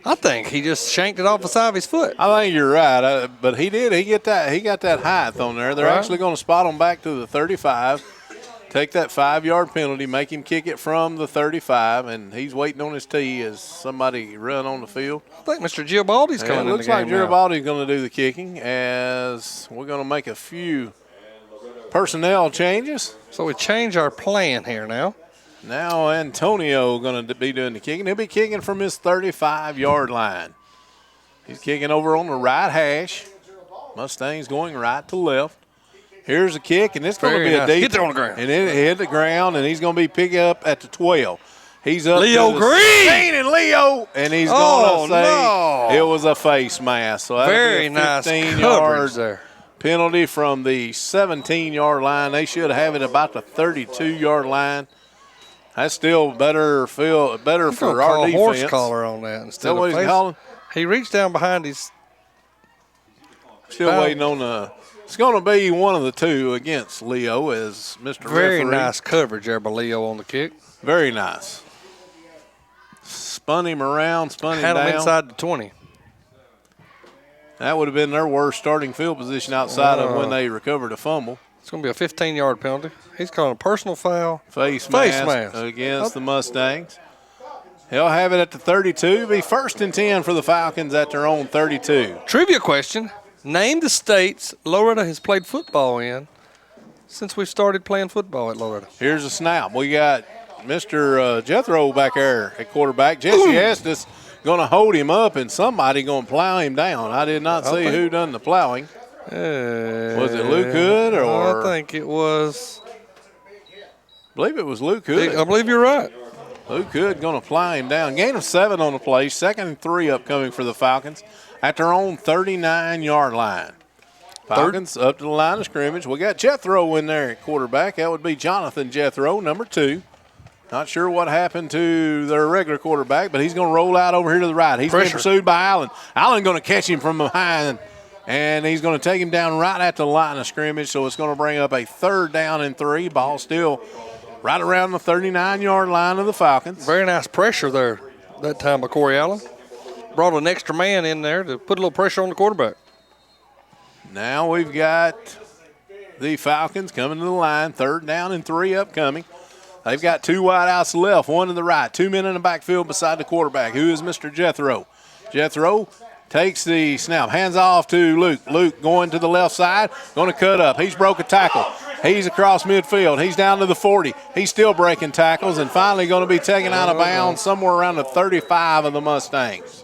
I think he just shanked it off the side of his foot. I think you're right, but he did. He got that height on there. They're Right. actually going to spot him back to the 35, take that 5-yard penalty, make him kick it from the 35, and he's waiting on his tee as somebody run on the field. I think Mr. Giabaldi's coming in the game. It looks like now. Garibaldi's going to do the kicking as we're going to make a few personnel changes. So we change our plan here now. Now Antonio going to be doing the kicking. He'll be kicking from his 35-yard line. He's kicking over on the right hash. Mustangs going right to left. Here's a kick, and it's going to Very be nice. a deep. Hit it on the ground. And it hit the ground, and he's going to be picking up at the 12. He's up Leo to the Green. 16, and Leo, and he's going to say it was a face mask. So that'll Very be a nice 15-yard coverage there. penalty from the 17-yard line. They should have it about the 32-yard line. That's still better for our Call defense. horse collar on that Is instead that what of he's face. calling? He reached down behind his. Still foul. waiting on the. It's going to be one of the two against Leo as Mr. Very Referee. nice coverage there by Leo on the kick. Very nice. Spun him around, spun him Had down. him inside the 20. That would have been their worst starting field position outside of when they recovered a fumble. It's going to be a 15-yard penalty. He's calling a personal foul. Face mask mask against the Mustangs. He'll have it at the 32. Be 1st and 10 for the Falcons at their own 32. Trivia question. Name the states Loretta has played football in since we started playing football at Loretta. Here's a snap. We got Mr. Jethro back there at quarterback. Jesse Estes going to hold him up, and somebody going to plow him down. I did not see who done the plowing. Was it Luke Hood or? I think it was. I believe it was Luke Hood. I believe you're right. Luke Hood going to plow him down. Gain of 7 on the play. 2nd and 3 upcoming for the Falcons at their own 39-yard line. Falcons up to the line of scrimmage. We got Jethro in there at quarterback. That would be Jonathan Jethro, number 2. Not sure what happened to their regular quarterback, but he's going to roll out over here to the right. He's being pursued by Allen. Allen going to catch him from behind, and he's going to take him down right at the line of scrimmage, so it's going to bring up a 3rd down and 3. Ball still right around the 39-yard line of the Falcons. Very nice pressure there that time by Corey Allen. Brought an extra man in there to put a little pressure on the quarterback. Now we've got the Falcons coming to the line, 3rd down and 3 upcoming. They've got 2 wideouts left, 1 to the right, 2 men in the backfield beside the quarterback, who is Mr. Jethro. Jethro takes the snap, hands off to Luke. Luke going to the left side, going to cut up. He's broke a tackle. He's across midfield. He's down to the 40. He's still breaking tackles and finally going to be taken out of bounds somewhere around the 35 of the Mustangs.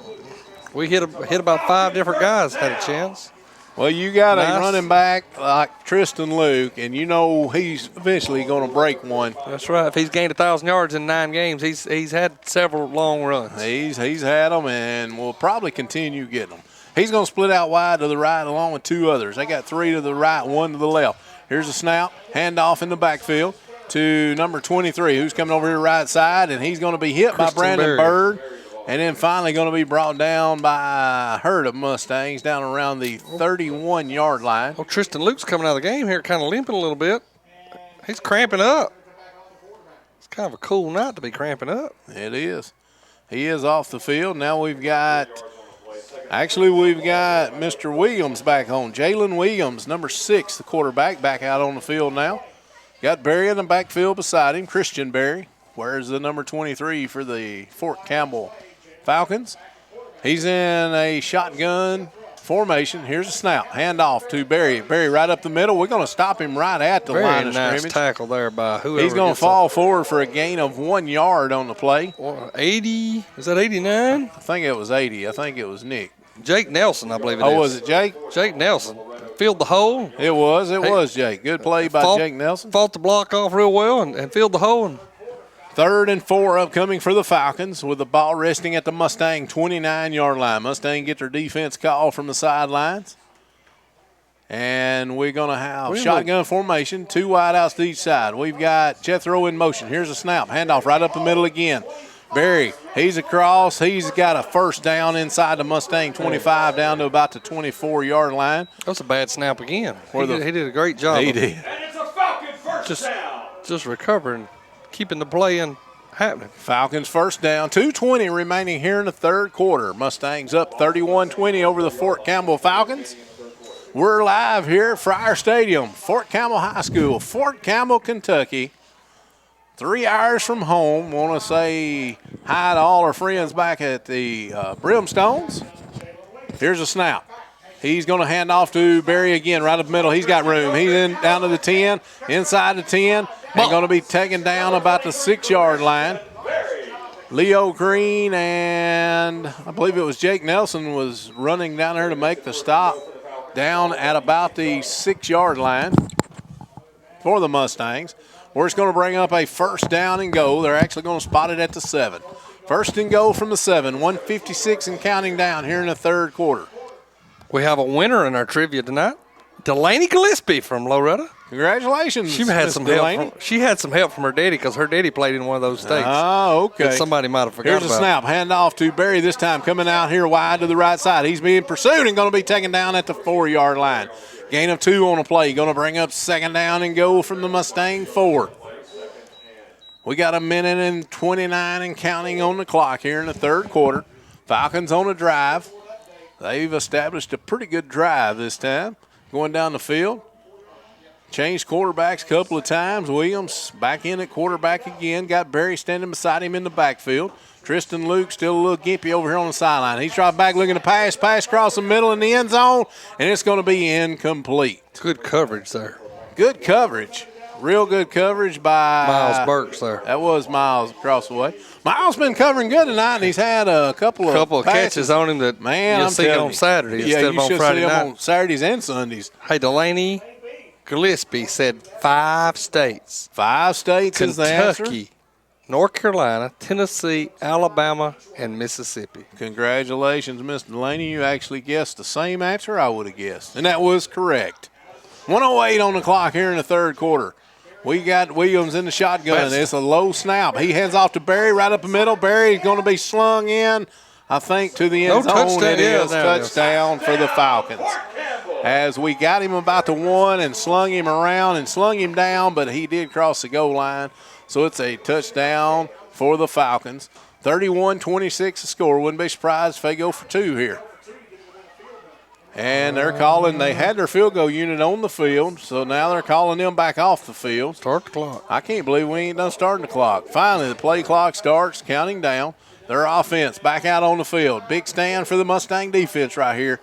We hit about 5 different guys, had a chance. Well, you got a running back like Tristan Luke, and you know he's eventually going to break one. That's right. If he's gained 1,000 yards in 9 games, he's had several long runs. He's had them and will probably continue getting them. He's going to split out wide to the right along with 2 others. They got 3 to the right, 1 to the left. Here's a snap, handoff in the backfield to number 23, who's coming over here to the right side, and he's going to be hit by Brandon Bird. And then finally going to be brought down by a herd of Mustangs down around the 31-yard line. Oh, Tristan Luke's coming out of the game here kind of limping a little bit. He's cramping up. It's kind of a cool night to be cramping up. It is. He is off the field. Now we've got Mr. Williams back on. Jalen Williams, number 6, the quarterback, back out on the field now. Got Barry in the backfield beside him, Christian Barry. Where's the number 23 for the Fort Campbell Falcons? He's in a shotgun formation. Here's a snap. Hand off to Barry. Barry right up the middle. We're going to stop him right at the line of Very nice scrimmage. tackle there by whoever. He's going to fall forward for a gain of 1 yard on the play. 80, is that 89? I think it was 80. I think it was Nick. Jake Nelson, I believe it is. Oh, was it Jake? Jake Nelson. Filled the hole. It was Jake. Good play by Jake Nelson. Fought the block off real well and filled the hole. And 3rd and 4 upcoming for the Falcons with the ball resting at the Mustang 29-yard line. Mustang get their defense call from the sidelines. And we're going to have shotgun formation, 2 wideouts to each side. We've got Jethro in motion. Here's a snap. Handoff right up the middle again. Barry, he's across. He's got a first down inside the Mustang 25 down to about the 24-yard line. That's a bad snap again. He did a great job. He did. And it's a Falcon first down. Just recovering, keeping the play happening. Falcons first down. 2:20 remaining here in the 3rd quarter. Mustangs up 31-20 over the Fort Campbell Falcons. We're live here at Friar Stadium, Fort Campbell High School, Fort Campbell, Kentucky. 3 hours from home. Want to say hi to all our friends back at the Brimstones. Here's a snap. He's going to hand off to Barry again, right up the middle. He's got room. He's down to the 10, inside the 10, and going to be taken down about the 6-yard line. Leo Green and I believe it was Jake Nelson was running down there to make the stop down at about the 6-yard line for the Mustangs. We're just going to bring up a first down and go. They're actually going to spot it at the 7. First and goal from the 7, 1:56 and counting down here in the 3rd quarter. We have a winner in our trivia tonight, Delaney Gillespie from Loretta. Congratulations, She had some help. She had some help from her daddy because her daddy played in one of those states. Oh, okay. That somebody might have forgotten. Here's a snap. Hand off to Barry this time, coming out here wide to the right side. He's being pursued and going to be taken down at the 4-yard line. Gain of 2 on a play. Going to bring up second down and go from the Mustang 4. We got 1:29 and counting on the clock here in the 3rd quarter. Falcons on a drive. They've established a pretty good drive this time. Going down the field. Changed quarterbacks a couple of times. Williams back in at quarterback again. Got Barry standing beside him in the backfield. Tristan Luke still a little gimpy over here on the sideline. He's dropped back looking to pass across the middle in the end zone, and it's going to be incomplete. Good coverage there. Good coverage. Real good coverage by Miles Burks there. That was Miles across the way. Miles been covering good tonight, and he's had a couple of catches on him that you'll see on Saturday instead of on Friday night. On Saturdays and Sundays. Hey, Delaney Gillespie said 5 states. 5 states is the answer. Kentucky, North Carolina, Tennessee, Alabama, and Mississippi. Congratulations, Mr. Delaney. You actually guessed the same answer I would have guessed, and that was correct. 1:08 on the clock here in the 3rd quarter. We got Williams in the shotgun. It's a low snap. He hands off to Barry right up the middle. Barry's going to be slung in, I think, to the end zone. Touchdown. It is touchdown for the Falcons. As we got him about the 1 and slung him around and slung him down, but he did cross the goal line. So it's a touchdown for the Falcons. 31-26 the score. Wouldn't be surprised if they go for 2 here. And they're calling, they had their field goal unit on the field, so now they're calling them back off the field. Start the clock. I can't believe we ain't done starting the clock. Finally, the play clock starts, counting down. Their offense back out on the field. Big stand for the Mustang defense right here.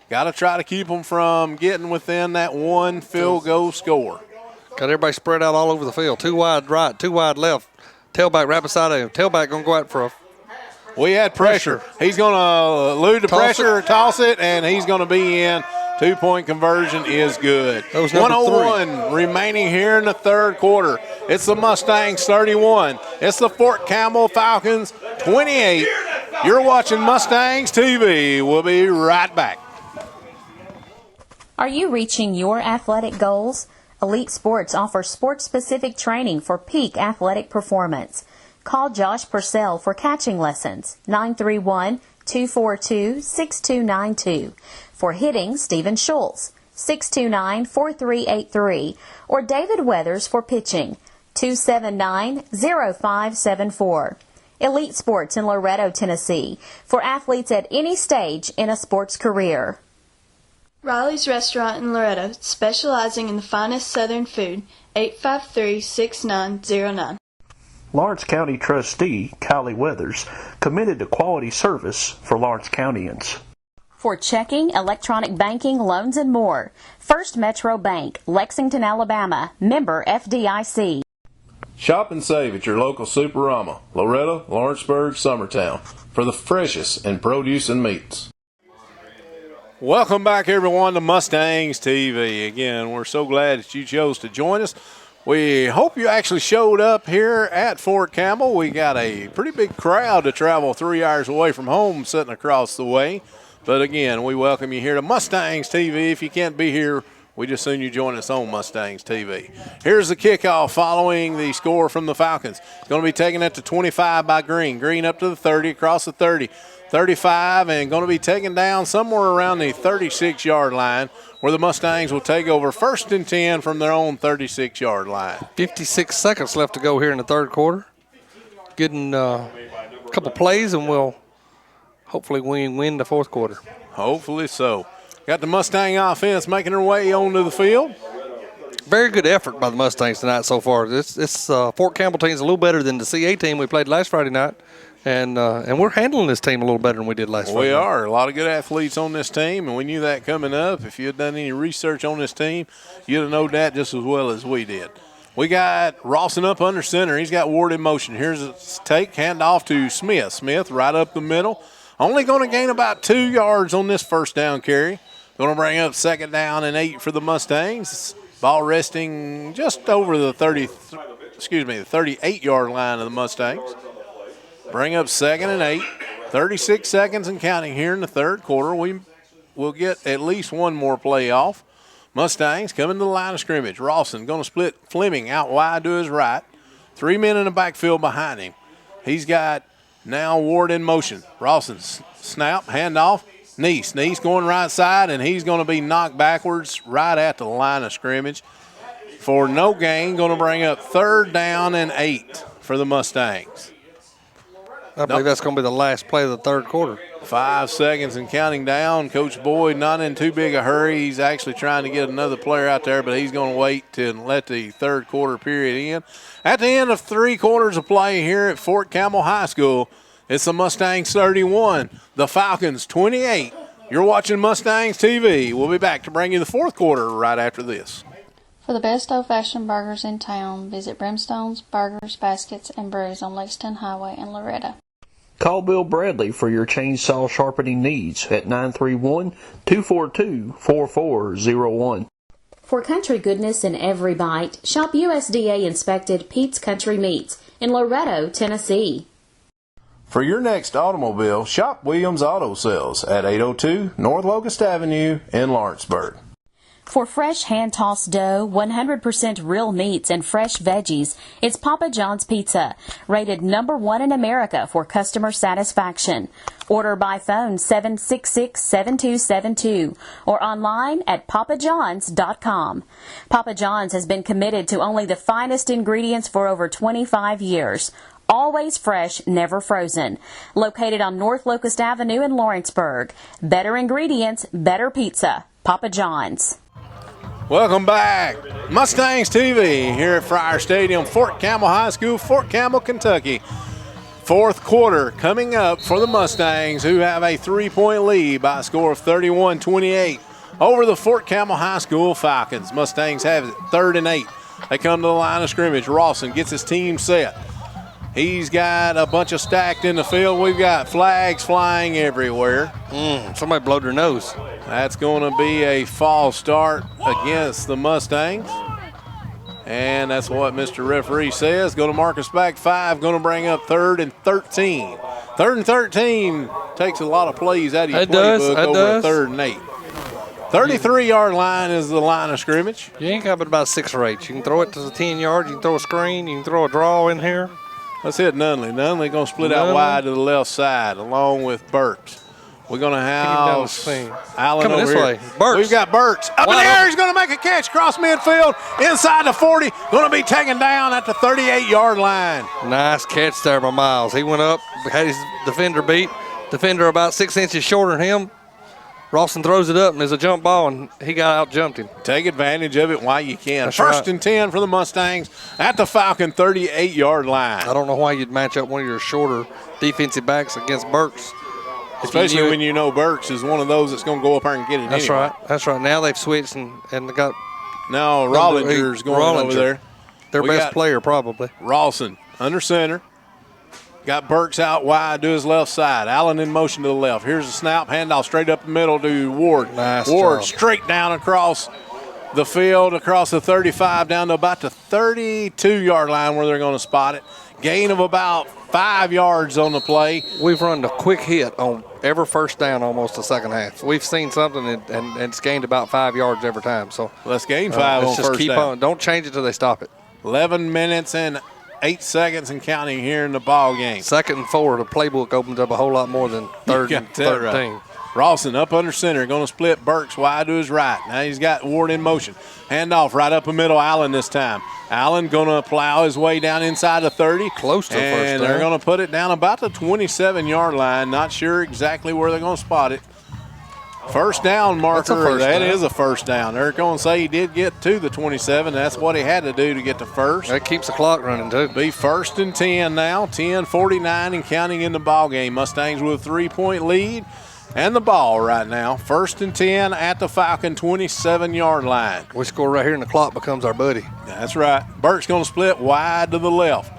Got to try to keep them from getting within that 1 field goal score. Got everybody spread out all over the field. 2 wide right, 2 wide left. Tailback right beside him. Tailback going to go out for a We had pressure. He's going to elude the pressure, toss it, and he's going to be in. 2-point conversion is good. 1:01 remaining here in the 3rd quarter. It's the Mustangs 31. It's the Fort Campbell Falcons 28. You're watching Mustangs TV. We'll be right back. Are you reaching your athletic goals? Elite Sports offers sports-specific training for peak athletic performance. Call Josh Purcell for catching lessons, 931-242-6292. For hitting, Stephen Schultz, 629-4383. Or David Weathers for pitching, 279-0574. Elite Sports in Loretto, Tennessee, for athletes at any stage in a sports career. Riley's Restaurant in Loretto, specializing in the finest southern food, 853-6909. Lawrence County Trustee Kylie Weathers, committed to quality service for Lawrence Countyans. For checking, electronic banking, loans, and more. First Metro Bank, Lexington, Alabama. Member FDIC. Shop and save at your local Superama, Loretto, Lawrenceburg, Summertown, for the freshest in produce and meats. Welcome back, everyone, to Mustangs TV. Again, we're so glad that you chose to join us. We hope you actually showed up here at Fort Campbell. We got a pretty big crowd to travel 3 hours away from home sitting across the way. But again, we welcome you here to Mustangs TV. If you can't be here, we just soon you join us on Mustangs TV. Here's the kickoff following the score from the Falcons. It's going to be taken at the 25 by Green. Green up to the 30, across the 30, 35, and going to be taken down somewhere around the 36-yard line, where the Mustangs will take over 1st and 10 from their own 36-yard line. 56 seconds left to go here in the third quarter. Getting a couple plays, and we'll hopefully win the fourth quarter. Hopefully so. Got the Mustang offense making their way onto the field. Very good effort by the Mustangs tonight so far. This Fort Campbell team's a little better than the CA team we played last Friday night, and we're handling this team a little better than we did last Friday night. We are. A lot of good athletes on this team, and we knew that coming up. If you had done any research on this team, you'd have known that just as well as we did. We got Rawson up under center. He's got Ward in motion. Here's a take, handoff to Smith. Smith right up the middle. Only going to gain about 2 yards on this first down carry. Going to bring up 2nd down and 8 for the Mustangs. Ball resting just over the 38-yard line of the Mustangs. Bring up 2nd and 8. 36 seconds and counting here in the third quarter. We will get at least one more play off. Mustangs coming to the line of scrimmage. Rawson going to split Fleming out wide to his right. 3 men in the backfield behind him. He's got now Ward in motion. Rawson's snap, handoff. Neese going right side, and he's going to be knocked backwards right at the line of scrimmage for no gain. Going to bring up 3rd down and 8 for the Mustangs. I believe that's going to be the last play of the third quarter. 5 seconds and counting down. Coach Boyd not in too big a hurry. He's actually trying to get another player out there, but he's going to wait to let the third quarter period in. At the end of 3 quarters of play here at Fort Campbell High School, it's the Mustangs 31, the Falcons 28. You're watching Mustangs TV. We'll be back to bring you the fourth quarter right after this. For the best old-fashioned burgers in town, visit Brimstone's Burgers, Baskets, and Brews on Lexington Highway in Loretto. Call Bill Bradley for your chainsaw sharpening needs at 931-242-4401. For country goodness in every bite, shop USDA-inspected Pete's Country Meats in Loretto, Tennessee. For your next automobile, shop Williams Auto Sales at 802 North Locust Avenue in Lawrenceburg. For fresh hand-tossed dough, 100% real meats, and fresh veggies, it's Papa John's Pizza, rated #1 in America for customer satisfaction. Order by phone 766-7272 or online at papajohns.com. Papa John's has been committed to only the finest ingredients for over 25 years. Always fresh, never frozen. Located on North Locust Avenue in Lawrenceburg. Better ingredients, better pizza. Papa John's. Welcome back. Mustangs TV here at Friar Stadium, Fort Campbell High School, Fort Campbell, Kentucky. Fourth quarter coming up for the Mustangs, who have a 3-point lead by a score of 31-28 over the Fort Campbell High School Falcons. Mustangs have it 3rd and 8. They come to the line of scrimmage. Rawson gets his team set. He's got a bunch of stacked in the field. We've got flags flying everywhere. Somebody blowed their nose. That's going to be a false start against the Mustangs. And that's what Mr. Referee says. Going to mark us back 5. Going to bring up 3rd and 13. 3rd and 13 takes a lot of plays out of your playbook over 3rd and 8. 33-yard line is the line of scrimmage. You ain't got but about 6 or 8. You can throw it to the 10-yard. You can throw a screen. You can throw a draw in here. Let's hit Nunley. Nunley going to split out wide to the left side along with Burks. We're going to have Allen coming over this here. way. Burks. We've got Burks. Up in the air. He's going to make a catch. Cross midfield. Inside the 40. Going to be taken down at the 38-yard line. Nice catch there by Miles. He went up, had his defender beat. Defender about 6 inches shorter than him. Rawson throws it up, and there's a jump ball, and he got out-jumped him. Take advantage of it while you can. That's First right. and 10 for the Mustangs at the Falcon 38-yard line. I don't know why you'd match up one of your shorter defensive backs against Burks. Especially when you know Burks is one of those that's going to go up there and get it. That's anyway. right. That's right. Now they've switched and they got now Rollinger's going over there. Their best player probably. Rawson under center. Got Burks out wide to his left side. Allen in motion to the left. Here's a snap, handoff straight up the middle to Ward. Nice Ward job. straight down across the field, across the 35, down to about the 32-yard line where they're going to spot it. Gain of about 5 yards on the play. We've run a quick hit on every first down almost the second half. We've seen something and it's gained about 5 yards every time. So let's gain 5 on let's just first keep down. on. Don't change it till they stop it. 11 minutes and 8 seconds and counting here in the ball game. 2nd and 4, the playbook opens up a whole lot more than 3rd and 13. Right. Rawson up under center, going to split Burks wide to his right. Now he's got Ward in motion. Handoff right up the middle, Allen this time. Allen going to plow his way down inside the 30. Close to and first down. And they're going to put it down about the 27-yard line. Not sure exactly where they're going to spot it. First down marker, that is a first down. They're going to say he did get to the 27. That's what he had to do to get to first. That keeps the clock running, too. Be 1st and 10 now, 10:49 and counting in the ball game. Mustangs with a 3-point lead. And the ball right now, 1st and 10 at the Falcon 27-yard line. We score right here and the clock becomes our buddy. That's right. Burke's going to split wide to the left.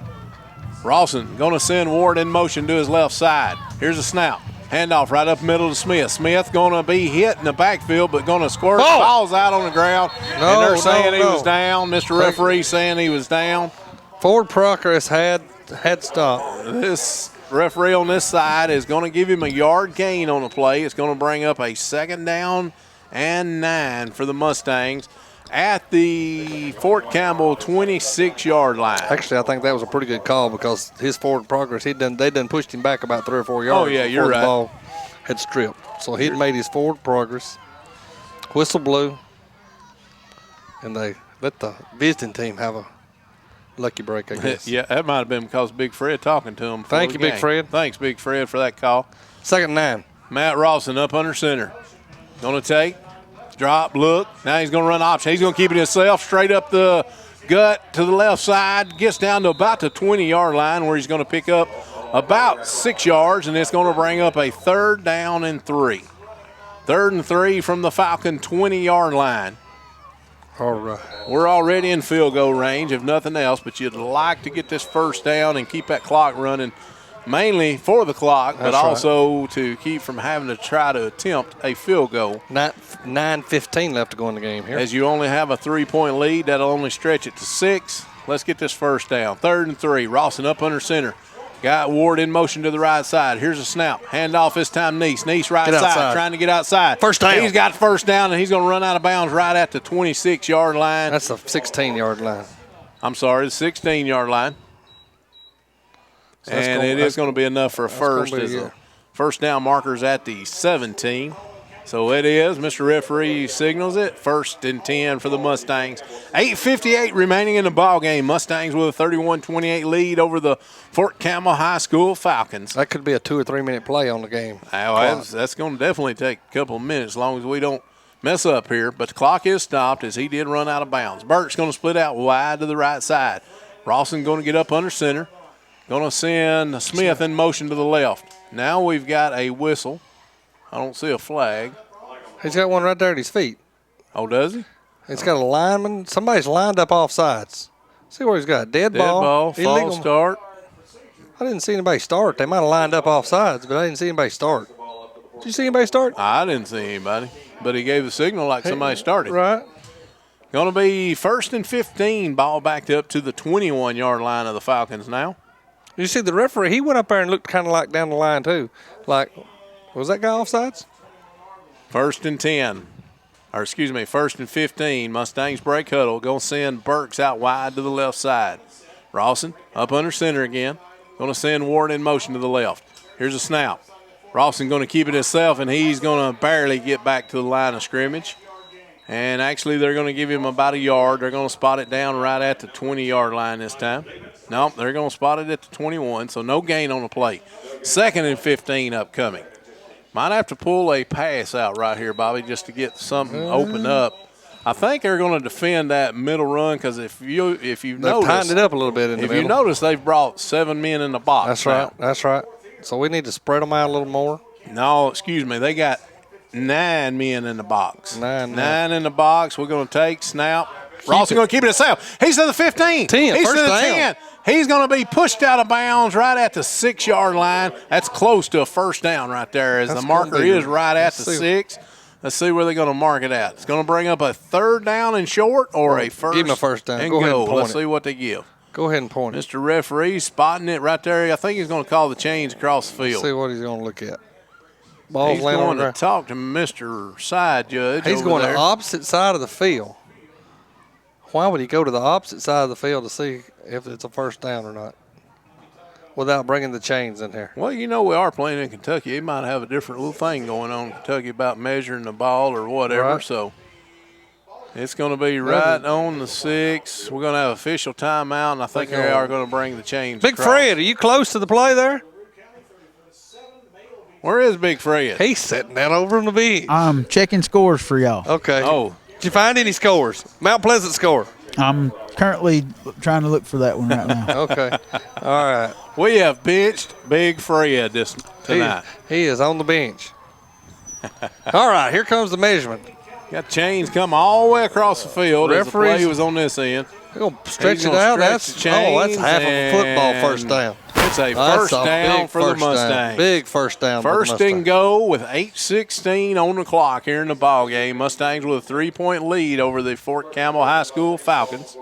Rawson going to send Ward in motion to his left side. Here's a snap. Handoff right up middle to Smith. Smith going to be hit in the backfield, but going to squirt. Ball's out on the ground. And they're saying he was down. Mr. Referee saying he was down. Forward progress had stopped. This referee on this side is going to give him a yard gain on the play. It's going to bring up a 2nd down and 9 for the Mustangs at the Fort Campbell 26-yard line. Actually, I think that was a pretty good call because his forward progress, they done pushed him back about 3 or 4 yards. Oh, yeah, you're right. The ball had stripped. So he'd made his forward progress. Whistle blew. And they let the visiting team have a lucky break, I guess. Yeah, that might have been because Big Fred talking to him. Thank you, Big Fred. Thanks, Big Fred, for that call. 2nd and 9. Matt Rawson up under center. Going to take, drop, look. Now he's going to run option. He's going to keep it himself straight up the gut to the left side. Gets down to about the 20-yard line where he's going to pick up about 6 yards, and it's going to bring up a 3rd down and 3. 3rd and 3 from the Falcon 20-yard line. All right. We're already in field goal range, if nothing else, but you'd like to get this first down and keep that clock running, mainly for the clock, but also to keep from having to try to attempt a field goal. 9:15 left to go in the game here. As you only have a 3-point lead, that'll only stretch it to 6. Let's get this first down. 3rd and 3. Rawson up under center. Got Ward in motion to the right side. Here's a snap. Handoff this time, Neese. Neese right side, trying to get outside. First down. He's got first down, and he's going to run out of bounds right at the 26-yard line. That's the 16-yard line. I'm sorry, the 16-yard line. So and it is going to be enough for a first. First down markers at the 17. So it is. Mr. Referee signals it. 1st and 10 for the Mustangs. 8:58 remaining in the ball game. Mustangs with a 31-28 lead over the Fort Campbell High School Falcons. That could be a 2 or 3 minute play on the game. That's going to definitely take a couple of minutes as long as we don't mess up here. But the clock is stopped as he did run out of bounds. Burke's going to split out wide to the right side. Rawson going to get up under center. Going to send Smith in motion to the left. Now we've got a whistle. I don't see a flag. He's got one right there at his feet. Oh, does he? He's got a lineman. Somebody's lined up off sides. See where he's got dead ball. False start. I didn't see anybody start. They might have lined up off sides, but I didn't see anybody start. Did you see anybody start? I didn't see anybody, but he gave the signal like somebody started. Right. Going to be 1st and 15. Ball backed up to the 21-yard line of the Falcons now. You see the referee, he went up there and looked kind of like down the line too. Like, was that guy offsides? 1st and 10. Or excuse me, 1st and 15. Mustangs break huddle. Going to send Burks out wide to the left side. Rawson up under center again. Going to send Ward in motion to the left. Here's a snap. Rawson going to keep it himself, and he's going to barely get back to the line of scrimmage. And actually, they're going to give him about a yard. They're going to spot it down right at the 20-yard line this time. No, they're going to spot it at the 21, so no gain on the play. 2nd and 15 upcoming. Might have to pull a pass out right here, Bobby, just to get something opened up. I think they're going to defend that middle run because if you've noticed, tightened it up a little bit in the middle. If you notice, they've brought 7 men in the box. That's right. That's right. So we need to spread them out a little more. No, excuse me. They got 9 men in the box. Nine in the box. We're going to take, snap. Rawson going to keep it himself. He's to the 15. 10. He's First to the down. 10. He's going to be pushed out of bounds right at the 6-yard line. That's close to a first down right there, as That's the marker gonna be- is right at the let's see. 6. Let's see where they're going to mark it at. It's going to bring up a 3rd down and short or a first. Give him a first down. And Go ahead and go. point Let's it. see what they give. Go ahead and point it. Mr. Referee spotting it right there. I think he's going to call the chains across the field. See what he's going to look at. Ball's He's laying going on the to ground. talk to Mr. Side Judge. He's over going there. to the opposite side of the field. Why would he go to the opposite side of the field to see if it's a first down or not without bringing the chains in here? Well, you know we are playing in Kentucky. He might have a different little thing going on in Kentucky about measuring the ball or whatever. Right. So it's going to be right on the 6. We're going to have official timeout, and I think they are going to bring the chains Big across. Fred, are you close to the play there? Where is Big Fred? He's sitting down over on the bench. I'm checking scores for y'all. Okay. Oh. Did you find any scores? Mount Pleasant score. I'm currently trying to look for that one right now. Okay. All right. We have benched Big Fred tonight. He is on the bench. All right, here comes the measurement. Got chains come all the way across the field as the Referees- play was on this end. They're going to stretch He's it gonna out. stretch That's the that's half of a football chains first down. It's a That's first a down big for the first down. Mustangs. Big first down for the First Mustangs. and go with 8:16 on the clock here in the ball game. Mustangs with a 3-point lead over the Fort Campbell High School Falcons.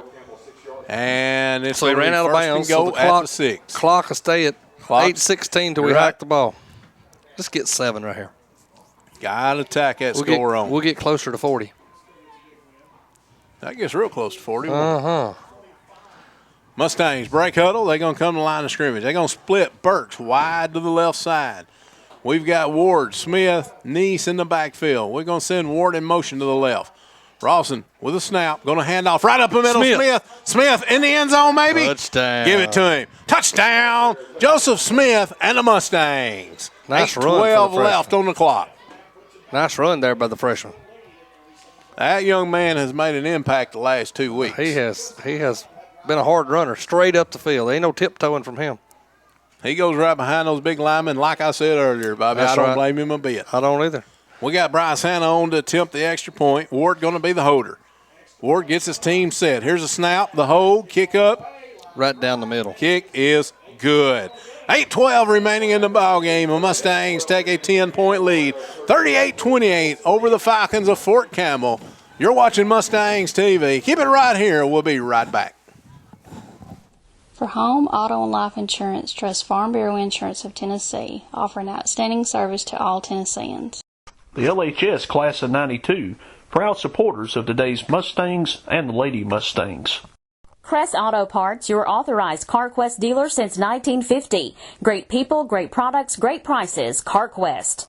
And it's So he gonna ran be out of first bounds. and go So the at the 6. clock will stay at Clock. 8:16 till we Right. hack the ball. Just get 7 right here. Got to tack that We'll score get, on. We'll get closer to 40. That gets real close to 40. Uh-huh. Mustangs break huddle. They're going to come to the line of scrimmage. They're going to split Burks wide to the left side. We've got Ward, Smith, Neese in the backfield. We're going to send Ward in motion to the left. Rawson with a snap. Going to hand off right up the middle. Smith in the end zone, maybe. Touchdown. Give it to him. Touchdown. Joseph Smith and the Mustangs. Nice run for the 8:12 freshman. left on the clock. Nice run there by the freshman. That young man has made an impact the last 2 weeks. He has been a hard runner, straight up the field. Ain't no tiptoeing from him. He goes right behind those big linemen. Like I said earlier, Bobby, That's I don't right. blame him a bit. I don't either. We got Bryce Hanna on to attempt the extra point. Ward going to be the holder. Ward gets his team set. Here's a snap, the hold, kick up. Right down the middle. Kick is good. 8:12 remaining in the ball game. The Mustangs take a 10-point lead, 38-28 over the Falcons of Fort Campbell. You're watching Mustangs TV. Keep it right here. We'll be right back. For home, auto, and life insurance, trust Farm Bureau Insurance of Tennessee, offering outstanding service to all Tennesseans. The LHS Class of 92, proud supporters of today's Mustangs and the Lady Mustangs. Crest Auto Parts, your authorized CarQuest dealer since 1950. Great people, great products, great prices. CarQuest.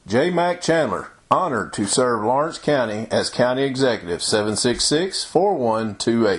J. Mack Chandler, honored to serve Lawrence County as County Executive, 766-4128.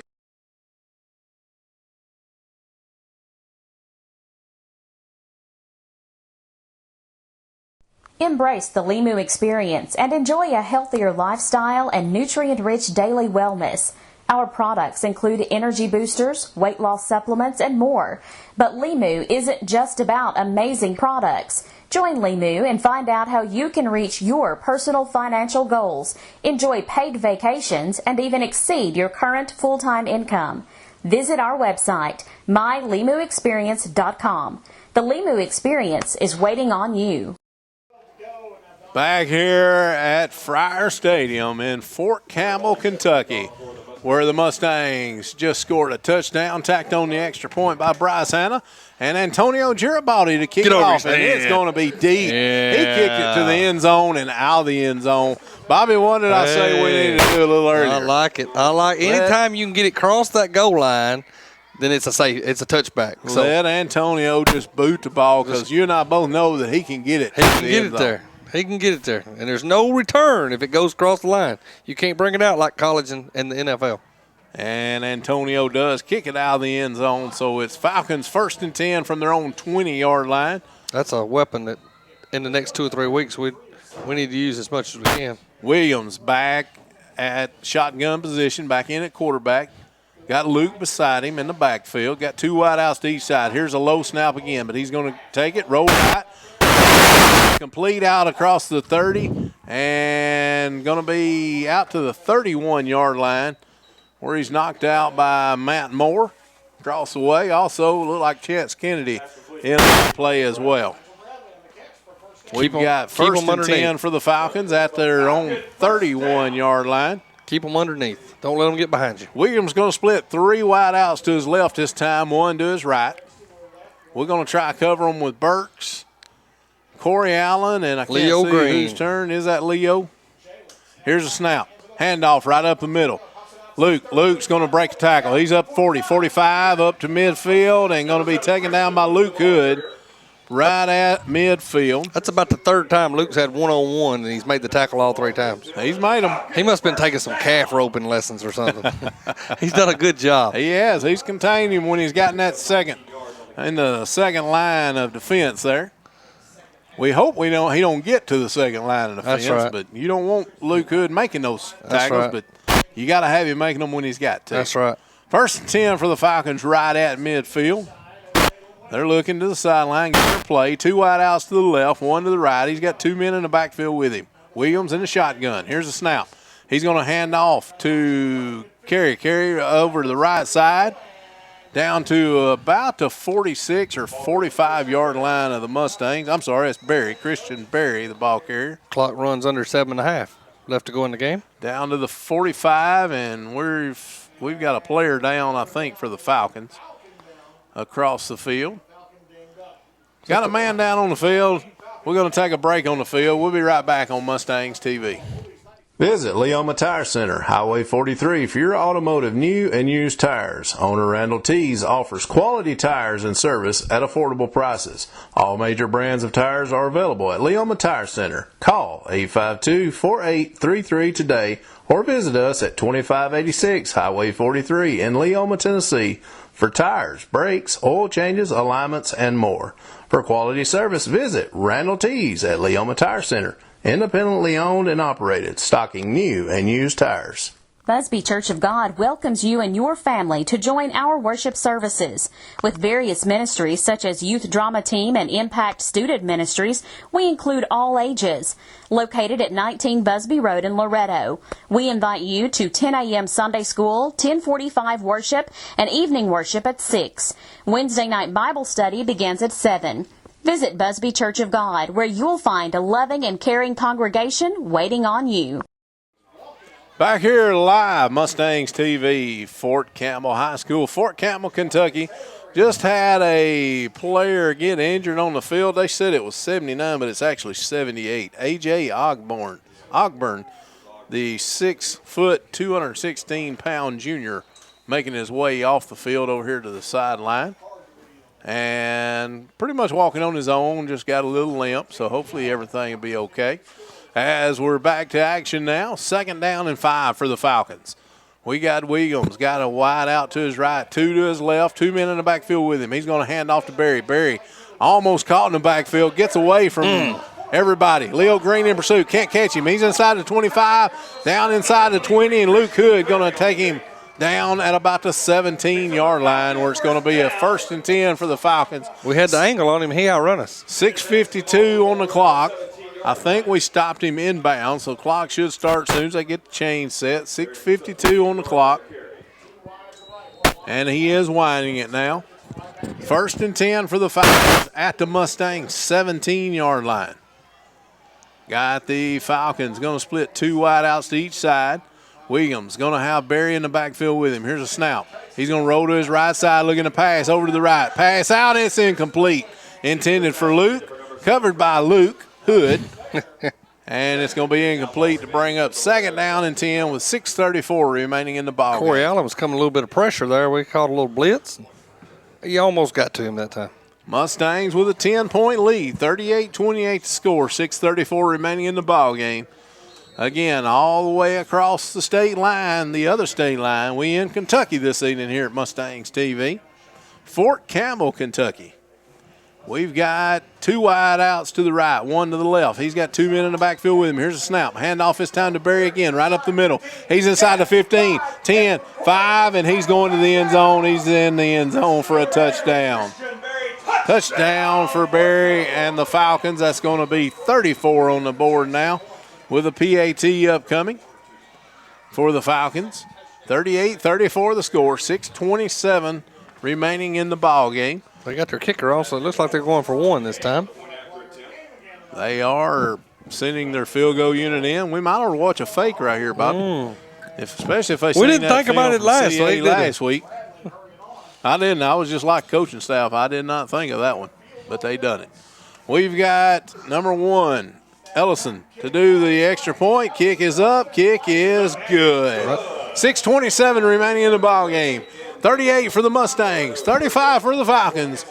Embrace the Limu experience and enjoy a healthier lifestyle and nutrient-rich daily wellness. Our products include energy boosters, weight loss supplements, and more. But Limu isn't just about amazing products. Join Limu and find out how you can reach your personal financial goals, enjoy paid vacations, and even exceed your current full-time income. Visit our website, mylimuexperience.com. The Limu experience is waiting on you. Back here at Friar Stadium in Fort Campbell, Kentucky, where the Mustangs just scored a touchdown, tacked on the extra point by Bryce Hanna, and Antonio Garibaldi to kick it off, and it's going to be deep. Yeah. He kicked it to the end zone and out of the end zone. Bobby, what did I say we needed to do a little earlier? I like it. Anytime you can get it across that goal line, then it's a touchback. So Let Antonio just boot the ball because you and I both know that he can get it. he can get it there. He can get it there. And there's no return if it goes across the line. You can't bring it out like college and the NFL. And Antonio does kick it out of the end zone. So it's Falcons 1st and 10 from their own 20-yard line. That's a weapon that in the next 2 or 3 weeks we need to use as much as we can. Williams back at shotgun position, back in at quarterback. Got Luke beside him in the backfield. Got 2 wideouts to each side. Here's a low snap again, but he's going to take it, roll right. complete out across the 30 and going to be out to the 31-yard line where he's knocked out by Matt Moore. Across the way. Also look like Chance Kennedy in the play as well. We've got first and 10 for the Falcons at their own 31-yard line. Keep them underneath. Don't let them get behind you. Williams going to split 3 wide outs to his left this time, 1 to his right. We're going to try to cover them with Burks, Corey Allen, and I can't Leo see Green. whose turn. Is that Leo? Here's a snap. Handoff right up the middle. Luke's going to break a tackle. He's up 40, 45, up to midfield, and going to be taken down by Luke Hood right at midfield. That's about the 3rd time Luke's had one-on-one, and he's made the tackle all 3 times. He's made them. He must have been taking some calf roping lessons or something. He's done a good job. He has. He's contained him when he's gotten that in the second line of defense there. We hope he don't get to the second line of defense, right. But you don't want Luke Hood making those tackles, right. But you got to have him making them when he's got to. That's right. First and 10 for the Falcons right at midfield. They're looking to the sideline, getting their play. 2 wide outs to the left, 1 to the right. He's got 2 men in the backfield with him. Williams in the shotgun. Here's a snap. He's going to hand off to Carey. Carey over to the right side, down to about the 46 or 45-yard line of the Mustangs. I'm sorry, it's Berry, Christian Berry, the ball carrier. Clock runs under 7.5 left to go in the game. Down to the 45, and we've got a player down, I think, for the Falcons across the field. Got a man down on the field. We're going to take a break on the field. We'll be right back on Mustangs TV. Visit Leoma Tire Center, Highway 43 for your automotive new and used tires. Owner Randall Tees offers quality tires and service at affordable prices. All major brands of tires are available at Leoma Tire Center. Call 852-4833 today or visit us at 2586 Highway 43 in Leoma, Tennessee for tires, brakes, oil changes, alignments, and more. For quality service, visit Randall Tees at Leoma Tire Center. Independently owned and operated, stocking new and used tires. Busby Church of God welcomes you and your family to join our worship services. With various ministries such as Youth Drama Team and Impact Student Ministries, we include all ages. Located at 19 Busby Road in Loretto, we invite you to 10 a.m. Sunday School, 10:45 worship, and evening worship at 6. Wednesday night Bible study begins at 7. Visit Busby Church of God, where you'll find a loving and caring congregation waiting on you. Back here live, Mustangs TV, Fort Campbell High School, Fort Campbell, Kentucky. Just had a player get injured on the field. They said it was 79, but it's actually 78. A.J. Ogburn, the 6-foot, 216-pound junior, making his way off the field over here to the sideline. And pretty much walking on his own, just got a little limp, so hopefully everything will be okay. As we're back to action now, 2nd down and 5 for the Falcons. We got Williams, got a wide out to his right, 2 to his left, 2 men in the backfield with him. He's going to hand off to Berry. Berry almost caught in the backfield, gets away from everybody. Leo Green in pursuit, can't catch him. He's inside the 25, down inside the 20, and Luke Hood going to take him down at about the 17-yard line where it's going to be a 1st and 10 for the Falcons. We had the angle on him. He outrun us. 6:52 on the clock. I think we stopped him inbound, so clock should start as soon as they get the chain set. 6:52 on the clock. And he is winding it now. 1st and 10 for the Falcons at the Mustangs 17-yard line. Got the Falcons going to split 2 wide outs to each side. Williams going to have Berry in the backfield with him. Here's a snap. He's going to roll to his right side, looking to pass over to the right. Pass out, it's incomplete. Intended for Luke, covered by Luke Hood. And it's going to be incomplete to bring up 2nd down and 10 with 6:34 remaining in the ball game. Corey Allen was coming a little bit of pressure there. We caught a little blitz. He almost got to him that time. Mustangs with a 10-point lead, 38-28 to score, 6:34 remaining in the ball game. Again, all the way across the state line, the other state line. We in Kentucky this evening here at Mustangs TV. Fort Campbell, Kentucky. We've got 2 wide outs to the right, 1 to the left. He's got 2 men in the backfield with him. Here's a snap. Handoff this time to Berry again, right up the middle. He's inside the 15, 10, 5, and he's going to the end zone. He's in the end zone for a touchdown. Touchdown for Barry and the Falcons. That's going to be 34 on the board now with a PAT upcoming for the Falcons. 38-34 the score. 6:27 remaining in the ball game. They got their kicker also. It looks like they're going for one this time. They are sending their field goal unit in. We might ought to watch a fake right here, Bobby. Especially if they we didn't think about it last week. I didn't. I was just like coaching staff. I did not think of that one, but they done it. We've got number 1, Ellison, to do the extra point. Kick is up. Kick is good. 6:27 remaining in the ball game. 38 for the Mustangs, 35 for the Falcons.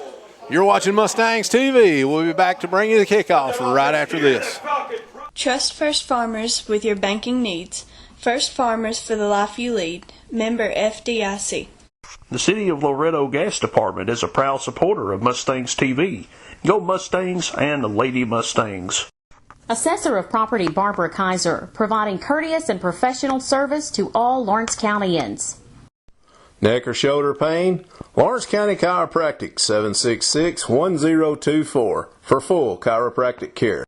You're watching Mustangs TV. We'll be back to bring you the kickoff right after this. Trust First Farmers with your banking needs. First Farmers for the life you lead. Member FDIC. The City of Loretto Gas Department is a proud supporter of Mustangs TV. Go Mustangs and Lady Mustangs. Assessor of Property Barbara Kaiser, providing courteous and professional service to all Lawrence Countyans. Neck or shoulder pain? Lawrence County Chiropractic, 766-1024 for full chiropractic care.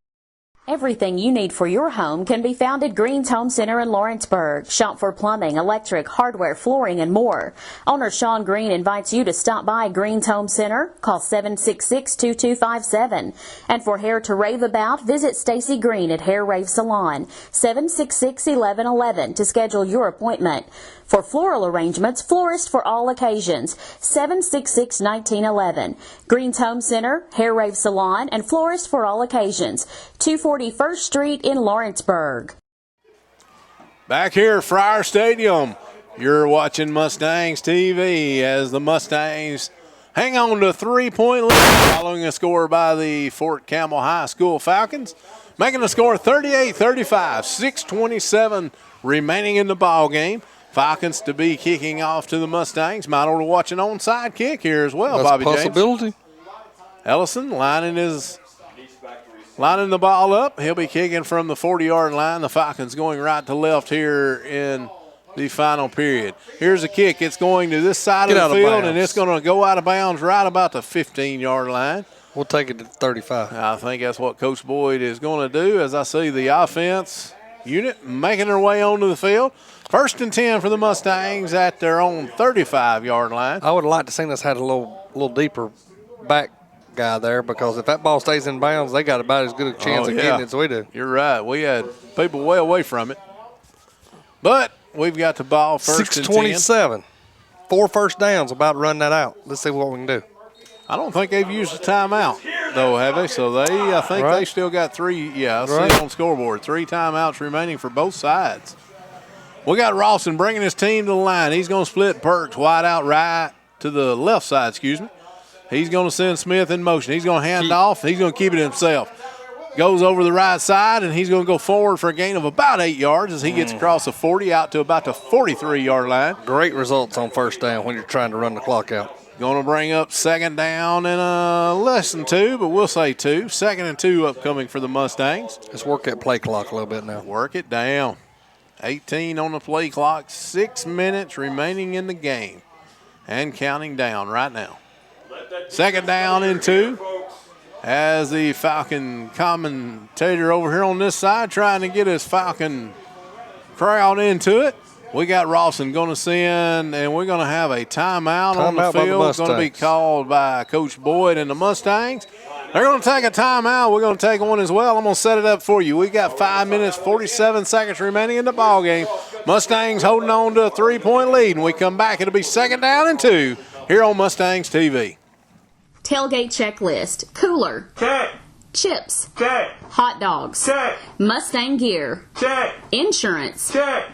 Everything you need for your home can be found at Green's Home Center in Lawrenceburg. Shop for plumbing, electric, hardware, flooring, and more. Owner Sean Green invites you to stop by Green's Home Center. Call 766-2257. And for hair to rave about, visit Stacy Green at Hair Rave Salon, 766-1111 to schedule your appointment. For floral arrangements, florist for all occasions, 766-1911. Green's Home Center, Hair Rave Salon, and florist for all occasions, 240 First Street in Lawrenceburg. Back here at Friar Stadium, you're watching Mustangs TV as the Mustangs hang on to a 3-point lead following a score by the Fort Campbell High School Falcons, making the score 38-35, 6:27 remaining in the ball game. Falcons to be kicking off to the Mustangs. Might ought to watch an onside kick here as well, that's Bobby a possibility. James. Ellison lining the ball up. He'll be kicking from the 40-yard line. The Falcons going right to left here in the final period. Here's a kick. It's going to this side of the field, and it's going to go out of bounds right about the 15-yard line. We'll take it to 35. I think that's what Coach Boyd is going to do, as I see the offense unit making their way onto the field. 1st and 10 for the Mustangs at their own 35-yard line. I would have liked to seen us had a little deeper back guy there, because if that ball stays in bounds, they got about as good a chance of getting it as we do. You're right. We had people way away from it. But we've got the ball 1st and 10. 6:27. 4 first downs, about to run that out. Let's see what we can do. I don't think they've used a timeout, though, have they? So I think they still got 3. Yeah, I see it on the scoreboard. 3 timeouts remaining for both sides. We got Rawson bringing his team to the line. He's going to split Perks wide out right to the left side, He's going to send Smith in motion. He's going to hand off. He's going to keep it himself. Goes over the right side, and he's going to go forward for a gain of about 8 yards as he gets across the 40 out to about the 43-yard line. Great results on 1st down when you're trying to run the clock out. Going to bring up 2nd down and less than 2, but we'll say 2. 2nd and 2 upcoming for the Mustangs. Let's work that play clock a little bit now. Work it down. 18 on the play clock, 6 minutes remaining in the game, and counting down right now. 2nd down and 2 as the Falcon commentator over here on this side trying to get his Falcon crowd into it. We got Rawson going to send, and we're going to have a timeout on the field. It's going to be called by Coach Boyd and the Mustangs. They're going to take a timeout. We're going to take one as well. I'm going to set it up for you. We got 5 minutes, 47 seconds remaining in the ball game. Mustangs holding on to a 3-point lead. When we come back, it'll be 2nd down and 2 here on Mustangs TV. Tailgate checklist. Cooler. Check. Chips. Check. Hot dogs. Check. Mustang gear. Check. Insurance. Check.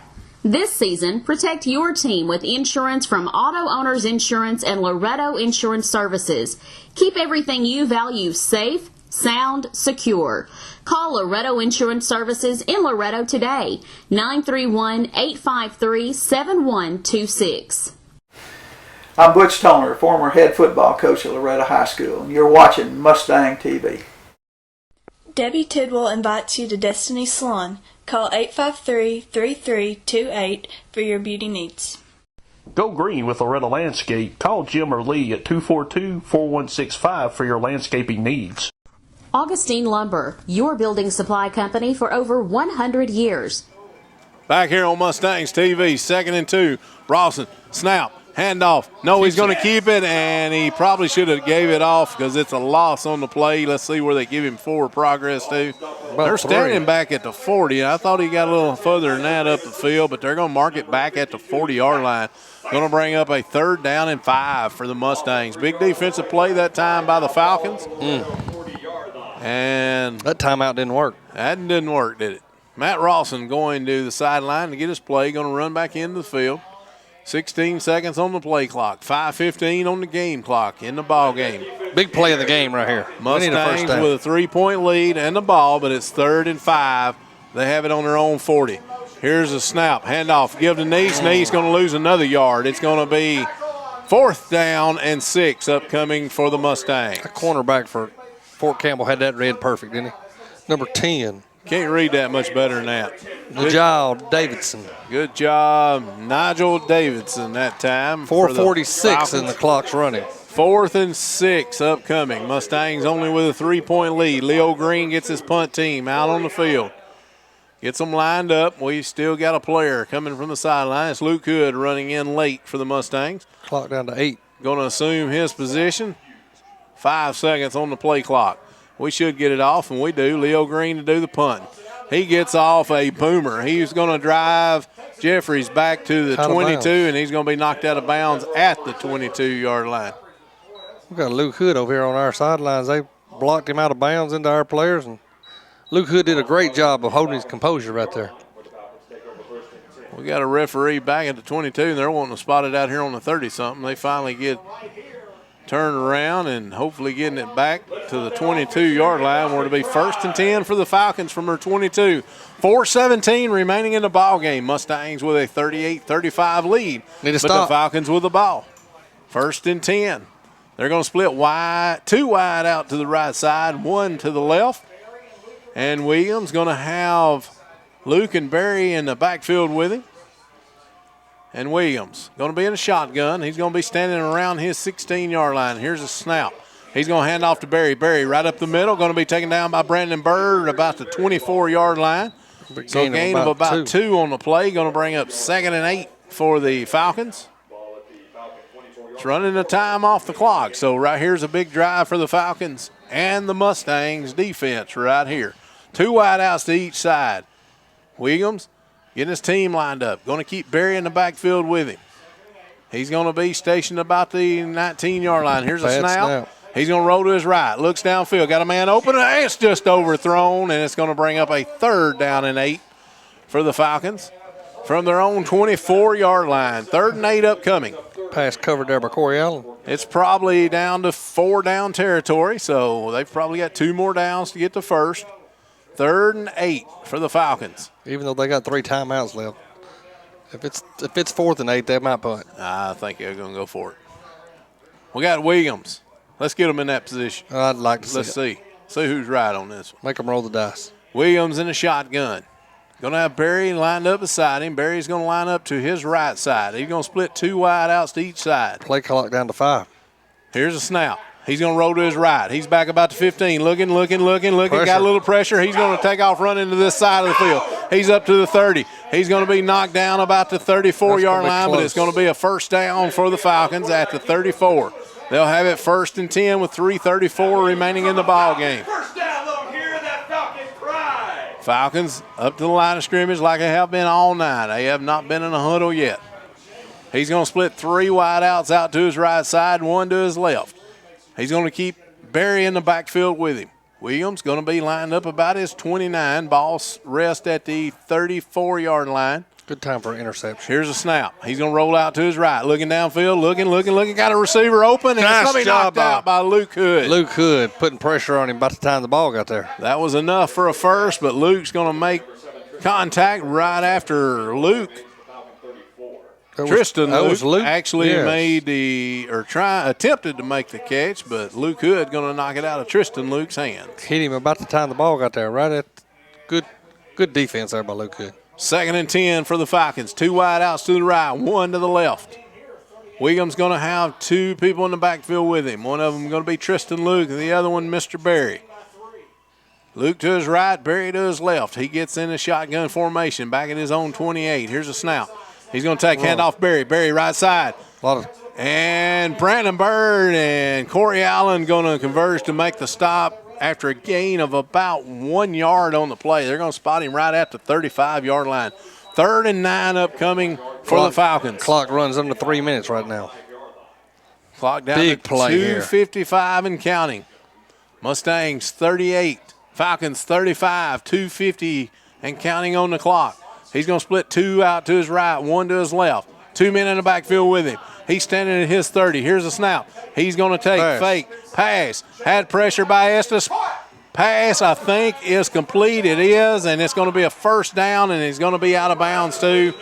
This season, protect your team with insurance from Auto Owners Insurance and Loretto Insurance Services. Keep everything you value safe, sound, secure. Call Loretto Insurance Services in Loretto today, 931-853-7126. I'm Butch Toner, former head football coach at Loretto High School, and you're watching Mustang TV. Debbie Tidwell invites you to Destiny Salon. Call 853-3328 for your beauty needs. Go green with Loretta Landscape. Call Jim or Lee at 242-4165 for your landscaping needs. Augustine Lumber, your building supply company for over 100 years. Back here on Mustangs TV, 2nd and 2. Rawson, snap, handoff. No, he's going to keep it, and he probably should have gave it off because it's a loss on the play. Let's see where they give him forward progress to. They're standing back at the 40. I thought he got a little further than that up the field, but they're going to mark it back at the 40-yard line. Going to bring up a 3rd down and 5 for the Mustangs. Big defensive play that time by the Falcons. And that timeout didn't work. That didn't work, did it? Matt Rawson going to the sideline to get his play. Going to run back into the field. 16 seconds on the play clock. 5:15 on the game clock in the ball game. Big play of the game right here. Mustangs with a 3-point lead and the ball, but it's 3rd and 5. They have it on their own 40. Here's a snap. Handoff. Give to Neese. Neese going to lose another yard. It's going to be 4th down and 6 upcoming for the Mustangs. A cornerback for Fort Campbell had that read perfect, didn't he? Number 10. Can't read that much better than that. Nigel Davidson. Good job, Nigel Davidson that time. 4:46 and the clock's running. 4th and 6 upcoming. Mustangs only with a 3-point lead. Leo Green gets his punt team out on the field. Gets them lined up. We still got a player coming from the sideline. It's Luke Hood running in late for the Mustangs. Clock down to 8. Going to assume his position. 5 seconds on the play clock. We should get it off, and we do. Leo Green to do the punt. He gets off a boomer. He's going to drive Jeffries back to the 22, and he's going to be knocked out of bounds at the 22-yard line. We've got Luke Hood over here on our sidelines. They blocked him out of bounds into our players, and Luke Hood did a great job of holding his composure right there. We got a referee back at the 22, and they're wanting to spot it out here on the 30-something. They finally get turned around and hopefully getting it back to the 22-yard line where it'll be 1st and 10 for the Falcons from their 22. 4:17 remaining in the ball game. Mustangs with a 38-35 lead. Need to but stop. The Falcons with the ball. 1st and 10. They're going to split wide, 2 wide out to the right side, 1 to the left. And Williams going to have Luke and Barry in the backfield with him. And Williams going to be in a shotgun. He's going to be standing around his 16-yard line. Here's a snap. He's going to hand off to Barry. Barry right up the middle, going to be taken down by Brandon Bird about the 24-yard line. So a gain of about 2 on the play. Going to bring up 2nd and 8 for the Falcons. It's running the time off the clock. So right here's a big drive for the Falcons and the Mustangs defense right here. 2 wide outs to each side. Williams getting his team lined up. Going to keep Barry in the backfield with him. He's going to be stationed about the 19-yard line. Here's a snap. He's going to roll to his right. Looks downfield. Got a man open. And it's just overthrown, and it's going to bring up a 3rd down and 8 for the Falcons from their own 24-yard line. 3rd and 8 upcoming. Pass covered there by Corey Allen. It's probably down to 4-down territory, so they've probably got 2 more downs to get to 1st. 3rd and 8 for the Falcons. Even though they got 3 timeouts left. If it's 4th and 8, they might punt. I think they're going to go for it. We got Williams. Let's get them in that position. I'd like to see Let's see who's right on this one. Make them roll the dice. Williams in a shotgun. Going to have Barry lined up beside him. Barry's going to line up to his right side. He's going to split 2 wide outs to each side. Play clock down to 5. Here's a snap. He's going to roll to his right. He's back about to 15. Looking. Pressure. Got a little pressure. He's going to take off running to this side of the field. He's up to the 30. He's going to be knocked down about the 34-yard line, but it's going to be a 1st down for the Falcons at the 34. They'll have it 1st and 10 with 3:34 remaining in the ball game. First down, don't hear that Falcon cry. Falcons up to the line of scrimmage like they have been all night. They have not been in a huddle yet. He's going to split 3 wide outs out to his right side, 1 to his left. He's going to keep Barry in the backfield with him. Williams going to be lined up about his 29. Ball rest at the 34-yard line. Good time for an interception. Here's a snap. He's going to roll out to his right. Looking downfield, looking. Got a receiver open, and it's going to be knocked out by Luke Hood. Luke Hood putting pressure on him about the time the ball got there. That was enough for a first, but Luke's going to make contact right after Luke. Tristan Luke actually attempted to make the catch, but Luke Hood going to knock it out of Tristan Luke's hands. Hit him about the time the ball got there. Right at good defense there by Luke Hood. 2nd and 10 for the Falcons. 2 wide outs to the right, 1 to the left. Williams going to have two people in the backfield with him. One of them going to be Tristan Luke, and the other one, Mr. Berry. Luke to his right, Berry to his left. He gets in a shotgun formation back at his own 28. Here's a snap. He's going to take handoff Berry. Berry right side. And Brandon Bird and Corey Allen going to converge to make the stop after a gain of about 1 yard on the play. They're going to spot him right at the 35-yard line. 3rd and 9 upcoming for the Falcons. Clock runs under 3 minutes right now. Clock down to 2:55 and counting. Mustangs 38, Falcons 35, 2:50 and counting on the clock. He's going to split two out to his right, one to his left. 2 men in the backfield with him. He's standing at his 30. Here's a snap. He's going to take fake pass. Had pressure by Estes. Pass, I think, is complete. It is, and it's going to be a first down, and he's going to be out of bounds, too,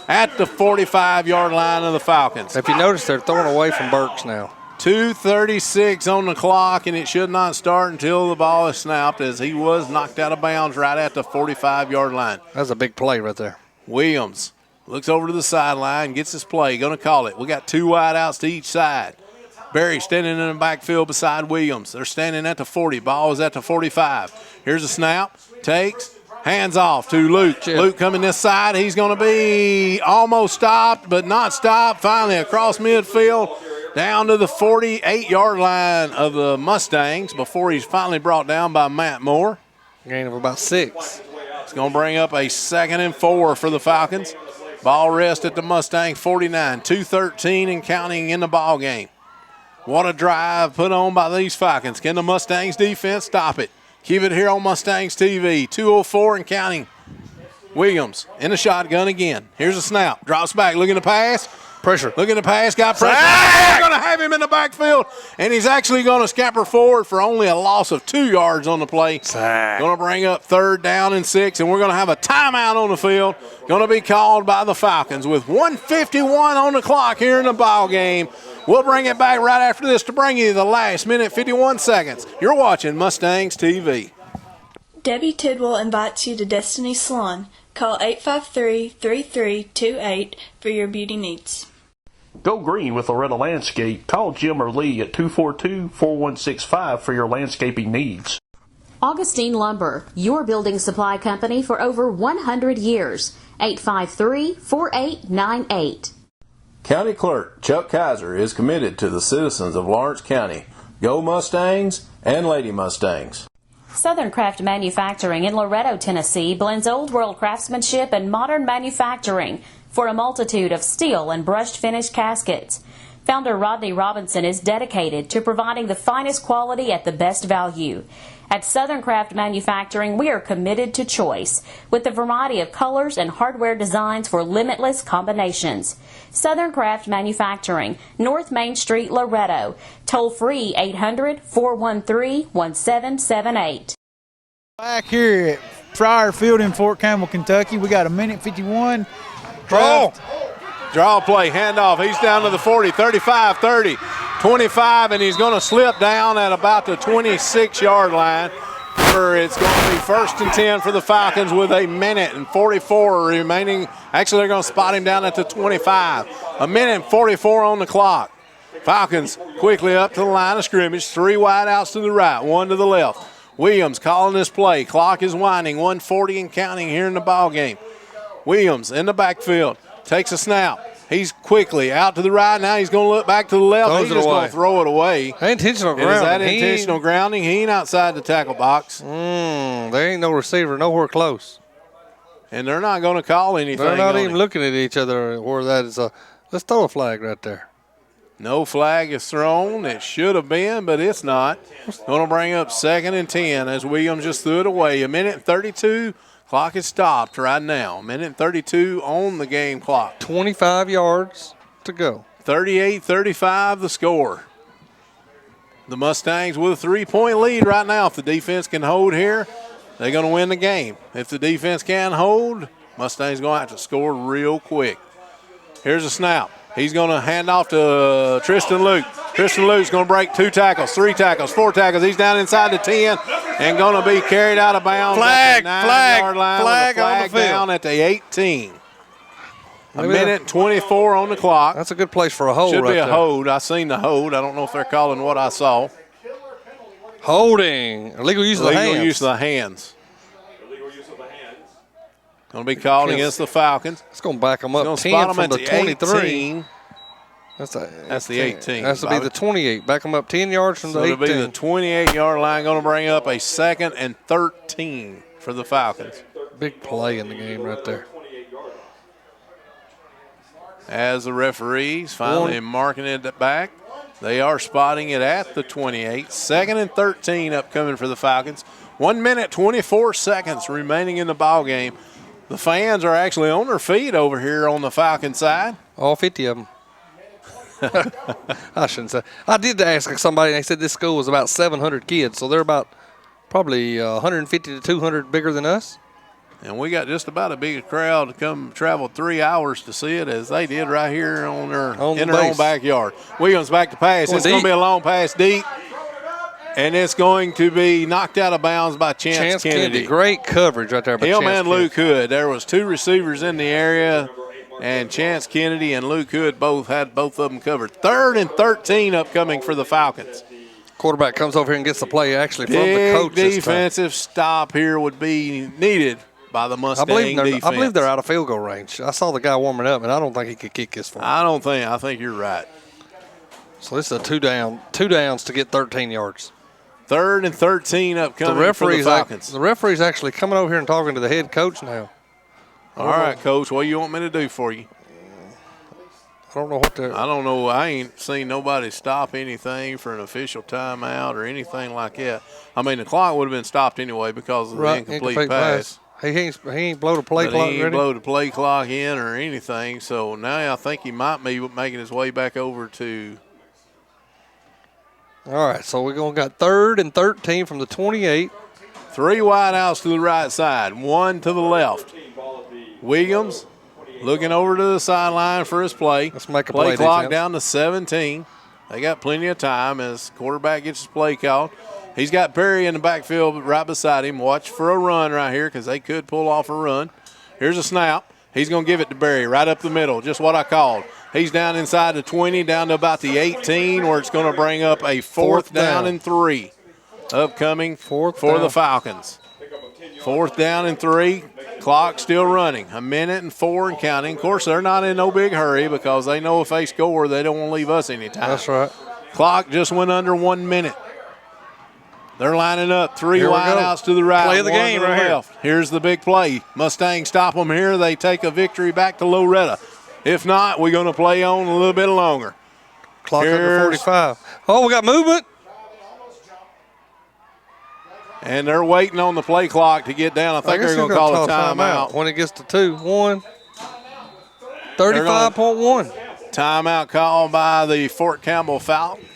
at the 45-yard line of the Falcons. If you notice, they're throwing away from Burks now. 2:36 on the clock, and it should not start until the ball is snapped, as he was knocked out of bounds right at the 45-yard line. That's a big play right there. Williams looks over to the sideline, gets his play, going to call it. We got two wideouts to each side. Berry standing in the backfield beside Williams. They're standing at the 40. Ball is at the 45. Here's a snap. Takes. Hands off to Luke. Luke coming this side. He's going to be almost stopped, but not stopped. Finally across midfield down to the 48-yard line of the Mustangs before he's finally brought down by Matt Moore. Gain of about 6. It's going to bring up a 2nd and 4 for the Falcons. Ball rest at the Mustang 49. 2:13 and counting in the ball game. What a drive put on by these Falcons. Can the Mustangs defense stop it? Keep it here on Mustangs TV. 2:04 and counting. Williams in the shotgun again. Here's a snap. Drops back. Looking to pass. Pressure. Looking to pass. Got pressure. They're going to have him in the backfield. And he's actually going to scamper forward for only a loss of 2 yards on the play. Going to bring up 3rd down and 6. And we're going to have a timeout on the field. Going to be called by the Falcons with 1:51 on the clock here in the ball game. We'll bring it back right after this to bring you the last minute, 51 seconds. You're watching Mustangs TV. Debbie Tidwell invites you to Destiny Salon. Call 853-3328 for your beauty needs. Go green with Loretta Landscape. Call Jim or Lee at 242-4165 for your landscaping needs. Augustine Lumber, your building supply company for over 100 years. 853-4898. County Clerk Chuck Kaiser is committed to the citizens of Lawrence County. Go Mustangs and Lady Mustangs. Southern Craft Manufacturing in Loretto, Tennessee blends old world craftsmanship and modern manufacturing for a multitude of steel and brushed finish caskets. Founder Rodney Robinson is dedicated to providing the finest quality at the best value. At Southern Craft Manufacturing, we are committed to choice with a variety of colors and hardware designs for limitless combinations. Southern Craft Manufacturing, North Main Street, Loretto. Toll free 800-413-1778. Back here at Friar Field in Fort Campbell, Kentucky, we got a 1:51. Draw play, handoff. He's down to the 40, 35, 30, 25, and he's going to slip down at about the 26-yard line. Where it's going to be 1st and 10 for the Falcons with a 1:44 remaining. Actually, they're going to spot him down at the 25. 1:44 on the clock. Falcons quickly up to the line of scrimmage. 3 wideouts to the right, 1 to the left. Williams calling this play. Clock is winding. 1:40 and counting here in the ball game. Williams in the backfield. Takes a snap. He's quickly out to the right. Now he's going to look back to the left. He's just going to throw it away. Intentional grounding. Is that intentional grounding? He ain't outside the tackle box. There ain't no receiver nowhere close. And they're not going to call anything. They're not even looking at each other where that is. Let's throw a flag right there. No flag is thrown. It should have been, but it's not. Going to bring up 2nd and 10 as Williams just threw it away. 1:32. Clock is stopped right now. 1:32 on the game clock. 25 yards to go. 38-35 the score. The Mustangs with a 3-point lead right now. If the defense can hold here, they're going to win the game. If the defense can't hold, Mustangs going to have to score real quick. Here's a snap. He's going to hand off to Tristan Luke. Tristan Luke's going to break 2 tackles, 3 tackles, 4 tackles. He's down inside the 10 and going to be carried out of bounds. Flag on the field. down at the 18. A minute and 24 on the clock. That's a good place for a hold. Should right be a there. hold. I seen the hold. I don't know if they're calling what I saw. Holding. Illegal use of the hands. Illegal use of the hands. Going to be called against the Falcons. It's going to back them up 10 spot 'em from at the 23. 18. That's the 18. That's to be the 28. Back them up 10 yards from the 18. It'll be the 28-yard line. Going to bring up a 2nd and 13 for the Falcons. Big play in the game right there. As the referees finally marking it back, they are spotting it at the 28. 2nd and 13 upcoming for the Falcons. 1 minute, 24 seconds remaining in the ball game. The fans are actually on their feet over here on the Falcon side. All 50 of them. I shouldn't say. I did ask somebody, and they said this school was about 700 kids, so they're about probably 150 to 200 bigger than us. And we got just about a big crowd to come travel 3 hours to see it, as they did right here in their own backyard. Williams back to pass. It's going to be a long pass deep, and it's going to be knocked out of bounds by Chance Kennedy. Great coverage right there by him Chance and Luke Hood. There was 2 receivers in the area, and Chance Kennedy and Luke Hood both had both of them covered. 3rd and 13 upcoming for the Falcons. Quarterback comes over here and gets the play actually from the coach. Big defensive stop here would be needed by the Mustang defense. I believe they're out of field goal range. I saw the guy warming up, and I don't think he could kick this far. I think you're right. So this is a 2 downs to get 13 yards. 3rd and 13 upcoming for the Falcons. The referee's actually coming over here and talking to the head coach now. All right, Coach, what do you want me to do for you? I don't know what they're. I don't know. I ain't seen nobody stop anything for an official timeout or anything like that. I mean, the clock would have been stopped anyway because of the incomplete pass. He ain't blow the play clock ready. He ain't blow the play clock in or anything. So now I think he might be making his way back over to. All right, so we're going to got 3rd and 13 from the 28. 3 wide outs to the right side, 1 to the left. Williams looking over to the sideline for his play. Let's make a play play clock defense. down to 17. They got plenty of time as quarterback gets his play called. He's got Perry in the backfield right beside him. Watch for a run right here because they could pull off a run. Here's a snap. He's going to give it to Berry right up the middle, just what I called. He's down inside the 20, down to about the 18, where it's going to bring up a 4th down and 3 upcoming for the Falcons. 4th down and 3. Clock still running. 1 minute and 4 and counting. Of course, they're not in no big hurry because they know if they score, they don't want to leave us any time. That's right. Clock just went under 1 minute. They're lining up 3 wide outs to the right. Play of the game right here. Here's the big play. Mustangs stop them here. They take a victory back to Loretta. If not, we're going to play on a little bit longer. Clock under 45. Oh, we got movement. And they're waiting on the play clock to get down. I think they're going to call a timeout. When it gets to 2, 1. 35.1. Timeout called by the Fort Campbell Falcons.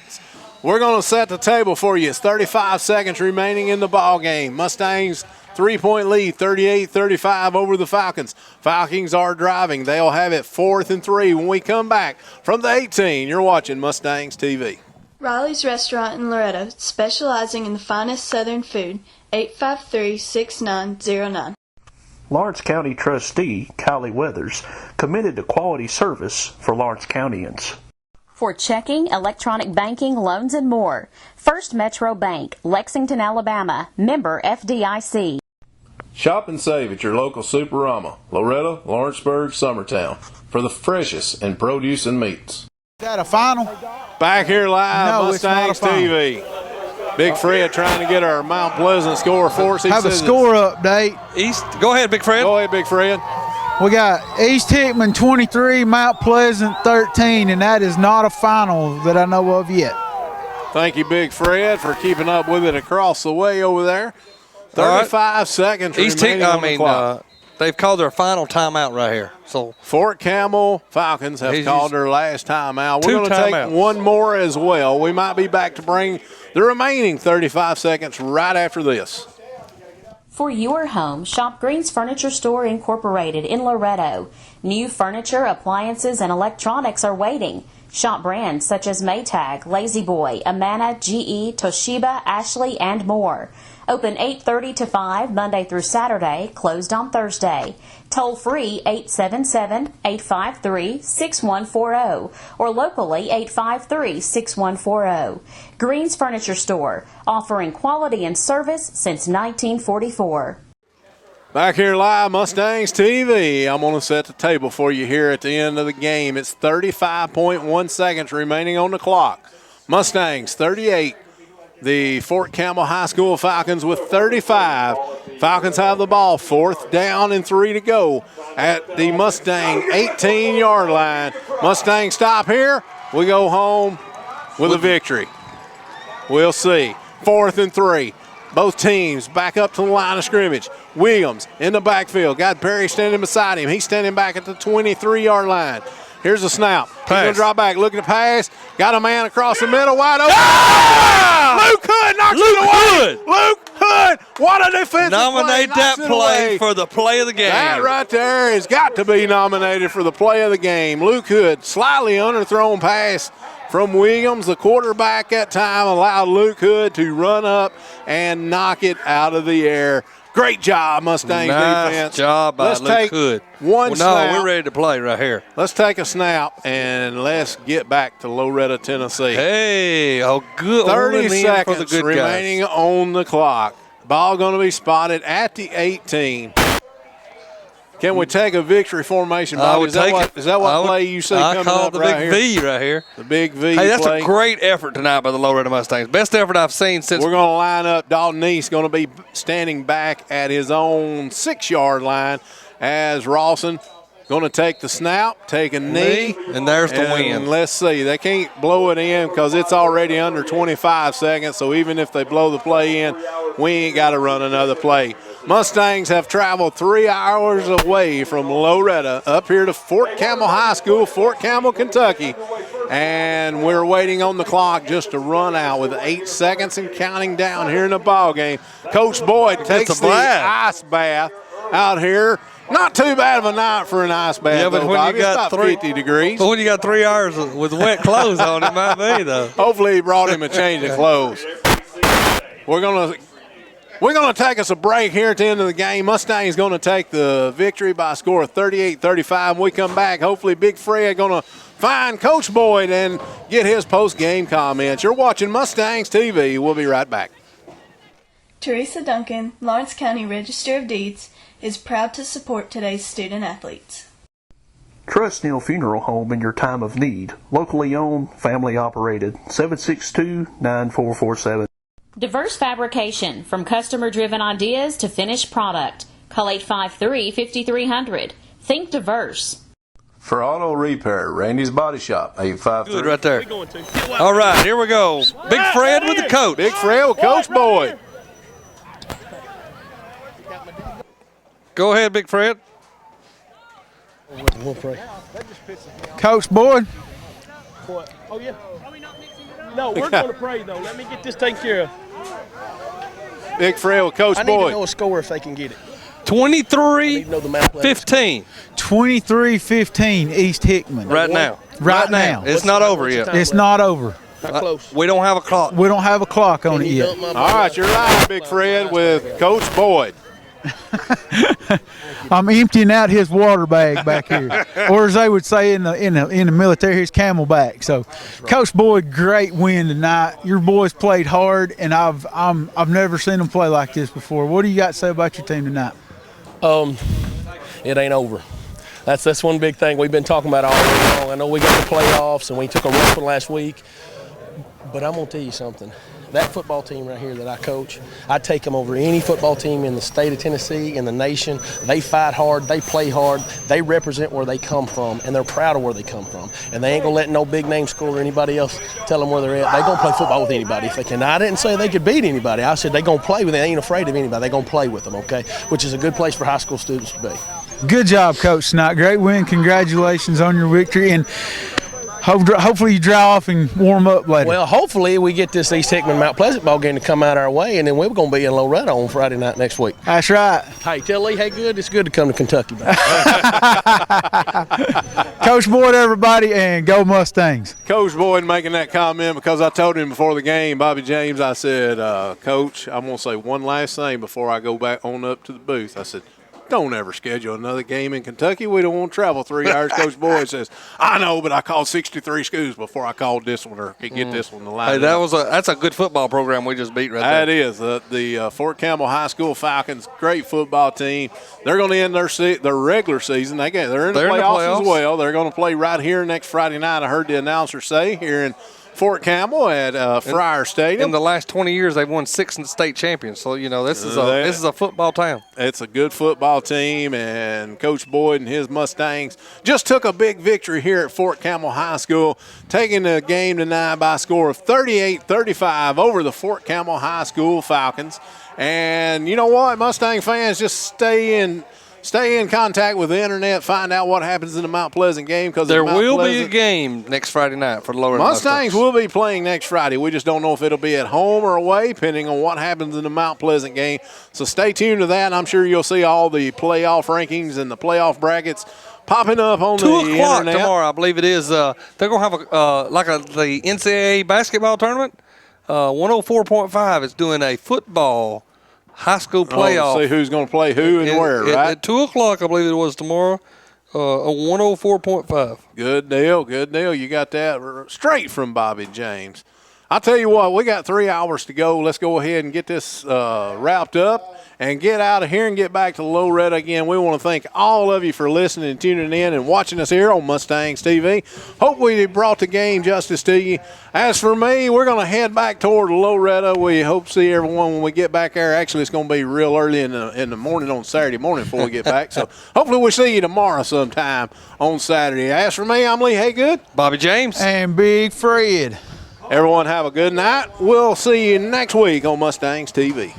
We're going to set the table for you. It's 35 seconds remaining in the ball game. Mustangs 3-point lead, 38-35 over the Falcons. Falcons are driving. They'll have it 4th and 3 when we come back from the 18. You're watching Mustangs TV. Riley's Restaurant in Loretto, specializing in the finest Southern food, 853-6909. Lawrence County Trustee Kylie Weathers committed to quality service for Lawrence Countyans. For checking, electronic banking, loans, and more, First Metro Bank, Lexington, Alabama, member FDIC. Shop and save at your local Superama, Loretto, Lawrenceburg, Summertown, for the freshest in produce and meats. Is that a final? Back here live, No, Mustangs TV. Big Fred trying to get our Mount Pleasant score for us. Have a score update. Go ahead, Big Fred. Go ahead, Big Fred. We got East Hickman 23, Mount Pleasant 13, and that is not a final that I know of yet. Thank you, Big Fred, for keeping up with it across the way over there. 35 seconds remaining on the clock. They've called their final timeout right here. So Fort Campbell Falcons have called their last timeout. We're going to take one more as well. We might be back to bring the remaining 35 seconds right after this. For your home, shop Green's Furniture Store Incorporated in Loretto. New furniture, appliances, and electronics are waiting. Shop brands such as Maytag, Lazy Boy, Amana, GE, Toshiba, Ashley, and more. Open 8:30 to 5 Monday through Saturday, closed on Thursday. Toll free 877-853-6140 or locally 853-6140. Green's Furniture Store, offering quality and service since 1944. Back here live, Mustangs TV. I'm going to set the table for you here at the end of the game. It's 35.1 seconds remaining on the clock. Mustangs 38. The Fort Campbell High School Falcons with 35. Falcons have the ball, 4th down and 3 to go at the Mustang 18-yard line. Mustangs stop here. We go home with a victory. We'll see. 4th and 3. Both teams back up to the line of scrimmage. Williams in the backfield. Got Perry standing beside him. He's standing back at the 23-yard line. Here's a snap. He's going to drop back, looking to pass. Got a man across the middle, wide open. Ah! Luke Hood knocks it away. Luke Hood, what a defensive play. Nominate that play for the play of the game. That right there has got to be nominated for the play of the game. Luke Hood, slightly underthrown pass from Williams. The quarterback that time allowed Luke Hood to run up and knock it out of the air. Great job, Mustangs defense. Nice job by Luke Hood. Snap. We're ready to play right here. Let's take a snap and let's get back to Loretta, Tennessee. Hey, good. 30 seconds for the good remaining guys. on the clock. Ball going to be spotted at the 18. Can we take a victory formation, Bobby? Is that what play you see coming up right here? I call the big V right here. The big V Hey, that's play. a great effort tonight by the Loretta Mustangs. Best effort I've seen since. We're going to line up. Dalton East going to be standing back at his own 6-yard line as Rawson going to take the snap, take a knee. And there's the win. Let's see. They can't blow it in because it's already under 25 seconds, so even if they blow the play in, we ain't got to run another play. Mustangs have traveled 3 hours away from Loretta up here to Fort Campbell High School, Fort Campbell, Kentucky, and we're waiting on the clock just to run out with 8 seconds and counting down here in the ball game. Coach Boyd takes the ice bath out here. Not too bad of a night for an ice bath. Yeah, but though, when Bobby. you got it's about 50 degrees. But when you got 3 hours with wet clothes on, it might be though. Hopefully he brought him a change of clothes. We're gonna take us a break here at the end of the game. Mustangs going to take the victory by a score of 38-35. When we come back, hopefully Big Fred going to find Coach Boyd and get his post-game comments. You're watching Mustangs TV. We'll be right back. Teresa Duncan, Lawrence County Register of Deeds, is proud to support today's student athletes. Trust Neal Funeral Home in your time of need. Locally owned, family operated. 762-9447. Diverse fabrication, from customer-driven ideas to finished product. Call 853-5300. Think diverse. For auto repair, Randy's Body Shop, 853. Good right there. All right, here we go. Big Fred with the coach. Big Fred with Coach Boyd. Go ahead, Big Fred. We'll pray. Coach Boyd. What? Oh, yeah. No, we're going to pray, though. Let me get this taken care of. Big Fred with Coach Boyd. I need to know a score if they can get it. 23-15. 23-15 East Hickman. Right now. Right now. It's not over yet. It's not over. How close? We don't have a clock. We don't have a clock on it yet. All right, you're live, Big Fred, with Coach Boyd. I'm emptying out his water bag back here, or as they would say in the military, his camelback. So, right. Coach Boyd, great win tonight. Your boys played hard, and I've never seen them play like this before. What do you got to say about your team tonight? It ain't over. That's one big thing we've been talking about all week long. I know we got the playoffs and we took a run from last week, but I'm gonna tell you something. That football team right here that I coach, I take them over any football team in the state of Tennessee, in the nation. They fight hard, they play hard, they represent where they come from, and they're proud of where they come from. And they ain't gonna let no big name school or anybody else tell them where they're at. They gonna play football with anybody if they can. Now, I didn't say they could beat anybody. I said they gonna play with them. They ain't afraid of anybody. They gonna play with them, okay? Which is a good place for high school students to be. Good job, Coach, tonight. Great win. Congratulations on your victory. And hopefully you dry off and warm up later. Well, hopefully we get this East Hickman Mount Pleasant ball game to come out our way, and then we're going to be in Loretto on Friday night next week. That's right. Hey, tell Lee, hey, good. It's good to come to Kentucky, man. Coach Boyd, everybody, and go Mustangs. Coach Boyd making that comment because I told him before the game, Bobby James, I said, Coach, I'm going to say one last thing before I go back on up to the booth. I said, don't ever schedule another game in Kentucky. We don't want to travel 3 hours. Coach Boyd says, I know, but I called 63 schools before I called this one or could get this one to line. Hey, that's a good football program we just beat right there. That is. The Fort Campbell High School Falcons, great football team. They're going to end their regular season. They're in the playoffs as well. They're going to play right here next Friday night. I heard the announcer say here in Fort Campbell at Friar Stadium. In the last 20 years, they've won 6 state champions. So, this is a football town. It's a good football team, and Coach Boyd and his Mustangs just took a big victory here at Fort Campbell High School, taking the game tonight by a score of 38-35 over the Fort Campbell High School Falcons. And you know what, Mustang fans, just stay in contact with the internet, find out what happens in the Mount Pleasant game. Because there will be a game next Friday night for the Lower Mustangs will be playing next Friday. We just don't know if it'll be at home or away, depending on what happens in the Mount Pleasant game. So stay tuned to that. I'm sure you'll see all the playoff rankings and the playoff brackets popping up on the internet. 2 o'clock tomorrow, I believe it is. They're going to have the NCAA basketball tournament. 104.5 is doing a football high school playoff. See who's going to play who and where, right? At 2 o'clock, I believe it was tomorrow, on 104.5. Good deal, good deal. You got that straight from Bobby James. I'll tell you what, we got 3 hours to go. Let's go ahead and get this wrapped up and get out of here and get back to Loretto again. We want to thank all of you for listening and tuning in and watching us here on Mustangs TV. Hope we brought the game justice to you. As for me, we're going to head back toward Loretto. We hope to see everyone when we get back there. Actually, it's going to be real early in the morning on Saturday morning before we get back. So hopefully we'll see you tomorrow sometime on Saturday. As for me, I'm Lee Haygood. Bobby James. And Big Fred. Everyone have a good night. We'll see you next week on Mustangs TV.